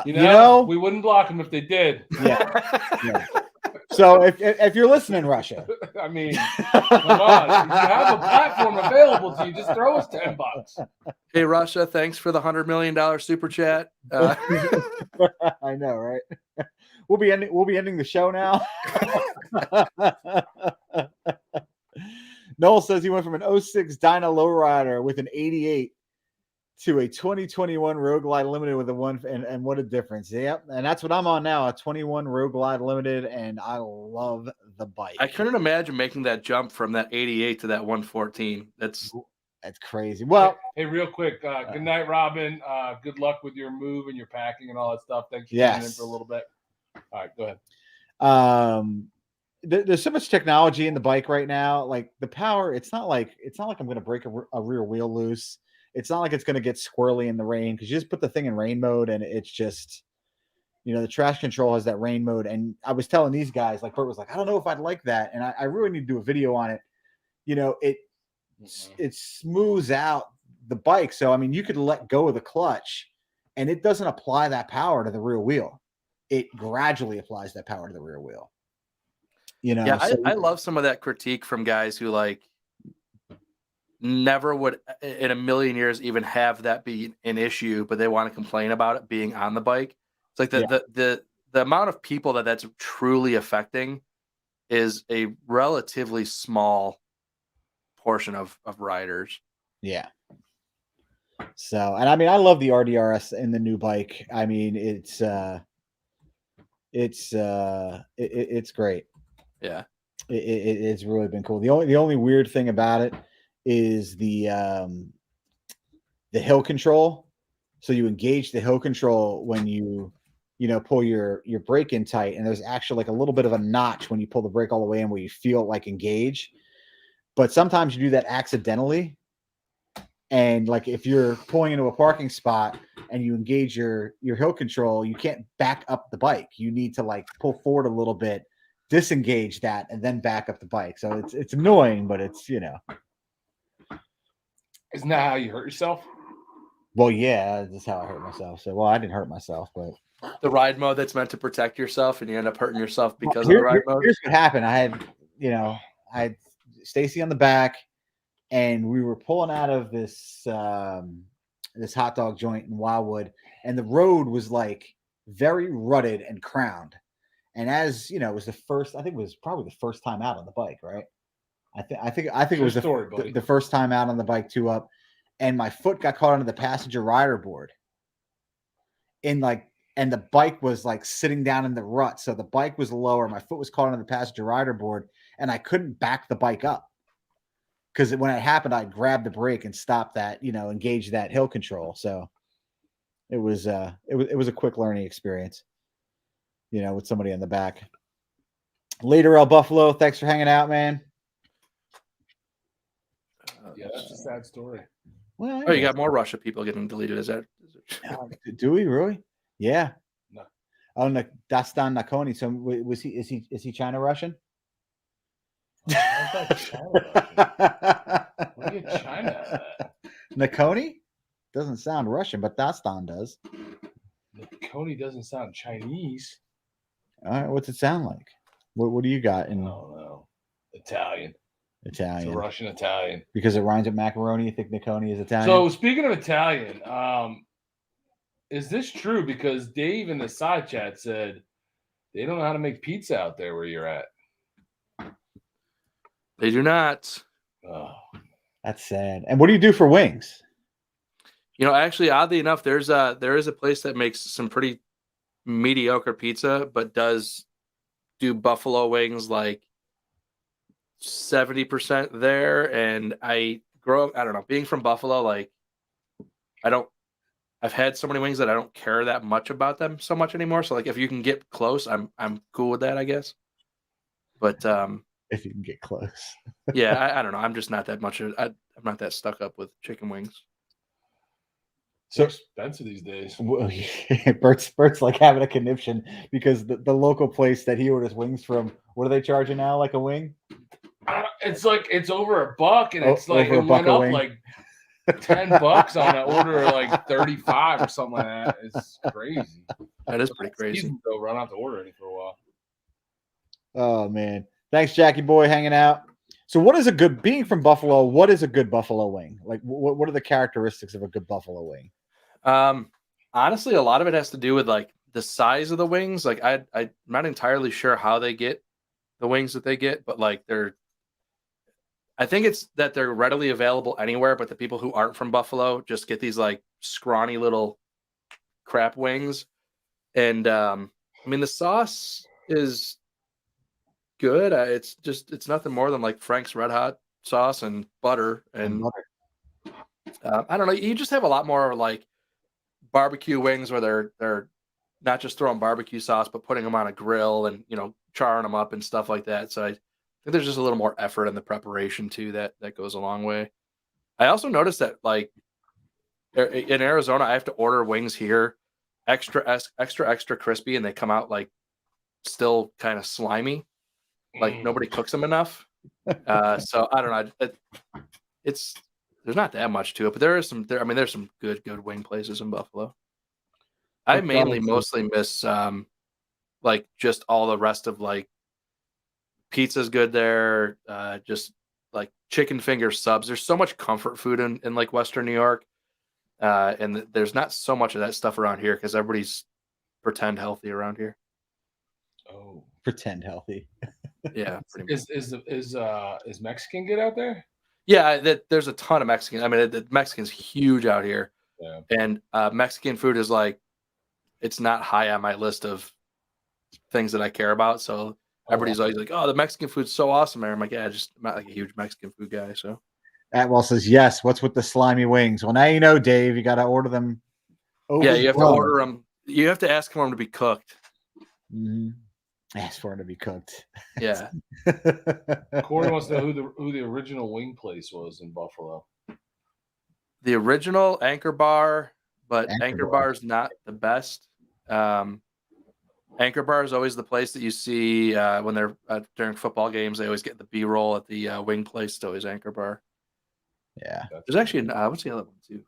You know, we wouldn't block them if they did. Yeah. So if you're listening, Russia, I mean, come on, if you have a platform available to you, just throw us $10. Hey Russia, thanks for the $100 million super chat. I know, right? We'll be ending the show now. Noel says he went from an 06 Dyna Lowrider with an 88 to a 2021 Rogue Glide Limited with a one, and what a difference. Yep. And that's what I'm on now, a 21 Rogue Glide Limited, and I love the bike. I couldn't imagine making that jump from that 88 to that 114. That's crazy. Well, hey, real quick, good night, Robin. Good luck with your move and your packing and all that stuff. Thanks for coming in for a little bit. All right, go ahead. There's so much technology in the bike right now. Like the power, it's not like I'm going to break a rear wheel loose. It's not like it's going to get squirrely in the rain because you just put the thing in rain mode and it's just, the traction control has that rain mode. And I was telling these guys, like Bert was like, I don't know if I'd like that. And I really need to do a video on it. It smooths out the bike. So, I mean, you could let go of the clutch and it doesn't apply that power to the rear wheel. It gradually applies that power to the rear wheel. Yeah, I love some of that critique from guys who like never would in a million years even have that be an issue, but they want to complain about it being on the bike. It's like the amount of people that's truly affecting is a relatively small portion of riders. Yeah. So, and I mean, I love the RDRS in the new bike. I mean, it's great. Yeah. It's really been cool. The only weird thing about it is the hill control. So you engage the hill control when you pull your brake in tight, and there's actually like a little bit of a notch when you pull the brake all the way in where you feel it like engage. But sometimes you do that accidentally. And like if you're pulling into a parking spot and you engage your hill control, you can't back up the bike. You need to like pull forward a little bit, disengage that, and then back up the bike. So it's annoying, but it's Isn't that how you hurt yourself? Well, yeah, that's how I hurt myself. So, well, I didn't hurt myself, but the ride mode that's meant to protect yourself, and you end up hurting yourself because of the ride mode. Here's what happened. I had Stacy on the back, and we were pulling out of this this hot dog joint in Wildwood, and the road was like very rutted and crowned. And as it was I think it was probably the first time out on the bike, right? I think it was the first time out on the bike 2-up, and my foot got caught onto the passenger rider board. And the bike was like sitting down in the rut, so the bike was lower. My foot was caught onto the passenger rider board, and I couldn't back the bike up because when it happened, I grabbed the brake and stopped that, engaged that hill control. So it was a quick learning experience, with somebody in the back. Later, El Buffalo, thanks for hanging out, man. Yeah, that's a sad story. Well, you got more Russia people getting deleted. Is that? Do we really? Yeah. No. Oh, Dastan Nakoni. So was he? Is he China Russian? How's that China Russian? Where do you get China out of that? Nakoni doesn't sound Russian, but Dastan does. Nakoni doesn't sound Chinese. All right, what's it sound like? What do you got I in don't know. Italian. It's Italian? a Russian Italian. Because it rhymes with macaroni. You think Nakoni is Italian? So speaking of Italian, is this true? Because Dave in the side chat said they don't know how to make pizza out there where you're at. They do not. Oh. That's sad. And what do you do for wings? You know, actually, oddly enough, there is a place that makes some pretty mediocre pizza, but does do buffalo wings like 70% there. And I don't know, being from Buffalo, like I've had so many wings that I don't care that much about them so much anymore. So like if you can get close, I'm cool with that, I guess. But If you can get close. yeah, I don't know. I'm just not that much. I'm not that stuck up with chicken wings. So expensive these days. Bert's like having a conniption because the local place that he orders wings from, what are they charging now? Like a wing? It's like it's over $1, and it's like over it went $1 a up wing. like $10 on an order of like 35 or something like that. It's crazy. That is pretty crazy. Season's over. I don't have to order any for a while. Oh man. Thanks, Jackie boy, hanging out. So what is a good, being from Buffalo, what is a good buffalo wing? Like what are the characteristics of a good buffalo wing? Honestly, a lot of it has to do with like the size of the wings. Like I'm not entirely sure how they get the wings that they get, but like I think it's that they're readily available anywhere, but the people who aren't from Buffalo just get these like scrawny little crap wings. And I mean, the sauce is good. It's nothing more than like Frank's Red Hot sauce and butter. And I don't know. You just have a lot more like barbecue wings where they're not just throwing barbecue sauce, but putting them on a grill and, you know, charring them up and stuff like that. So I think there's just a little more effort in the preparation too. That goes a long way. I also noticed that like in Arizona, I have to order wings here extra crispy, and they come out like still kind of slimy. Like nobody cooks them enough. So I don't know. There's not that much to it, but there's some good wing places in Buffalo. I mostly miss like just all the rest of like pizza's good there. Just like chicken finger subs. There's so much comfort food in like Western New York. And there's not so much of that stuff around here because everybody's pretend healthy around here. Oh, pretend healthy. Yeah. Is Mexican good out there? Yeah, there's a ton of Mexican. I mean, the Mexican's huge out here. Yeah. And Mexican food is like, it's not high on my list of things that I care about. So everybody's always like, "Oh, the Mexican food's so awesome." And I'm like, "Yeah, I'm not like a huge Mexican food guy." So Atwell says, "Yes. What's with the slimy wings?" Well, now you know, Dave. You got to order them. Yeah, you have to order them. You have to ask for them to be cooked. Mm-hmm. Ask for them to be cooked. Yeah. Corey wants to know who the original wing place was in Buffalo. The original Anchor Bar, but Anchor Bar is not the best. Anchor Bar is always the place that you see when they're during football games. They always get the B-roll at the wing place. It's always Anchor Bar. Yeah. There's actually what's the other one too?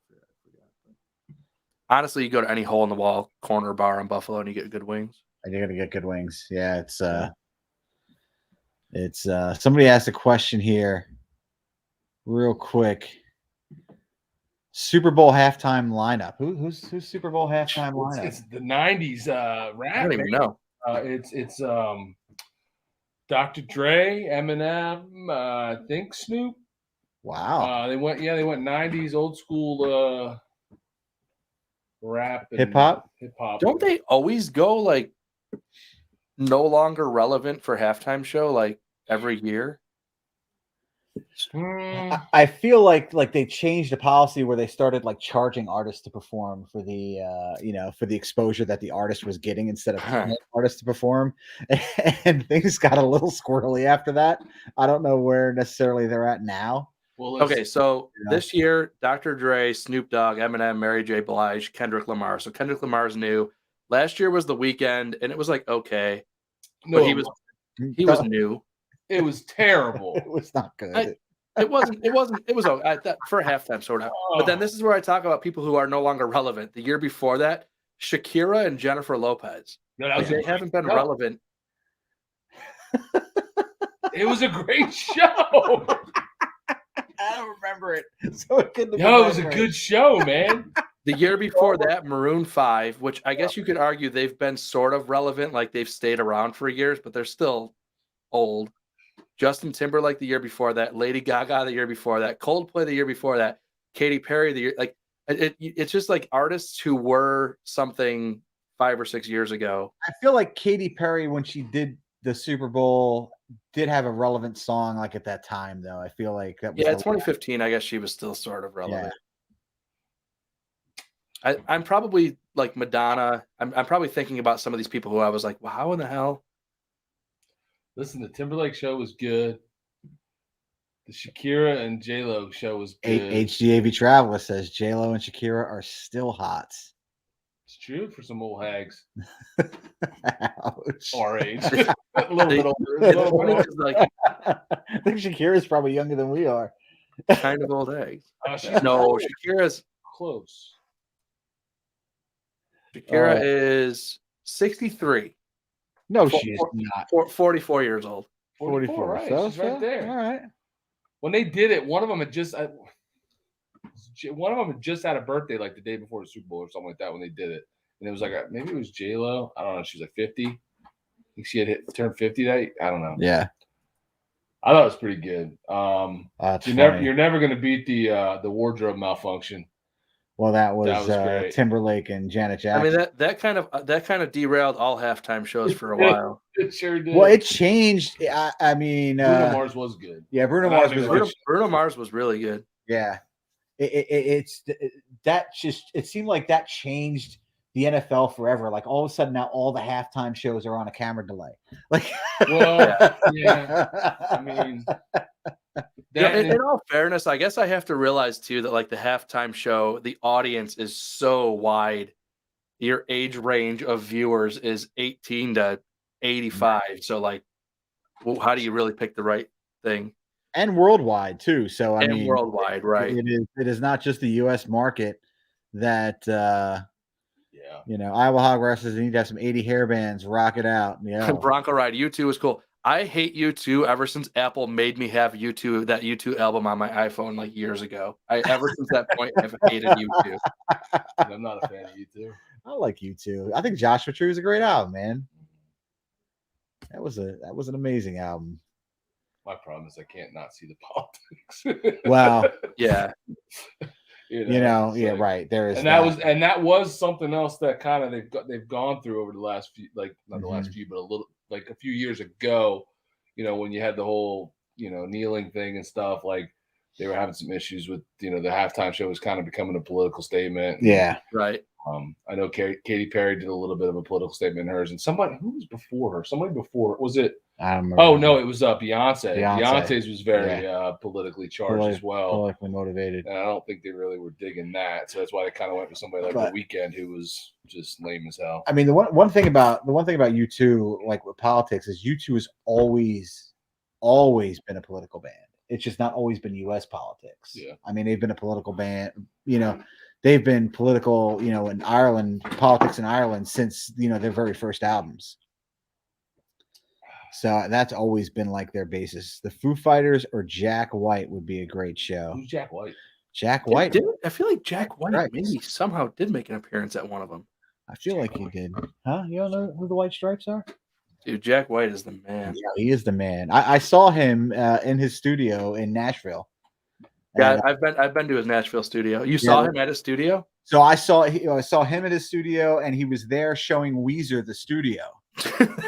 Honestly, you go to any hole in the wall corner bar in Buffalo and you get good wings. And you're gonna get good wings. Yeah, it's somebody asked a question here real quick. Super Bowl halftime lineup. Who's Super Bowl halftime lineup? It's the 90s rap. I don't even know. It's Dr. Dre, Eminem, I think Snoop. Wow. They went 90s old school rap and hip hop. Don't they always go like no longer relevant for halftime show like every year? I feel like they changed the policy where they started like charging artists to perform for the for the exposure that the artist was getting instead of paying artists to perform, and things got a little squirrely after that. I don't know where necessarily they're at now. Well, okay, so this year, Dr. Dre, Snoop Dogg, Eminem, Mary J. Blige, Kendrick Lamar. So Kendrick Lamar is new. Last year was The Weeknd, and it was like okay, No, but he was new. It was terrible. It was not good. It was for a halftime sort of. But then this is where I talk about people who are no longer relevant. The year before that, Shakira and Jennifer Lopez. No, they haven't been relevant. It was a great show. I don't remember it. So it couldn't have It was a good show, man. The year before that, Maroon 5, which I guess you could argue they've been sort of relevant, like they've stayed around for years, but they're still old. Justin Timberlake the year before that, Lady Gaga the year before that, Coldplay the year before that, Katy Perry the year, like it's just like artists who were something 5 or 6 years ago. I feel like Katy Perry, when she did the Super Bowl, did have a relevant song like at that time, though. I feel like that was 2015. I guess she was still sort of relevant. Yeah. I'm probably like Madonna. I'm probably thinking about some of these people who I was like, well, how in the hell? Listen, the Timberlake show was good. The Shakira and J-Lo show was good. HGAV Traveler says J-Lo and Shakira are still hot. It's true for some old hags. Ouch. Our age. A little bit older. I think Shakira's probably younger than we are. Kind of old hags. No, Shakira's close. Shakira is 63. No, she is not. 44 years old. 44, right? So, she's right there. All right. When they did it, one of them had just had a birthday like the day before the Super Bowl or something like that when they did it, and it was like maybe it was J-Lo. I don't know. She's like 50. I think she had turned 50 that. I don't know. Yeah. I thought it was pretty good. You're never going to beat the wardrobe malfunction. Well, that was Timberlake and Janet Jackson. I mean that kind of derailed all halftime shows for a while. It sure did. Well, it changed. I mean, Bruno Mars was good. Yeah, Bruno Mars was really good. Yeah, it seemed like that changed the NFL forever. Like all of a sudden now, all the halftime shows are on a camera delay. Like, well, yeah. I mean. In all fairness, I guess I have to realize too that like the halftime show, the audience is so wide. Your age range of viewers is 18 to 85. So like, well, how do you really pick the right thing? And worldwide too. So I mean, worldwide, right? It is not just the U.S. market that. Iowa Hog Wrestlers need to have some 80 hair bands, rock it out. Yeah, Bronco Ride U2 is cool. I hate U2 ever since Apple made me have that U2 album on my iPhone like years ago. Ever since that point, I've hated U2. I'm not a fan of U2. I like U2. I think Joshua Tree is a great album, man. That was an amazing album. My problem is I can't not see the politics. Wow. Yeah. Right. There is, and that was something else that kind of they've gone through over the last few, like not the last few, but a little. Like a few years ago, when you had the whole, kneeling thing and stuff, like they were having some issues with, the halftime show was kind of becoming a political statement. Yeah. Right. I know Katy Perry did a little bit of a political statement in hers, and who was before her? Somebody before, was it? I don't remember. Oh, no, it was Beyonce. Beyonce's was very politically charged as well. Politically motivated. And I don't think they really were digging that. So that's why they kind of went with somebody like The Weeknd, who was just lame as hell. I mean, the one thing about U2, like with politics, is U2 has always been a political band. It's just not always been U.S. politics. Yeah. I mean, they've been a political band, they've been political, in Ireland, politics in Ireland since, their very first albums. So that's always been like their basis. The Foo Fighters or Jack White would be a great show. Who's Jack White? Jack White. I feel like Jack White maybe somehow did make an appearance at one of them. I feel like he did. Huh? You don't know who the White Stripes are? Dude, Jack White is the man. Yeah, he is the man. I saw him in his studio in Nashville. Yeah, I've been to his Nashville studio. You saw him at his studio? So I saw him at his studio, and he was there showing Weezer the studio.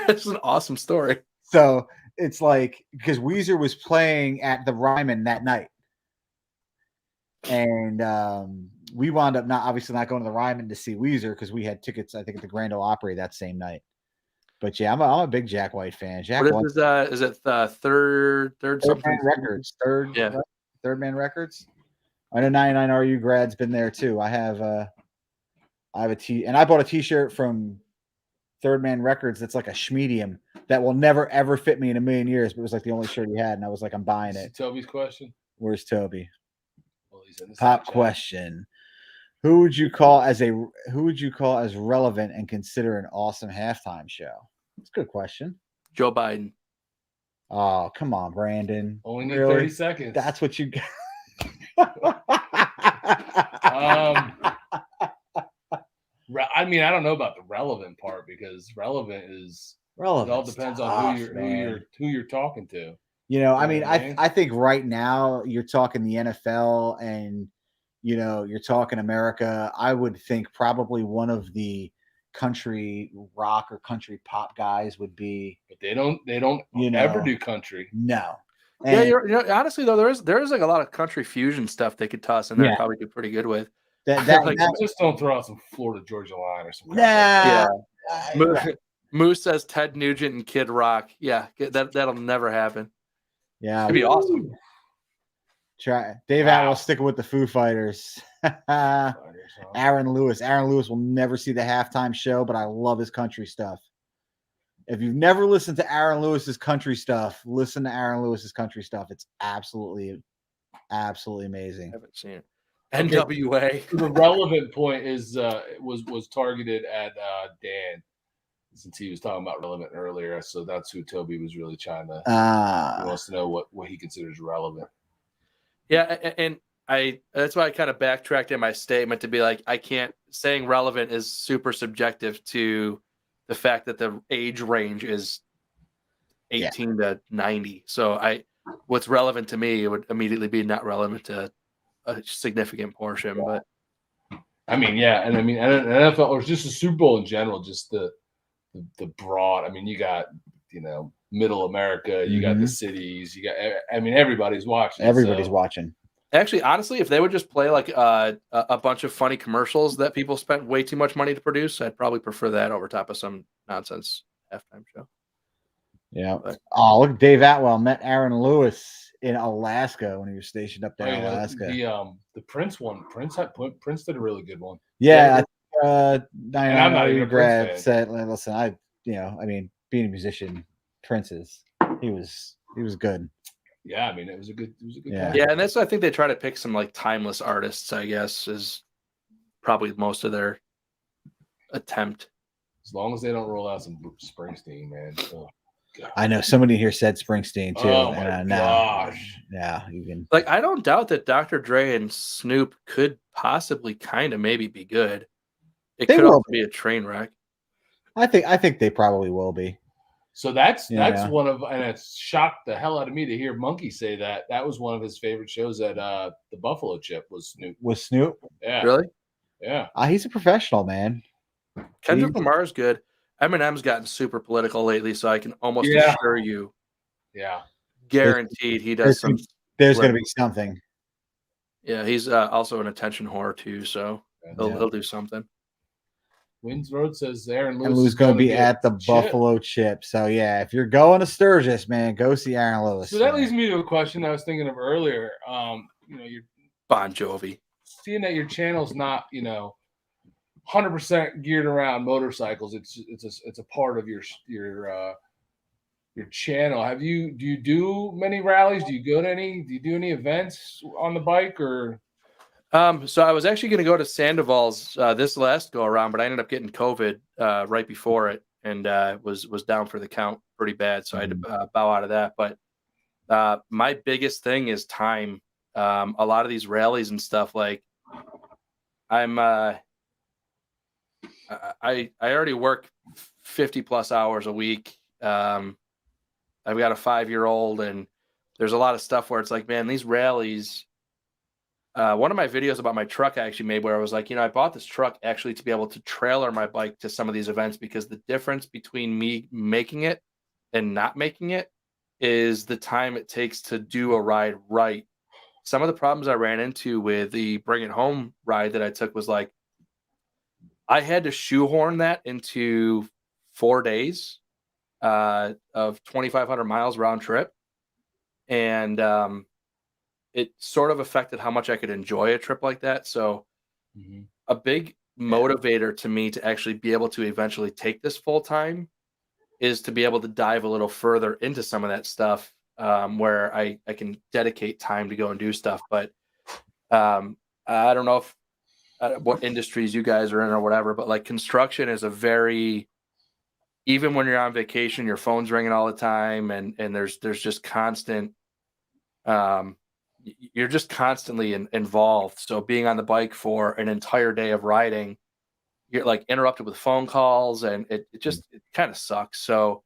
That's an awesome story. So it's like, because Weezer was playing at the Ryman that night, and we wound up obviously not going to the Ryman to see Weezer because we had tickets, I think, at the Grand Ole Opry that same night. But yeah, I'm a big Jack White fan. Is it Third Man Records? Third Man Records. I know 99 RU grad's been there too. I have a tee, and I bought a T-shirt from Third Man Records that's like a schmedium that will never ever fit me in a million years, but it was like the only shirt he had, and I was like, I'm buying it. Toby's question. Where's Toby? Well, he's in the Pop chat. question. Who would you call as relevant and consider an awesome halftime show? That's a good question. Joe Biden. Oh, come on, Brandon. Only need 30 seconds. That's what you I mean, I don't know about the relevant part because relevant is it all depends on who you're talking to. You know, I mean, I think right now you're talking the NFL and you're talking America. I would think probably one of the country rock or country pop guys would be. But they don't ever do country. No. And honestly though, there is like a lot of country fusion stuff they could toss in there. Probably do pretty good with. Just don't throw out some Florida Georgia line or something. Moose says Ted Nugent and Kid Rock. Yeah, that'll never happen. Yeah, it'd be awesome. Try Dave Atwell sticking with the Foo Fighters. Aaron Lewis will never see the halftime show, but I love his country stuff. If you've never listened to Aaron Lewis's country stuff, listen to Aaron Lewis's country stuff. It's absolutely amazing. I haven't seen it. NWA. The relevant point is was targeted at Dan, since he was talking about relevant earlier. So that's who Toby was really trying to. He wants to know what he considers relevant. Yeah, and that's why I kind of backtracked in my statement to be like, saying relevant is super subjective to the fact that the age range is 18 to 90. So what's relevant to me would immediately be not relevant to a significant portion. But I mean, and I mean NFL or just the Super Bowl in general, just the broad. I mean, you got middle America, you got the cities, you got. I mean, everybody's watching. Everybody's watching. Actually, honestly, if they would just play like a bunch of funny commercials that people spent way too much money to produce, I'd probably prefer that over top of some nonsense halftime show. Yeah. Oh, look, Dave Atwell met Aaron Lewis in Alaska when he was stationed up there in Alaska. The Prince one. Prince did a really good one. Yeah. I'm not even a Prince fan. Said, listen, I mean, being a musician, Prince he was good. Yeah, I mean, it was a good. Yeah, and that's I think they try to pick some like timeless artists. I guess is probably most of their attempt. As long as they don't roll out some Springsteen, man. Oh, I know somebody here said Springsteen too. Oh my gosh! Yeah, you can. Like, I don't doubt that Dr. Dre and Snoop could possibly kind of maybe be good. It could also be a train wreck. I think they probably will be. So that's one of, and it shocked the hell out of me to hear Monkey say that was one of his favorite shows at the Buffalo Chip was Snoop. Was Snoop? Yeah. Really? Yeah. He's a professional, man. Kendrick Lamar's good. Eminem's gotten super political lately, so I can almost assure you. Yeah. Guaranteed he does some. There's going to be something. Yeah, he's also an attention whore too, so he'll do something. Wins Road says Aaron Lewis is going to be at the Buffalo Chip. So, yeah, if you're going to Sturgis, man, go see Aaron Lewis. So that leads me to a question I was thinking of earlier. You're Bon Jovi. Seeing that your channel's not, 100% geared around motorcycles. It's a part of your channel. Do you do many rallies? Do you go to any? Do you do any events on the bike or? So I was actually going to go to Sandoval's this last go around, but I ended up getting COVID right before it, and was down for the count pretty bad, so I had to bow out of that. But my biggest thing is time. A lot of these rallies and stuff, like I already work 50 plus hours a week. I've got a 5-year-old, and there's a lot of stuff where it's like, man, these rallies. One of my videos about my truck I actually made where I was like, I bought this truck actually to be able to trailer my bike to some of these events, because the difference between me making it and not making it is the time it takes to do a ride right. Some of the problems I ran into with the Bring It Home ride that I took was like, I had to shoehorn that into 4 days of 2,500 miles round trip. And, it sort of affected how much I could enjoy a trip like that. So motivator to me to actually be able to eventually take this full time is to be able to dive a little further into some of that stuff, where I can dedicate time to go and do stuff. But I don't know if what industries you guys are in or whatever, but like construction is a very, even when you're on vacation, your phone's ringing all the time, and there's just constant, you're just constantly involved. So being on the bike for an entire day of riding, you're like interrupted with phone calls, and it kind of sucks. So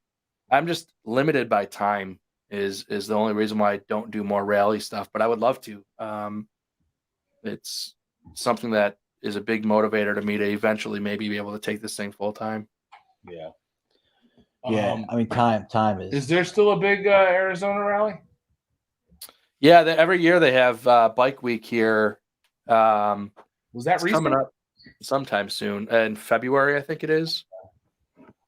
I'm just limited by time is the only reason why I don't do more rally stuff, but I would love to. It's something that is a big motivator to me to eventually maybe be able to take this thing full time. Yeah. Yeah. I mean, time is. Is there still a big Arizona rally? Yeah. Every year they have Bike Week here. Was that recent? Coming up sometime soon in February, I think it is.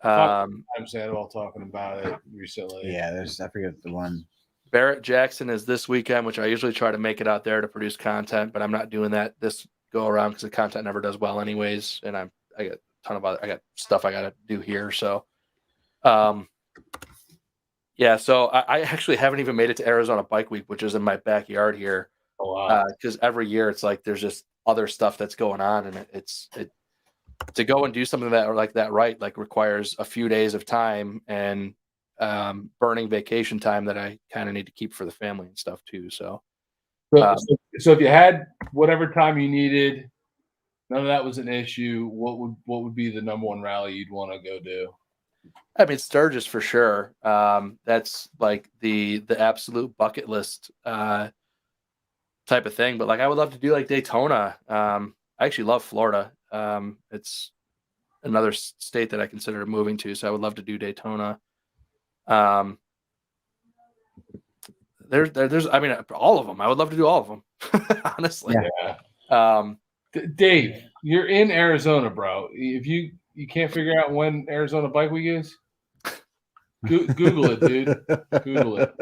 I'm sad about talking about it recently. Yeah, I forget the one. Barrett Jackson is this weekend, which I usually try to make it out there to produce content, but I'm not doing that this go around because the content never does well anyways. And I got a ton of I got stuff I got to do here. So, yeah, so I actually haven't even made it to Arizona Bike Week, which is in my backyard here. Oh, wow. Because every year it's like there's just other stuff that's going on, and it's to go and do something that or like that right like requires a few days of time and burning vacation time that I kind of need to keep for the family and stuff too. So if you had whatever time you needed, none of that was an issue, what would be the number one rally you'd want to go do? I mean, Sturgis for sure. That's like the absolute bucket list type of thing. But like I would love to do like Daytona. I actually love Florida. It's another state that I consider moving to, so I would love to do Daytona. There's I mean all of them. I would love to do all of them. Honestly. Yeah. Dave, you're in Arizona, bro. If you can't figure out when Arizona Bike Week is, Google it, dude. Google it.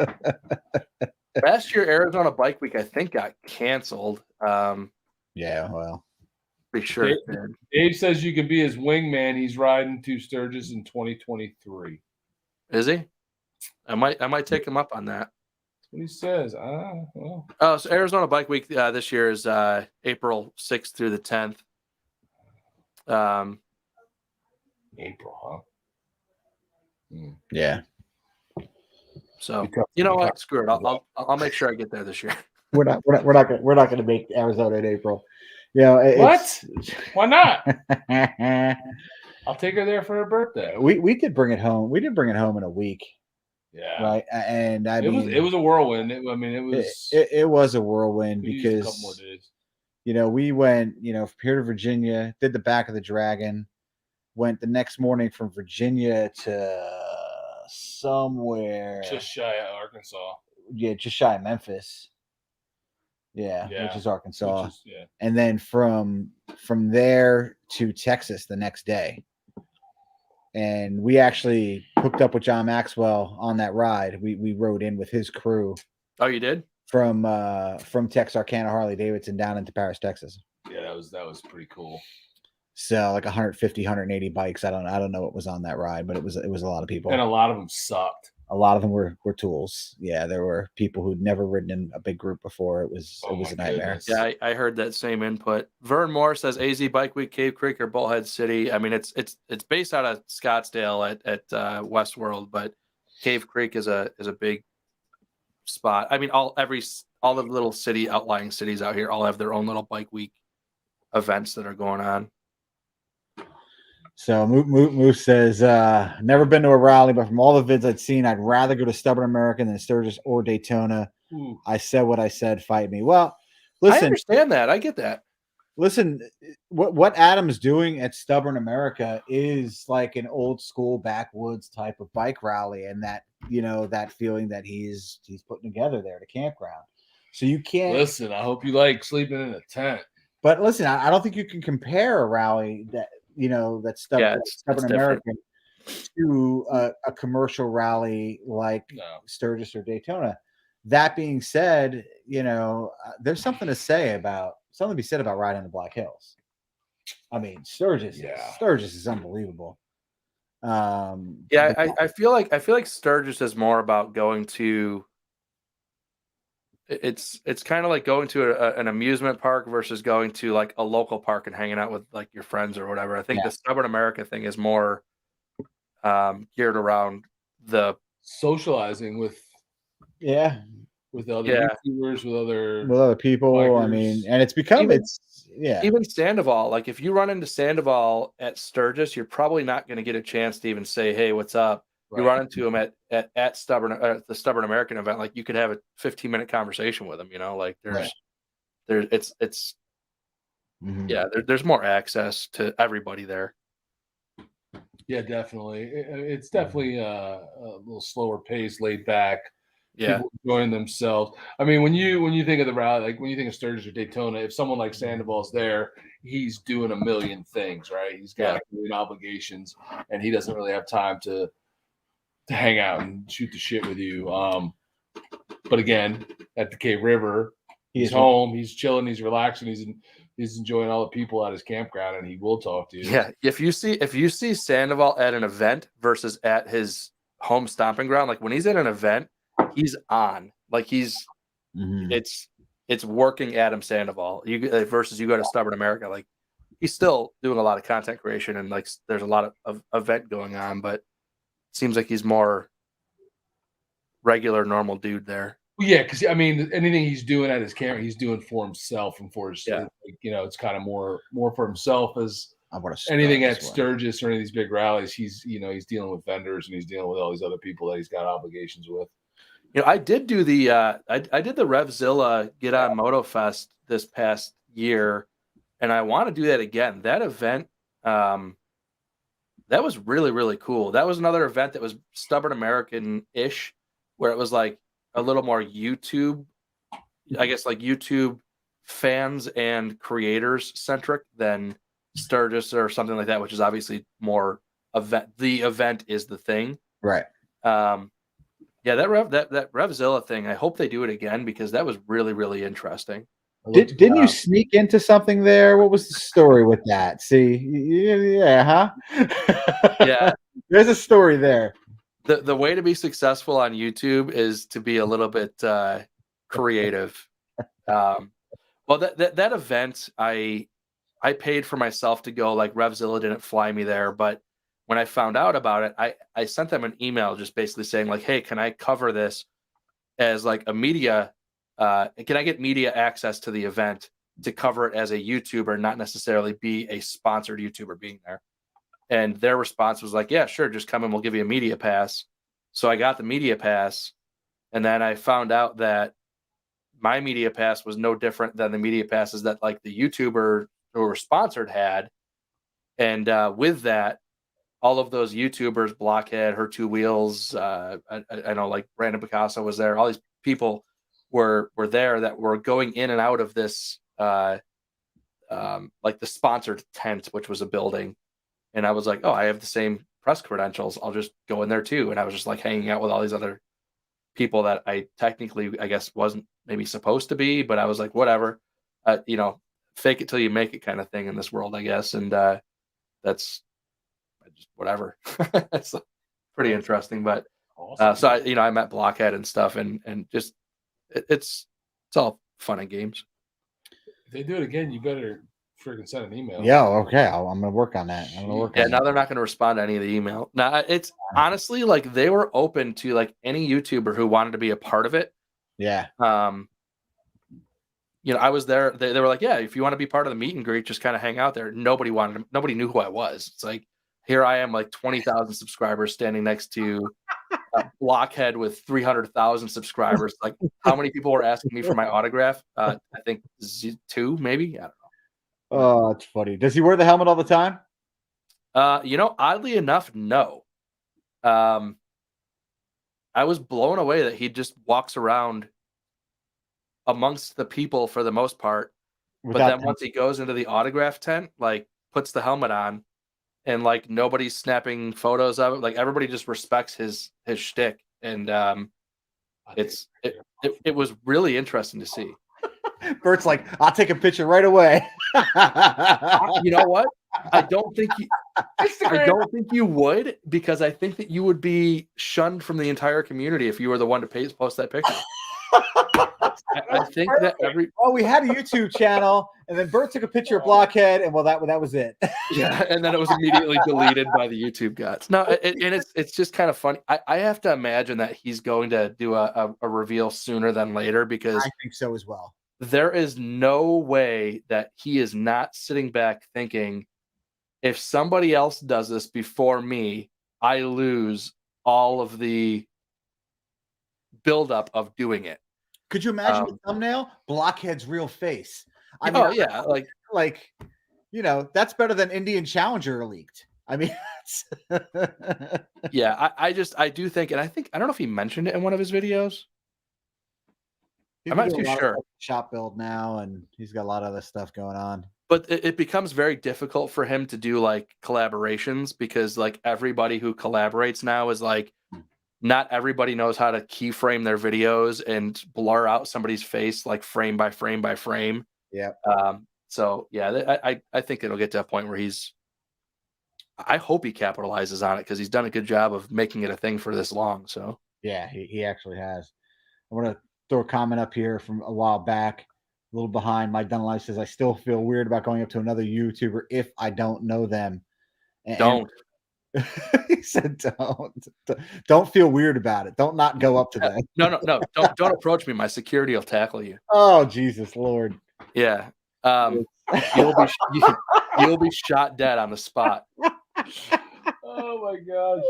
Last year Arizona Bike Week I think got canceled. Yeah, well, pretty sure. Dave says you could be his wingman. He's riding to Sturgis in 2023. Is he? I might take him up on that. That's what he says. Well. Oh, so Arizona Bike Week this year is April 6th through the 10th. April, huh? Yeah. So you know what? Screw it. I'll make sure I get there this year. We're not going to make Arizona in April. You know, what? Why not? I'll take her there for her birthday. We could bring it home. We did bring it home in a week. Yeah. Right. And it was a whirlwind. It was a whirlwind because a couple more days. You know, we went, from here to Virginia, did the back of the Dragon, went the next morning from Virginia to somewhere just shy of Arkansas. Yeah, just shy of Memphis. Yeah, which is Arkansas. And then from there to Texas the next day. And we actually hooked up with John Maxwell on that ride. We rode in with his crew. Oh, you did? From Texarkana Harley Davidson down into Paris, Texas. Yeah, that was pretty cool. So like 150, 180 bikes. I don't know what was on that ride, but it was a lot of people. And a lot of them sucked. A lot of them were tools. Yeah, there were people who'd never ridden in a big group before. It was a nightmare. Goodness. Yeah, I heard that same input. Vern Moore says AZ Bike Week, Cave Creek or Bullhead City. I mean, it's based out of Scottsdale at Westworld, but Cave Creek is a big spot. I mean, all the little outlying cities out here all have their own little bike week events that are going on. So Moose says, never been to a rally, but from all the vids I'd seen, I'd rather go to Stubborn American than Sturgis or Daytona. Ooh. I said what I said, fight me. Well, listen. I understand that. I get that. Listen, what Adam's doing at Stubborn America is like an old school backwoods type of bike rally, and that, that feeling that he's putting together there at a campground. So you can't listen. I hope you like sleeping in a tent. But listen, I don't think you can compare a rally that that's Stubborn American to a commercial rally like Sturgis or Daytona. That being said, there's something to be said about riding the Black Hills. I mean, Sturgis is unbelievable. I feel like Sturgis is more about going to. It's kind of like going to an amusement park versus going to like a local park and hanging out with like your friends or whatever. I think the Stubborn America thing is more geared around the socializing with other YouTubers, with other people. Bikers. I mean, and it's become even Sandoval. Like if you run into Sandoval at Sturgis, you're probably not going to get a chance to even say, "Hey, what's up?" Right. You run into him at the Stubborn American event, like you could have a 15-minute conversation with him. You know, like there's more access to everybody there. Yeah, definitely. It's definitely a little slower pace, laid back. Yeah, people enjoying themselves. I mean, when you think of the rally, like when you think of Sturgis or Daytona, if someone like Sandoval's there, he's doing a million things, right? He's got a million obligations, and he doesn't really have time to hang out and shoot the shit with you. But again, at the Cave River, he's home, he's chilling, he's relaxing, he's enjoying all the people at his campground, and he will talk to you. Yeah, if you see Sandoval at an event versus at his home stomping ground, like when he's at an event, he's on. Like he's it's working Adam Sandoval. Versus you go to Stubborn America, like he's still doing a lot of content creation and like there's a lot of event going on, but it seems like he's more regular, normal dude there. Yeah, because I mean, anything he's doing at his camera, he's doing for himself and for his, it's kind of more for himself as anything at Sturgis or any of these big rallies. He's dealing with vendors and he's dealing with all these other people that he's got obligations with. I did do the I did the Revzilla Get On Moto Fest this past year, and I want to do that again. That event, that was really, really cool. That was another event that was Stubborn American-ish, where it was like a little more YouTube, I guess, like YouTube fans and creators centric than Sturgis or something like that, which is obviously more event. The event is the thing, right? Yeah, that Revzilla thing. I hope they do it again because that was really, really interesting. Didn't you sneak into something there? What was the story with that? See, yeah. There's a story there. The way to be successful on YouTube is to be a little bit creative. Well, that event, I paid for myself to go. Like Revzilla didn't fly me there, but when I found out about it, I sent them an email just basically saying like, "Hey, can I cover this as like a media? Can I get media access to the event to cover it as a YouTuber, not necessarily be a sponsored YouTuber being there?" And their response was like, "Yeah, sure, just come and we'll give you a media pass." So I got the media pass, and then I found out that my media pass was no different than the media passes that like the YouTuber who were sponsored had. And with that, all of those YouTubers, Blockhead, Her Two Wheels, I know like Brandon Picasso was there. All these people were there that were going in and out of this, like the sponsored tent, which was a building. And I was like, oh, I have the same press credentials. I'll just go in there too. And I was just like hanging out with all these other people that I technically, I guess, wasn't maybe supposed to be, but I was like, whatever, fake it till you make it kind of thing in this world, I guess. And that's just whatever. It's pretty interesting. But awesome. So I met Blockhead and stuff, and just it's all fun and games. If they do it again, you better freaking send an email. Yeah, okay. I'm gonna work on that. Now they're not gonna respond to any of the email. Now it's honestly like they were open to like any YouTuber who wanted to be a part of it. Yeah. I was there. They were like, yeah, if you want to be part of the meet and greet, just kind of hang out there. Nobody knew who I was. It's like, here I am, like 20,000 subscribers standing next to a Blockhead with 300,000 subscribers. Like, how many people were asking me for my autograph? I think 2, maybe. I don't know. Oh, that's funny. Does he wear the helmet all the time? Oddly enough, no. I was blown away that he just walks around amongst the people for the most part. But then once he goes into the autograph tent, like puts the helmet on, and like nobody's snapping photos of it. Like everybody just respects his shtick, and it was really interesting to see. Bert's like, I'll take a picture right away. You know what? I don't think you would, because I think that you would be shunned from the entire community if you were the one to post that picture. I think that we had a YouTube channel, and then Bert took a picture of Blockhead, and that was it. Yeah, and then it was immediately deleted by the YouTube gods. No, and it's just kind of funny. I have to imagine that he's going to do a reveal sooner than later, because I think so as well. There is no way that he is not sitting back thinking, if somebody else does this before me, I lose all of the buildup of doing it. Could you imagine the thumbnail? Blockhead's real face. I mean, yeah, like that's better than Indian Challenger leaked. I mean, yeah, I do think, and I don't know if he mentioned it in one of his videos. I'm not too sure. Shop build now, and he's got a lot of other stuff going on. But it becomes very difficult for him to do like collaborations, because like everybody who collaborates now is like, not everybody knows how to keyframe their videos and blur out somebody's face like frame by frame by frame. Yeah. So yeah, I think it'll get to a point where I hope he capitalizes on it, because he's done a good job of making it a thing for this long. So yeah, he actually has. I want to throw a comment up here from a while back, a little behind. Mike Dunlap says, I still feel weird about going up to another YouTuber if I don't know them. Don't. He said, don't feel weird about it. Don't not go up to them. No. Don't approach me. My security will tackle you. Oh, Jesus Lord. Yeah. You'll be shot dead on the spot. Oh my gosh.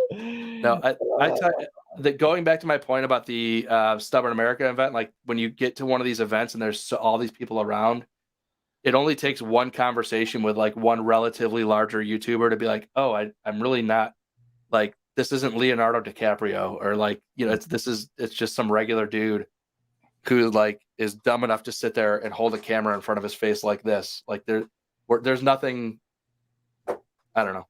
No, I tell you, that going back to my point about the Stubborn America event, like when you get to one of these events and there's all these people around, it only takes one conversation with like one relatively larger YouTuber to be like, oh, I'm really not, like, this isn't Leonardo DiCaprio, or like, it's just some regular dude who like is dumb enough to sit there and hold a camera in front of his face like this. Like there's nothing, I don't know.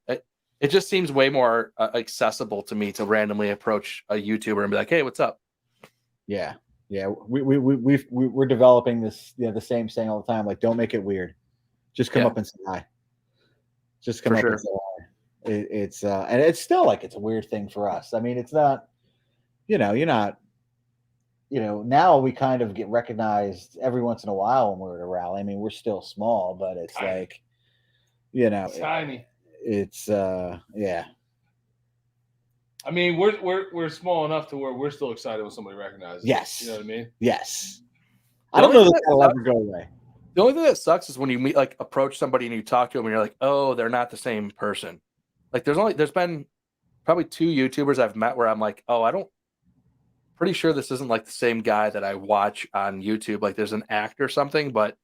It just seems way more accessible to me to randomly approach a YouTuber and be like, hey, what's up? Yeah. Yeah, we're developing this, the same saying all the time. Like, don't make it weird. Just come up and say hi. Just come up and say hi. It's and it's still like it's a weird thing for us. I mean, it's not, you're not, now we kind of get recognized every once in a while when we're at a rally. I mean, we're still small, but it's tiny. Like, it's tiny. It's yeah. I mean, we're small enough to where we're still excited when somebody recognizes us. Yes. You know what I mean? Yes. I don't know that that'll ever go away. The only thing that sucks is when you approach somebody and you talk to them and you're like, oh, they're not the same person. Like there's been probably 2 YouTubers I've met where I'm like, oh, pretty sure this isn't like the same guy that I watch on YouTube. Like there's an act or something, but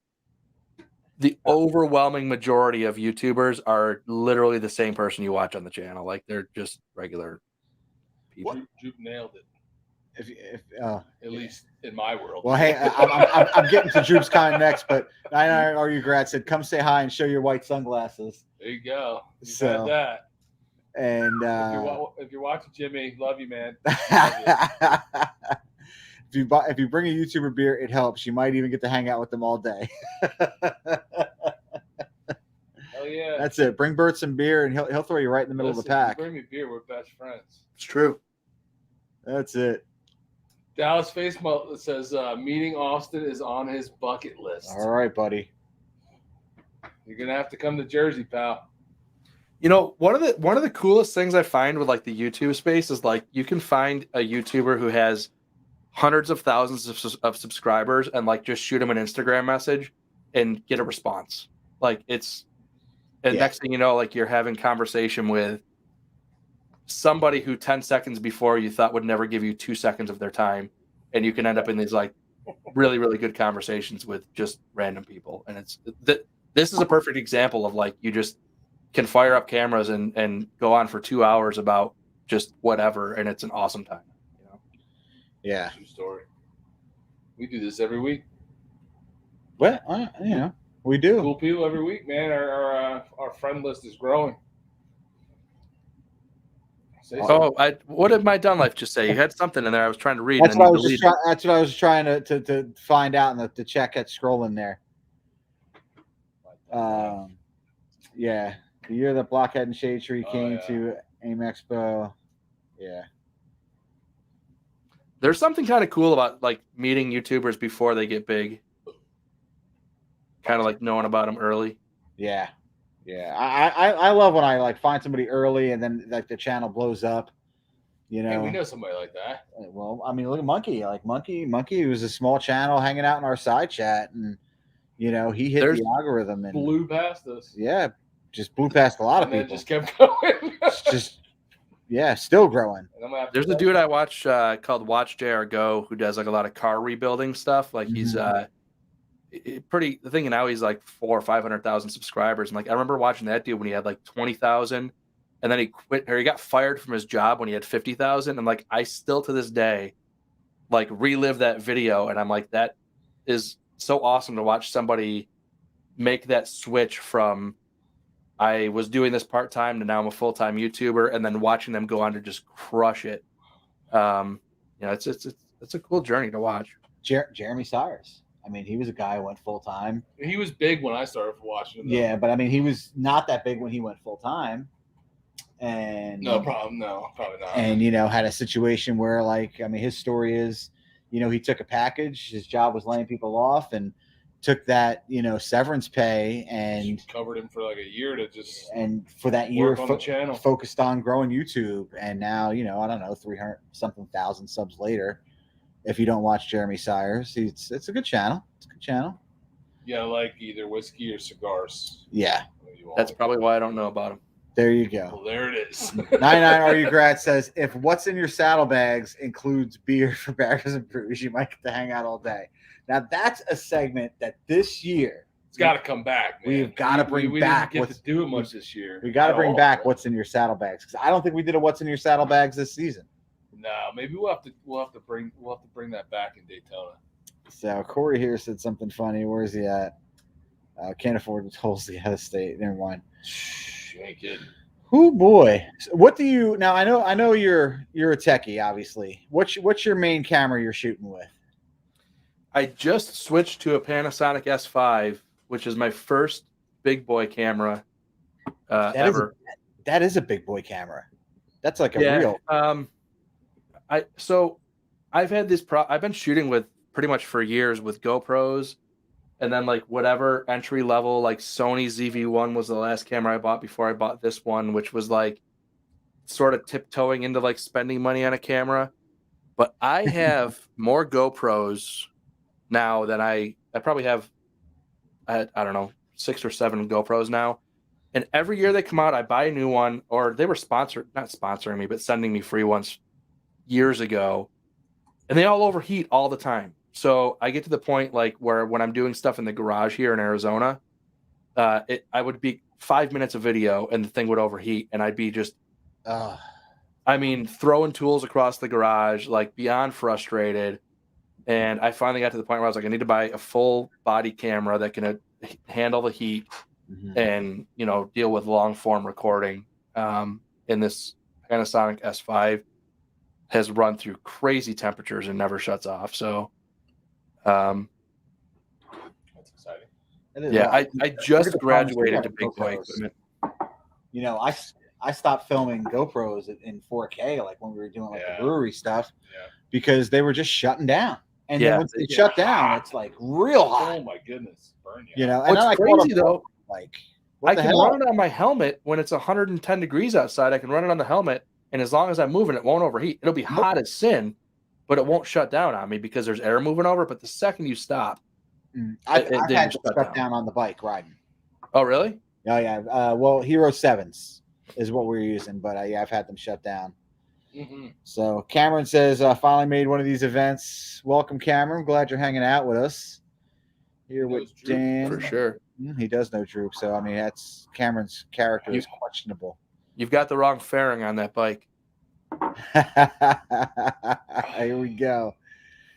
the overwhelming majority of YouTubers are literally the same person you watch on the channel. Like they're just regular people. Jupe nailed it. If at least in my world. Well, hey, I'm getting to Droop's comment next, but RU Grad said, "Come say hi and show your white sunglasses." There you go. You so had that. And if you're watching, Jimmy, love you, man. If you bring a YouTuber beer, it helps. You might even get to hang out with them all day. Hell yeah. That's it. Bring Bert some beer, and he'll throw you right in the middle of the pack. If you bring me beer, we're best friends. It's true. That's it. Dallas Face Melt says meeting Austin is on his bucket list. All right, buddy. You're gonna have to come to Jersey, pal. One of the coolest things I find with like the YouTube space is like you can find a YouTuber who has hundreds of thousands of subscribers and like just shoot him an Instagram message and get a response. Like next thing you know, like you're having conversation with somebody who 10 seconds before you thought would never give you 2 seconds of their time, and you can end up in these like really, really good conversations with just random people. And this is a perfect example of like you just can fire up cameras and go on for 2 hours about just whatever, and it's an awesome time. Yeah. True story. We do this every week. Well, we do. Cool people every week, man. Our friend list is growing. What did my Dunlife just say? You had something in there I was trying to read. That's what I was trying to find out, and the chat kept scrolling there. Yeah. The year that Blockhead and Shade Tree came yeah. to AIM Expo. Yeah. There's something kind of cool about like meeting YouTubers before they get big. Kind of like knowing about them early. Yeah. Yeah. I love when I like find somebody early and then like the channel blows up. You know, Hey, we know somebody like that. Well, I mean, look at Monkey. Like Monkey was a small channel hanging out in our side chat, and you know, he hit the algorithm and blew past us. Yeah, just blew past a lot of and people. Just kept going. Still growing. There's a dude I watch called Watch JR Go who does like a lot of car rebuilding stuff. Like he's pretty. The thing now he's like 400,000 or 500,000 subscribers. And like I remember watching that dude when he had like 20,000. And then he quit, or he got fired from his job when he had 50,000. And like, I still to this day, like relive that video. And I'm like, that is so awesome to watch somebody make that switch from I was doing this part-time to now I'm a full-time YouTuber, and then watching them go on to just crush it. You know, it's a cool journey to watch. Jeremy Cyrus. I mean, he was a guy who went full-time. He was big when I started watching him. Yeah, but I mean, he was not that big when he went full-time. And no problem, probably not. And you know, had a situation where, like, I mean, his story is, you know, he took a package. His job was laying people off, and took that, you know, severance pay and covered him for like a year to just for that year on the channel, focused on growing YouTube. And now, you know, I don't know, 300 something thousand subs later. If you don't watch Jeremy Cyrus, it's a good channel. It's a good channel. Yeah, like either whiskey or cigars. Yeah, that's probably why I don't know about him. There you go. Well, there it is. 99 Are You Grad says, if what's in your saddlebags includes beer for Baggers and Brews, you might get to hang out all day. Now, that's a segment that this year it's got to come back. Man. We've got to bring back. We didn't get to do it much this year. We got to bring back what's in your saddlebags, because I don't think we did a what's in your saddlebags this season. No, maybe we'll have to bring that back in Daytona. So Corey here said something funny. Where is he at? Can't afford to toll the out of state. Never mind. You ain't kidding. Oh boy. What do you now? I know you're a techie, obviously. What's your main camera you're shooting with? I just switched to a Panasonic S5, which is my first big boy camera ever. That is a big boy camera. That's like a real. I've had this. I've been shooting with pretty much for years with GoPros, and then like whatever entry level, like Sony ZV-1 was the last camera I bought before I bought this one, which was like sort of tiptoeing into like spending money on a camera. But I have more GoPros now than I probably have. I don't know, 6 or 7 GoPros now. And every year they come out, I buy a new one, or they were not sponsoring me, but sending me free ones years ago. And they all overheat all the time. So I get to the point like where when I'm doing stuff in the garage here in Arizona, I would be 5 minutes of video and the thing would overheat, and I'd be just, I mean, throwing tools across the garage, like beyond frustrated. And I finally got to the point where I was like, I need to buy a full body camera that can handle the heat and, you know, deal with long form recording. And this Panasonic S5 has run through crazy temperatures and never shuts off. So, that's exciting. Yeah, I just graduated to big boy equipment. You know, I stopped filming GoPros in 4K, like when we were doing like the brewery stuff, because they were just shutting down. And then once they shut down, it's like real hot. Oh my goodness, burn you. You know, and what's crazy though, like I can run it on my helmet when it's 110 degrees outside. I can run it on the helmet, and as long as I'm moving, it won't overheat. It'll be hot as sin, but it won't shut down on me because there's air moving over. But the second you stop, I've had to shut down on the bike riding. Oh, really? Oh yeah. Well, Hero 7s is what we're using, but I've had them shut down. So Cameron says, finally made one of these events. Welcome, Cameron. Glad you're hanging out with us here with Dan. For sure. He does know Droop. So, I mean, that's Cameron's character is questionable. You've got the wrong fairing on that bike. Here we go.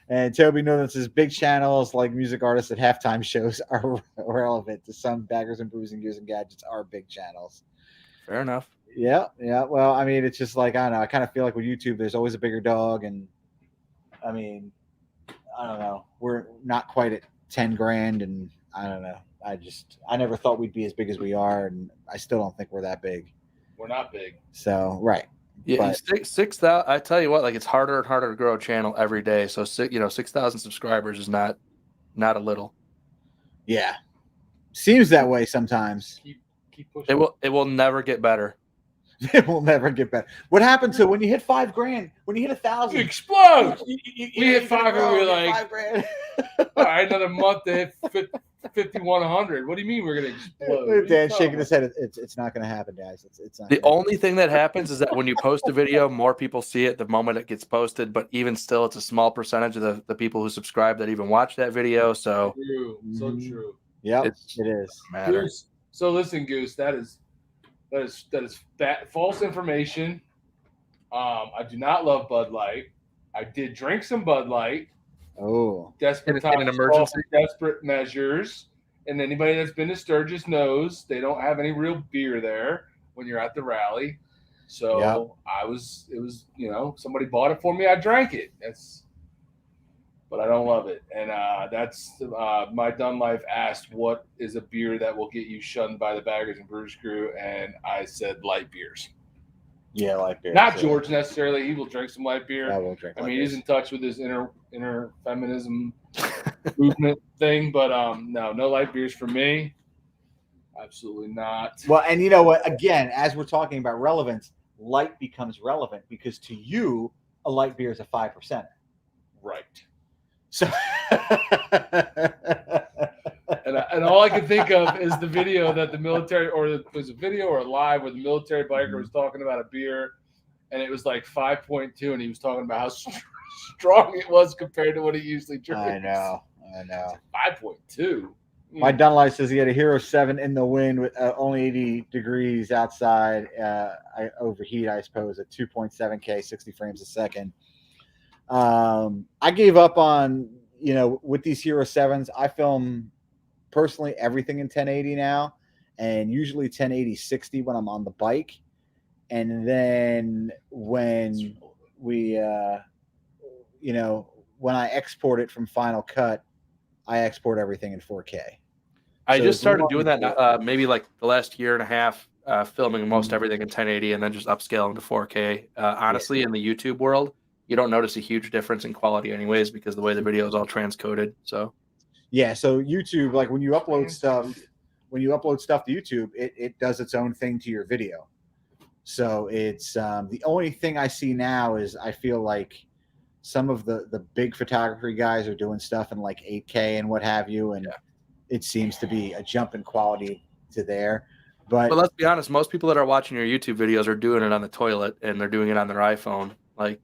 And Toby Northern says, big channels like music artists at halftime shows are relevant to some Baggers and Brews and Gears and Gadgets are big channels. Fair enough. Yeah. Well, I mean, it's just like, I don't know. I kind of feel like with YouTube, there's always a bigger dog. And I don't know. We're not quite at 10 grand. And I don't know. I never thought we'd be as big as we are, and I still don't think we're that big. We're not big. So right. Yeah, But 6,000. I tell you what, like it's harder and harder to grow a channel every day. So 6,000 subscribers is not a little. yeah, seems that way sometimes. Keep pushing. It will never get better. It will never get better. What happened to when you hit $5,000? When you hit 1,000, You explode. We hit 5 and we were like, $5,000. all right, another month to hit 5,100. What do you mean we're gonna explode? Dan shaking his head. It's not going to happen, guys. It's not. The only thing that happens is that when you post a video, more people see it the moment it gets posted. But even still, it's a small percentage of the people who subscribe that even watch that video. So True. So true. Yep, it is. Goose. So listen, Goose, that is false information. I do not love Bud Light. I did drink some Bud Light. Oh, Desperate in an times, emergency? desperate measures. And anybody that's been to Sturgis knows they don't have any real beer there when you're at the rally. So Yep. it was, somebody bought it for me. I drank it. But I don't love it. And that's my Dun Life asked, what is a beer that will get you shunned by the Baggers and Brewers crew? And I said light beers. yeah, light beer. Not George necessarily. He will drink some light beer. I will drink. I mean, he's in touch with his inner feminism movement thing, but no light beers for me. Absolutely not. Well, and you know what? Again, as we're talking about relevance, light becomes relevant because to you, a light beer is a 5%. Right. So, and all I can think of is the video that the military, or it was a video or a live where the military biker was talking about a beer, and it was like 5.2, and he was talking about how strong it was compared to what he usually drinks. I know. 5.2. My Dunlop says he had a Hero 7 in the wind with only 80 degrees outside. I overheat, I suppose, at 2.7K, 60 frames a second. I gave up on, with these Hero 7s, I film personally everything in 1080 now, and usually 1080 60 when I'm on the bike. And then when we, when I export it from Final Cut, I export everything in 4K. I So just started as doing long that maybe like the last year and a half, filming most everything in 1080 and then just upscaling to 4K. Honestly, in the YouTube world, you don't notice a huge difference in quality anyways because the way the video is all transcoded. So so YouTube, like when you upload stuff to YouTube, it does its own thing to your video. So it's the only thing I see now is I feel like some of the big photography guys are doing stuff in like 8K and what have you, and it seems to be a jump in quality to there. But let's be honest, most people that are watching your YouTube videos are doing it on the toilet and they're doing it on their iPhone. Like,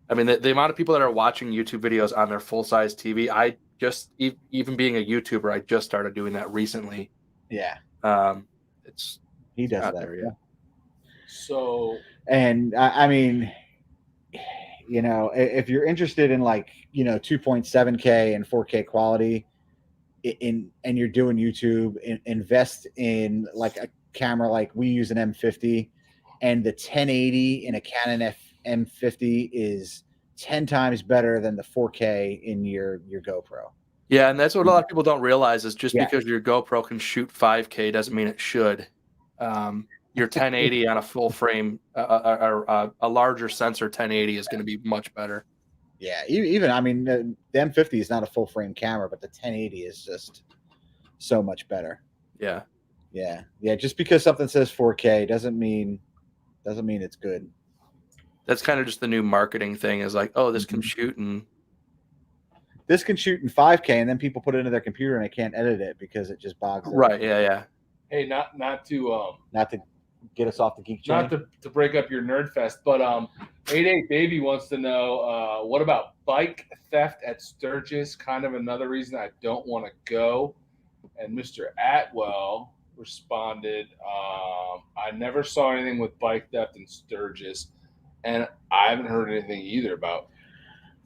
I mean, the amount of people that are watching YouTube videos on their full-size TV, I just, even being a YouTuber, I just started doing that recently. Yeah. He does that. There, yeah. So, and I mean, if you're interested in like, 2.7K and 4K quality and you're doing YouTube, invest in like a camera like we use an M50, and the 1080 in a Canon M50 is 10 times better than the 4K in your GoPro. Yeah, and that's what a lot of people don't realize is just because your GoPro can shoot 5K doesn't mean it should. Your 1080 on a full frame, a larger sensor 1080 is going to be much better. Yeah, even I mean, the M50 is not a full frame camera, but the 1080 is just so much better. Yeah. Just because something says 4K doesn't mean it's good. That's kind of just the new marketing thing. Is like, oh, this can shoot in 5K, and then people put it into their computer and they can't edit it because it just bogs. Right. Yeah. Hey, not to get us off the geek train. Not to break up your nerd fest, but 88 Baby wants to know what about bike theft at Sturgis? Kind of another reason I don't want to go. And Mr. Atwell responded, I never saw anything with bike theft in Sturgis, and I haven't heard anything either about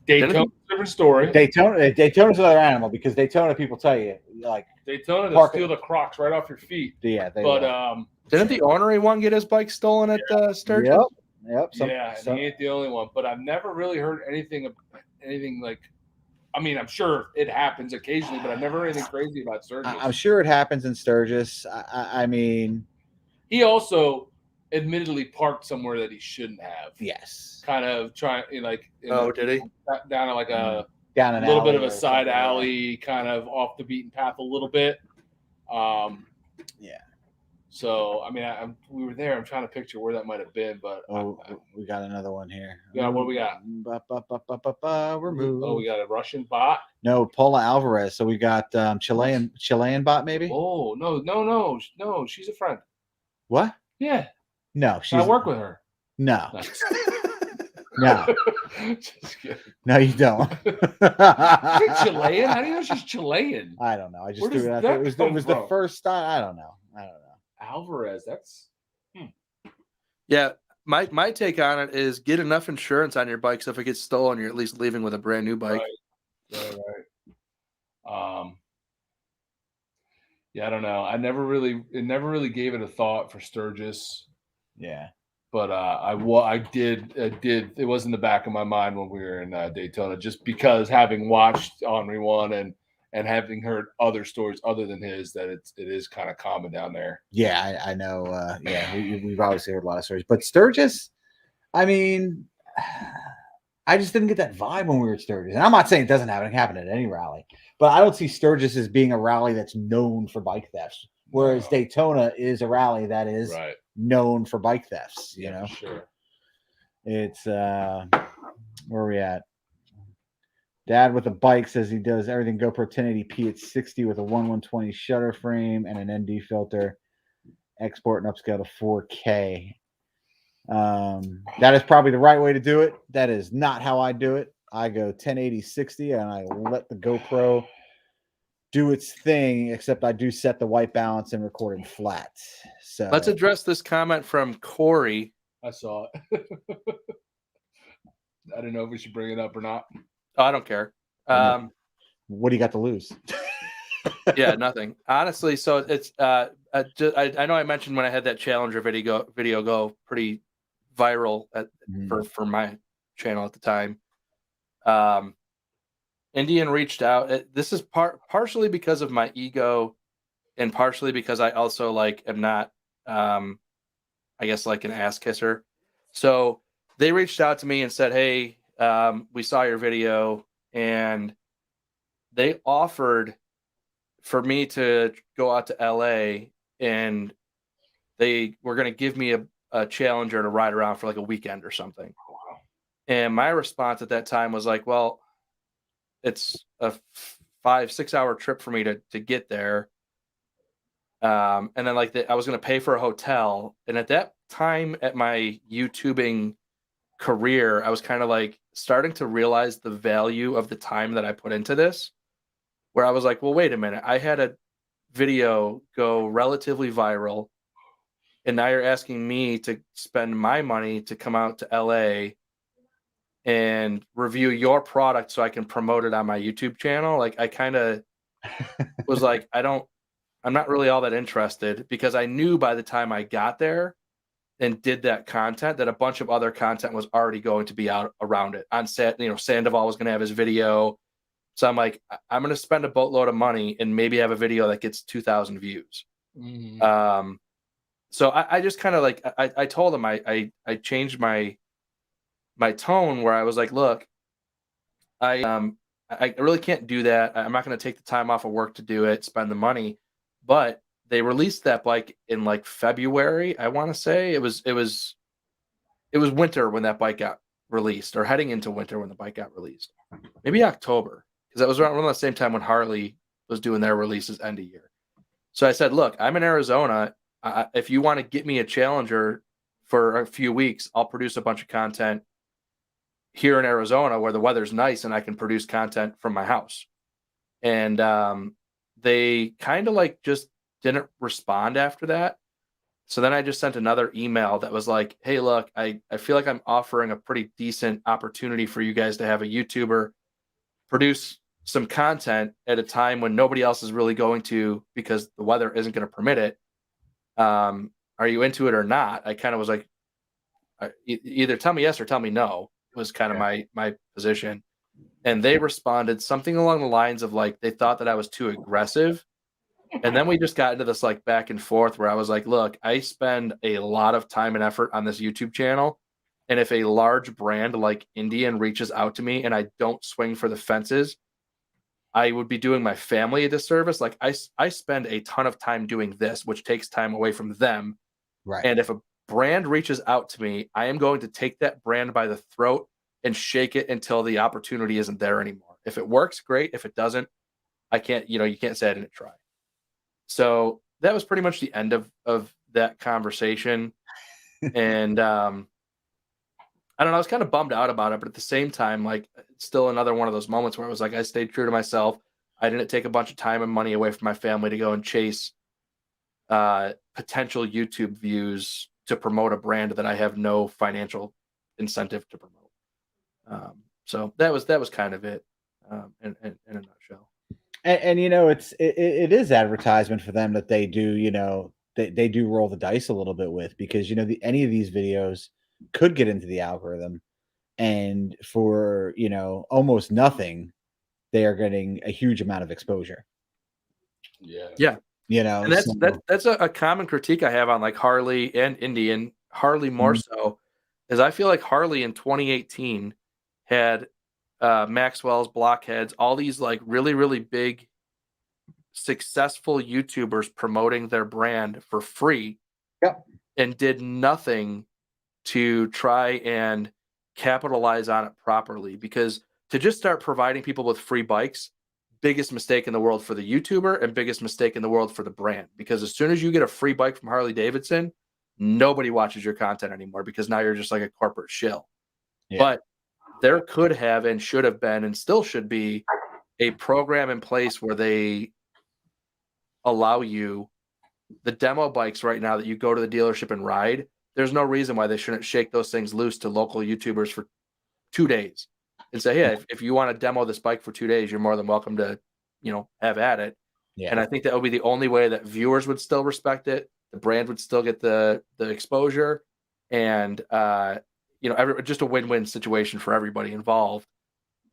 Daytona. Different story. Daytona's another animal because Daytona people tell you like Daytona they'll steal the Crocs right off your feet. Yeah, didn't the ornery one get his bike stolen at Sturgis? Yep. He ain't the only one. But I've never really heard anything like I mean, I'm sure it happens occasionally, but I've never heard anything crazy about Sturgis. I'm sure it happens in Sturgis. I mean, he also admittedly parked somewhere that he shouldn't have. yes. Kind of trying, Did he? Down at like a down an little bit alley of a or side something, alley, kind of off the beaten path a little bit. Yeah. So I mean, we were there. I'm trying to picture where that might have been, but we got another one here. Yeah, what do we got? Remove. Oh, we got a Russian bot. No, Paula Alvarez. So we got Chilean bot maybe. Oh no! She's a friend. What? Yeah. No, I work with her. No. Nice. No. Just kidding. No, you don't. She's Chilean? How do you know she's Chilean? I don't know. I just Where threw does it out that there. It was come the from? first time. I don't know. Alvarez, that's Yeah, my take on it is get enough insurance on your bike so if it gets stolen, you're at least leaving with a brand new bike. right. Yeah, I don't know. It never really gave it a thought for Sturgis. Yeah. But I did. It was in the back of my mind when we were in Daytona, just because having watched Henri One and having heard other stories other than his, that it is kind of common down there. Yeah, I know. We've obviously heard a lot of stories, but Sturgis, I mean, I just didn't get that vibe when we were at Sturgis. And I'm not saying it doesn't happen at any rally, but I don't see Sturgis as being a rally that's known for bike thefts, whereas Daytona is a rally that is known for bike thefts. You know, for sure. It's where are we at? Dad with a bike says he does everything GoPro 1080p at 60 with a 1/120 shutter frame and an ND filter. Export and upscale to 4K. That is probably the right way to do it. That is not how I do it. I go 1080 60 and I let the GoPro do its thing, except I do set the white balance and record in flat. So let's address this comment from Corey. I saw it. I don't know if we should bring it up or not. Oh, I don't care. What do you got to lose? Yeah, nothing. Honestly, so it's I know I mentioned when I had that Challenger video go pretty viral for my channel at the time. Indian reached out. This is partially because of my ego, and partially because I also am not, I guess an ass kisser. So they reached out to me and said, "Hey, we saw your video," and they offered for me to go out to LA, and they were going to give me a Challenger to ride around for a weekend or something. Wow. And my response at that time was well, it's a 5-6 hour trip for me to get there. And then I was going to pay for a hotel. And at that time at my YouTubing career, I was kind of starting to realize the value of the time that I put into this, where I was well, wait a minute. I had a video go relatively viral, and now you're asking me to spend my money to come out to LA and review your product so I can promote it on my YouTube channel. I kind of was I'm not really all that interested, because I knew by the time I got there and did that content that a bunch of other content was already going to be out around it on set. Sandoval was going to have his video. So I'm I'm going to spend a boatload of money and maybe have a video that gets 2,000 views. Mm-hmm. So I just kind of I told him I changed my tone, where I was look, I really can't do that. I'm not going to take the time off of work to do it, spend the money. But they released that bike in February. I want to say it was winter when that bike got released, or heading into winter when the bike got released. Maybe October, because that was around the same time when Harley was doing their releases end of year. So I said, look, I'm in Arizona. If you want to get me a Challenger for a few weeks, I'll produce a bunch of content here in Arizona where the weather's nice and I can produce content from my house. And they kind of just didn't respond after that. So then I just sent another email that was hey, look, I feel like I'm offering a pretty decent opportunity for you guys to have a YouTuber produce some content at a time when nobody else is really going to, because the weather isn't going to permit it. Are you into it or not? I kind of was either tell me yes or tell me no, was kind of my position. and they responded something along the lines of like they thought that I was too aggressive. And then we just got into this like back and forth where I was like, look, I spend a lot of time and effort on this YouTube channel. And if a large brand like Indian reaches out to me and I don't swing for the fences, I would be doing my family a disservice. Like I spend a ton of time doing this, which takes time away from them. Right. And if a brand reaches out to me, I am going to take that brand by the throat and shake it until the opportunity isn't there anymore. If it works, great. If it doesn't, I can't, you can't say I didn't try. So that was pretty much the end of that conversation. And I don't know, I was kind of bummed out about it, but at the same time, like it's still another one of those moments where I was like, I stayed true to myself. I didn't take a bunch of time and money away from my family to go and chase potential YouTube views to promote a brand that I have no financial incentive to promote. So that was kind of it in a nutshell. And it is advertisement for them that they do, they do roll the dice a little bit with, because any of these videos could get into the algorithm, and for almost nothing, they are getting a huge amount of exposure. Yeah. And that's a common critique I have on like Harley and Indian. Harley more so, is I feel like Harley in 2018 had Maxwell's, Blockheads, all these like really, really big, successful YouTubers promoting their brand for free. Yep. And did nothing to try and capitalize on it properly, because to just start providing people with free bikes, biggest mistake in the world for the YouTuber and biggest mistake in the world for the brand, because as soon as you get a free bike from Harley Davidson, nobody watches your content anymore, because now you're just like a corporate shill. Yeah. But there could have and should have been and still should be a program in place where they allow you the demo bikes right now that you go to the dealership and ride. There's no reason why they shouldn't shake those things loose to local YouTubers for 2 days and say, hey, if you want to demo this bike for 2 days, you're more than welcome to, have at it. Yeah. And I think that would be the only way that viewers would still respect it. The brand would still get the exposure, and, just a win-win situation for everybody involved.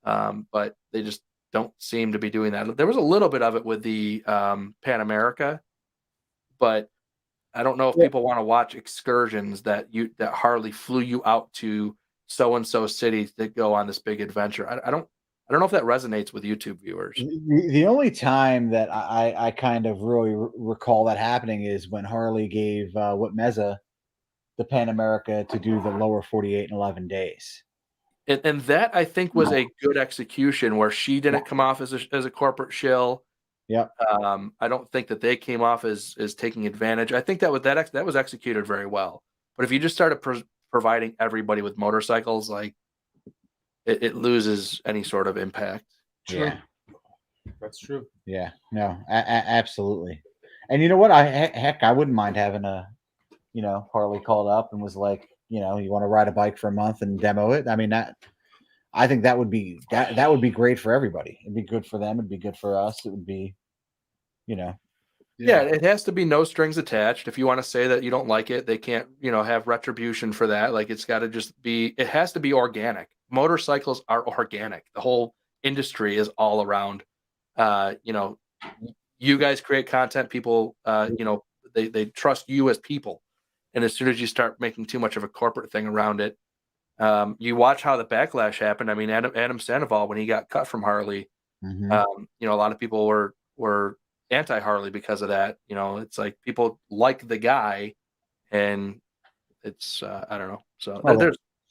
But they just don't seem to be doing that. There was a little bit of it with the Pan America, but I don't know if people want to watch excursions that Harley flew you out to so-and-so city to go on this big adventure. I don't know if that resonates with YouTube viewers. The only time that I kind of really recall that happening is when Harley gave Meza the Pan America to do the lower 48 in 11 days. And that, I think, was a good execution where she didn't come off as a corporate shill. Yep. I don't think that they came off as taking advantage. I think that was executed very well. But if you just started providing everybody with motorcycles, like it loses any sort of impact. Yeah, that's true. Yeah, no, absolutely. And you know what? I wouldn't mind having Harley called up and was like, you want to ride a bike for a month and demo it. I mean, I think that would be great for everybody. It'd be good for them. It'd be good for us. It would be, Yeah, it has to be no strings attached. If you want to say that you don't like it, they can't, have retribution for that. Like, it's got to just be, it has to be organic. Motorcycles are organic. The whole industry is all around, you guys create content, people, they trust you as people. And as soon as you start making too much of a corporate thing around it, you watch how the backlash happened. I mean, Adam Sandoval, when he got cut from Harley, a lot of people were anti-Harley because of that. It's like people like the guy, and it's I don't know. So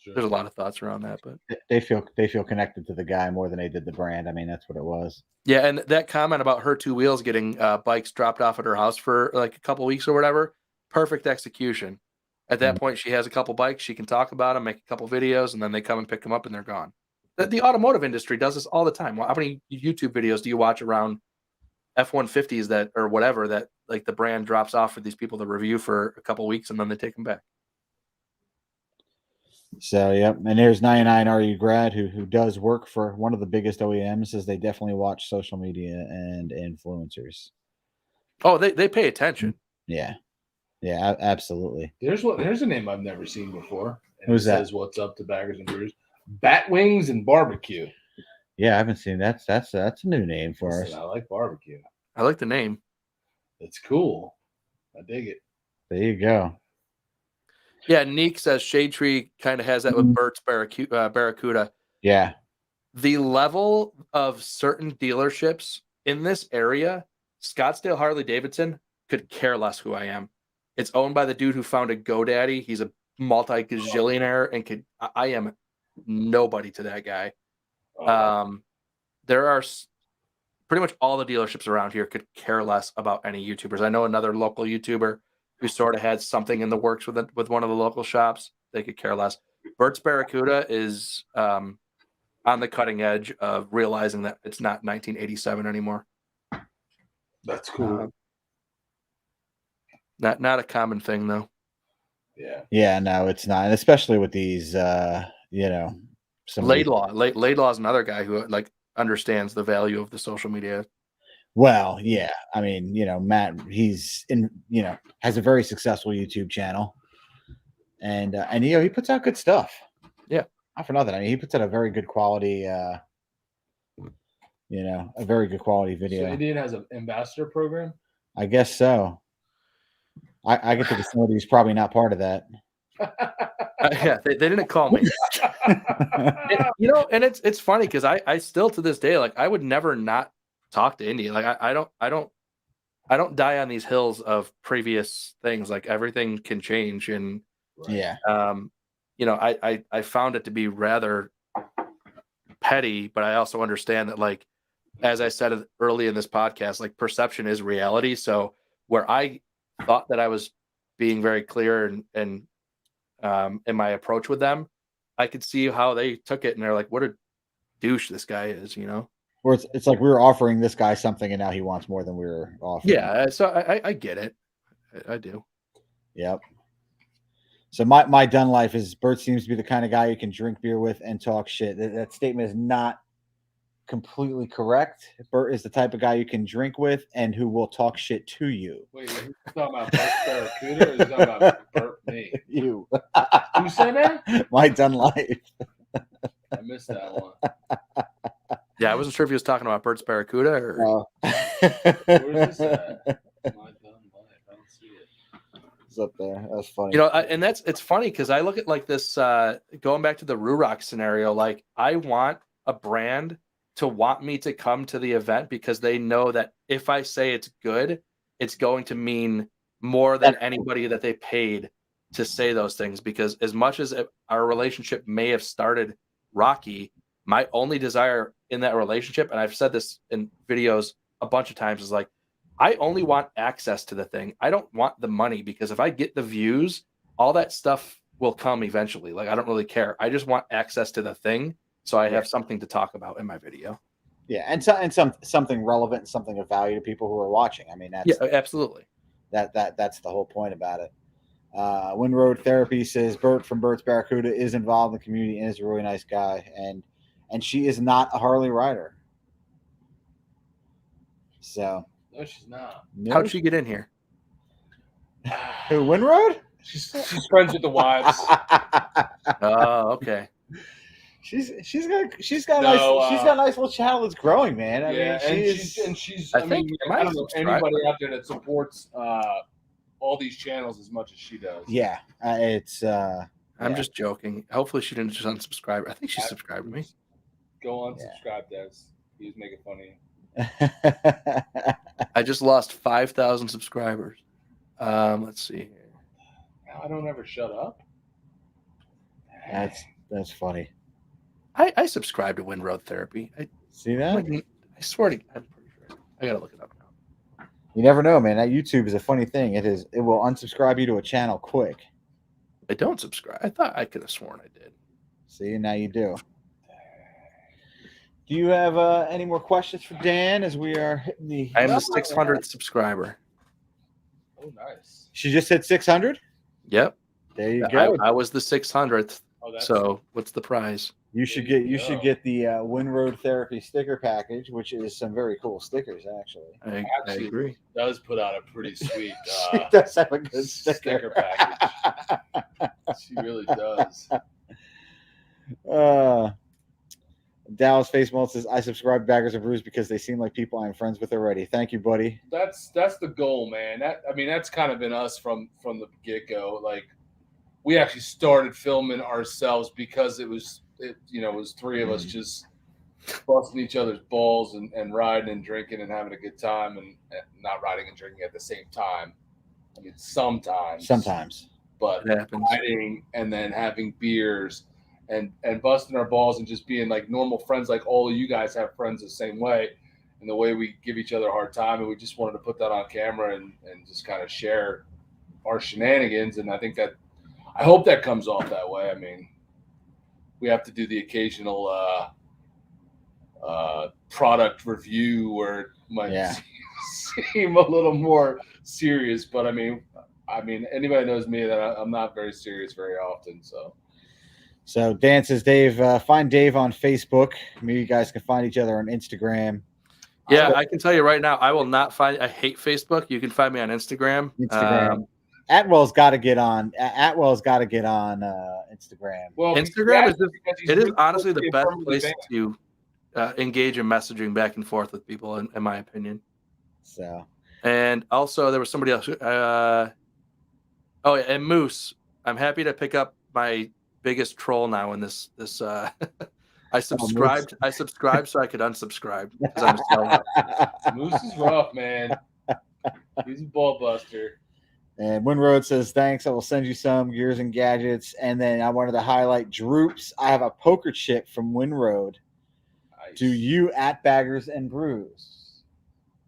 there's a lot of thoughts around that, but they feel connected to the guy more than they did the brand. I mean, that's what it was. Yeah, and that comment about her two wheels getting bikes dropped off at her house for like a couple weeks or whatever, perfect execution. At that point, she has a couple bikes. She can talk about them, make a couple videos, and then they come and pick them up, and they're gone. The automotive industry does this all the time. How many YouTube videos do you watch around F-150s that, or whatever, that like the brand drops off for these people to review for a couple weeks, and then they take them back? So, yep. And there's 99RU grad who does work for one of the biggest OEMs, says they definitely watch social media and influencers. Oh, they pay attention. Yeah. Yeah, absolutely. There's a name I've never seen before. Who's that? Says what's up to Baggers and Brews? Bat Wings and Barbecue. Yeah, I haven't seen that's a new name for Listen, us. I like barbecue. I like the name. It's cool. I dig it. There you go. Yeah, Neek says Shade Tree kind of has that with Burt's Barracuda. Yeah. The level of certain dealerships in this area, Scottsdale Harley Davidson, could care less who I am. It's owned by the dude who founded GoDaddy. He's a multi-gazillionaire and I am nobody to that guy. There are pretty much all the dealerships around here could care less about any YouTubers. I know another local YouTuber who sort of had something in the works with one of the local shops. They could care less. Burt's Barracuda is on the cutting edge of realizing that it's not 1987 anymore. That's cool. Not a common thing though. Yeah. Yeah, no, it's not. And especially with these some Laidlaw is another guy who like understands the value of the social media. Well, yeah. I mean, Matt, he's has a very successful YouTube channel. And he puts out good stuff. Yeah. Not for nothing. I mean, he puts out a very good quality a very good quality video. So Indian has an ambassador program? I guess so. I get to the facility. He's probably not part of that. Yeah, they didn't call me. And it's funny because I still to this day, like, I would never not talk to Indy. Like I don't die on these hills of previous things. Like everything can change, and yeah, I found it to be rather petty, but I also understand that, like, as I said early in this podcast, like, perception is reality. So where I thought that I was being very clear and in my approach with them, I could see how they took it, and they're like, what a douche this guy is, Or it's like we were offering this guy something and now he wants more than we were offering. Yeah, so I get it. I do. Yep. So my done life is Bert seems to be the kind of guy you can drink beer with and talk shit. That statement is not completely correct. Bert is the type of guy you can drink with and who will talk shit to you. Wait, are you talking about Bert Barracuda or are you talking about Bert me? You. Who said that? My done life. I missed that one. Yeah, I wasn't sure if he was talking about Burt's Barracuda or. Where's this at? My done life. I don't see it. It's up there. That's funny. And it's funny because I look at like this, going back to the RUROC scenario, like, I want a brand to want me to come to the event because they know that if I say it's good, it's going to mean more than anybody that they paid to say those things. Because as much as our relationship may have started rocky, my only desire in that relationship, and I've said this in videos a bunch of times, is like, I only want access to the thing. I don't want the money, because if I get the views, all that stuff will come eventually. Like, I don't really care. I just want access to the thing, so I have something to talk about in my video. Yeah, and something relevant, something of value to people who are watching. I mean, that's absolutely. That's the whole point about it. Windroad Therapy says Bert from Burt's Barracuda is involved in the community and is a really nice guy, and she is not a Harley rider. So no, she's not. No. How'd she get in here? Who, Windroad? She's friends with the wives. Oh, okay. She's got a nice little channel that's growing, man. I mean, she's. I don't know anybody out there that supports all these channels as much as she does. Yeah, it's. I'm just joking. Hopefully, she didn't just unsubscribe. I think she subscribed to me. Go on, subscribe, Des. He was making fun of you. I just lost 5,000 subscribers. Let's see here. I don't ever shut up. That's funny. I subscribe to Windroad Therapy. See that? I swear to God, I'm pretty sure. I gotta look it up now. You never know, man. That YouTube is a funny thing. It will unsubscribe you to a channel quick. I don't subscribe. I thought I could have sworn I did. See, now you do. Do you have any more questions for Dan as we are hitting the... I am the 600th subscriber. Oh, nice. She just hit 600? Yep. There you go. I was the 600th. Oh, so what's the prize? You should get the Windroad Therapy sticker package, which is some very cool stickers, actually. I agree. Does put out a pretty sweet she does have a good sticker package. She really does. Dallas Face Malt says, I subscribe to Baggers and Brews because they seem like people I'm friends with already. Thank you, buddy. That's the goal, man. That's kind of been us from the get-go. Like, we actually started filming ourselves because it was three of us just busting each other's balls and riding and drinking and having a good time and not riding and drinking at the same time. I mean, sometimes, but riding and then having beers and busting our balls and just being like normal friends, like all of you guys have friends the same way, and the way we give each other a hard time, and we just wanted to put that on camera and just kind of share our shenanigans. And I hope that comes off that way. I mean, we have to do the occasional product review where it might seem a little more serious, but I mean, anybody knows me that I'm not very serious very often. So Dan says, Dave, find Dave on Facebook. Maybe you guys can find each other on Instagram. Yeah, I can tell you right now, I will not find. I hate Facebook. You can find me on Instagram. Atwell's got to get on. Atwell's got to get on Instagram. Well, Instagram is honestly the best place to engage in messaging back and forth with people, in my opinion. So, and also there was somebody else. And Moose, I'm happy to pick up my biggest troll now in this. I subscribed. I subscribed so I could unsubscribe because I'm selling. Moose is rough, man. He's a ball buster. And Winroad says, thanks. I will send you some gears and gadgets. And then I wanted to highlight Droops. I have a poker chip from Winroad. Nice. Do you at Baggers and Brews?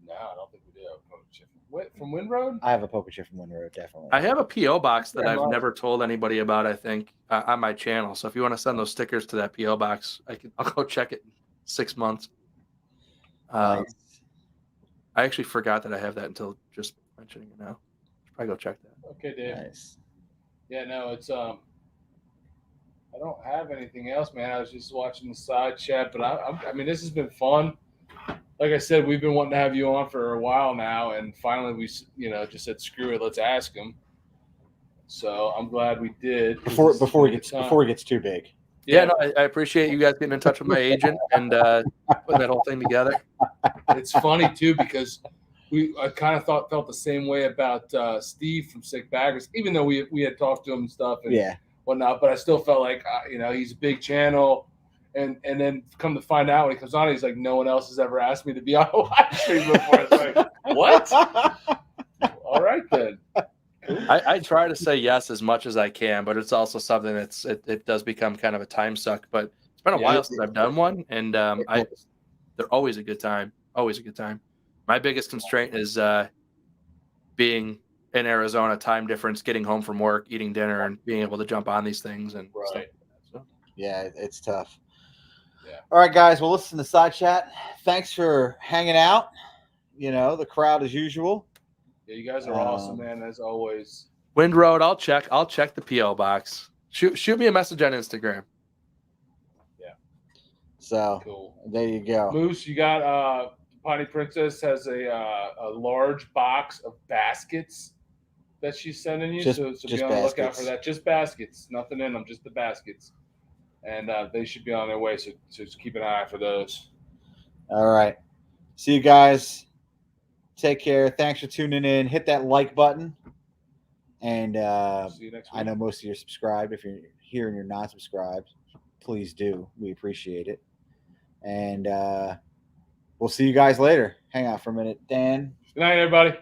No, I don't think we do have a poker chip. From Winroad? I have a poker chip from Winroad, definitely. I have a P.O. box that I've never told anybody about, I think, on my channel. So if you want to send those stickers to that P.O. box, I'll go check it in 6 months. Nice. I actually forgot that I have that until just mentioning it now. I go check that. Okay, Dave. Nice. Yeah, no, it's I don't have anything else, man. I was just watching the side chat, but I mean, this has been fun. Like I said, we've been wanting to have you on for a while now, and finally we, just said screw it, let's ask him. So I'm glad we did. Before he gets too big. Yeah, no, I appreciate you guys getting in touch with my agent and putting that whole thing together. It's funny too because I kind of felt the same way about Steve from Sick Baggers, even though we had talked to him and stuff and whatnot. But I still felt like he's a big channel, and then come to find out when he comes on, he's like, no one else has ever asked me to be on a live stream before. It's like, what? All right then. I try to say yes as much as I can, but it's also something it does become kind of a time suck. But it's been a while since I've done one, and they're always a good time. Always a good time. My biggest constraint is being in Arizona, time difference, getting home from work, eating dinner, and being able to jump on these things. And stuff. So. Yeah, it's tough. Yeah. All right, guys. Well, listen to side chat. Thanks for hanging out. The crowd as usual. Yeah, you guys are awesome, man, as always. Wind Road, I'll check the PO box. Shoot me a message on Instagram. Yeah. So cool. There you go. Moose, you got Pawnee Princess has a large box of baskets that she's sending you. So be on the lookout for that. Just baskets, nothing in them, just the baskets. And they should be on their way. So just keep an eye out for those. All right. See you guys. Take care. Thanks for tuning in. Hit that like button. And see you next week. I know most of you are subscribed. If you're here and you're not subscribed, please do. We appreciate it. And we'll see you guys later. Hang on for a minute, Dan. Good night, everybody.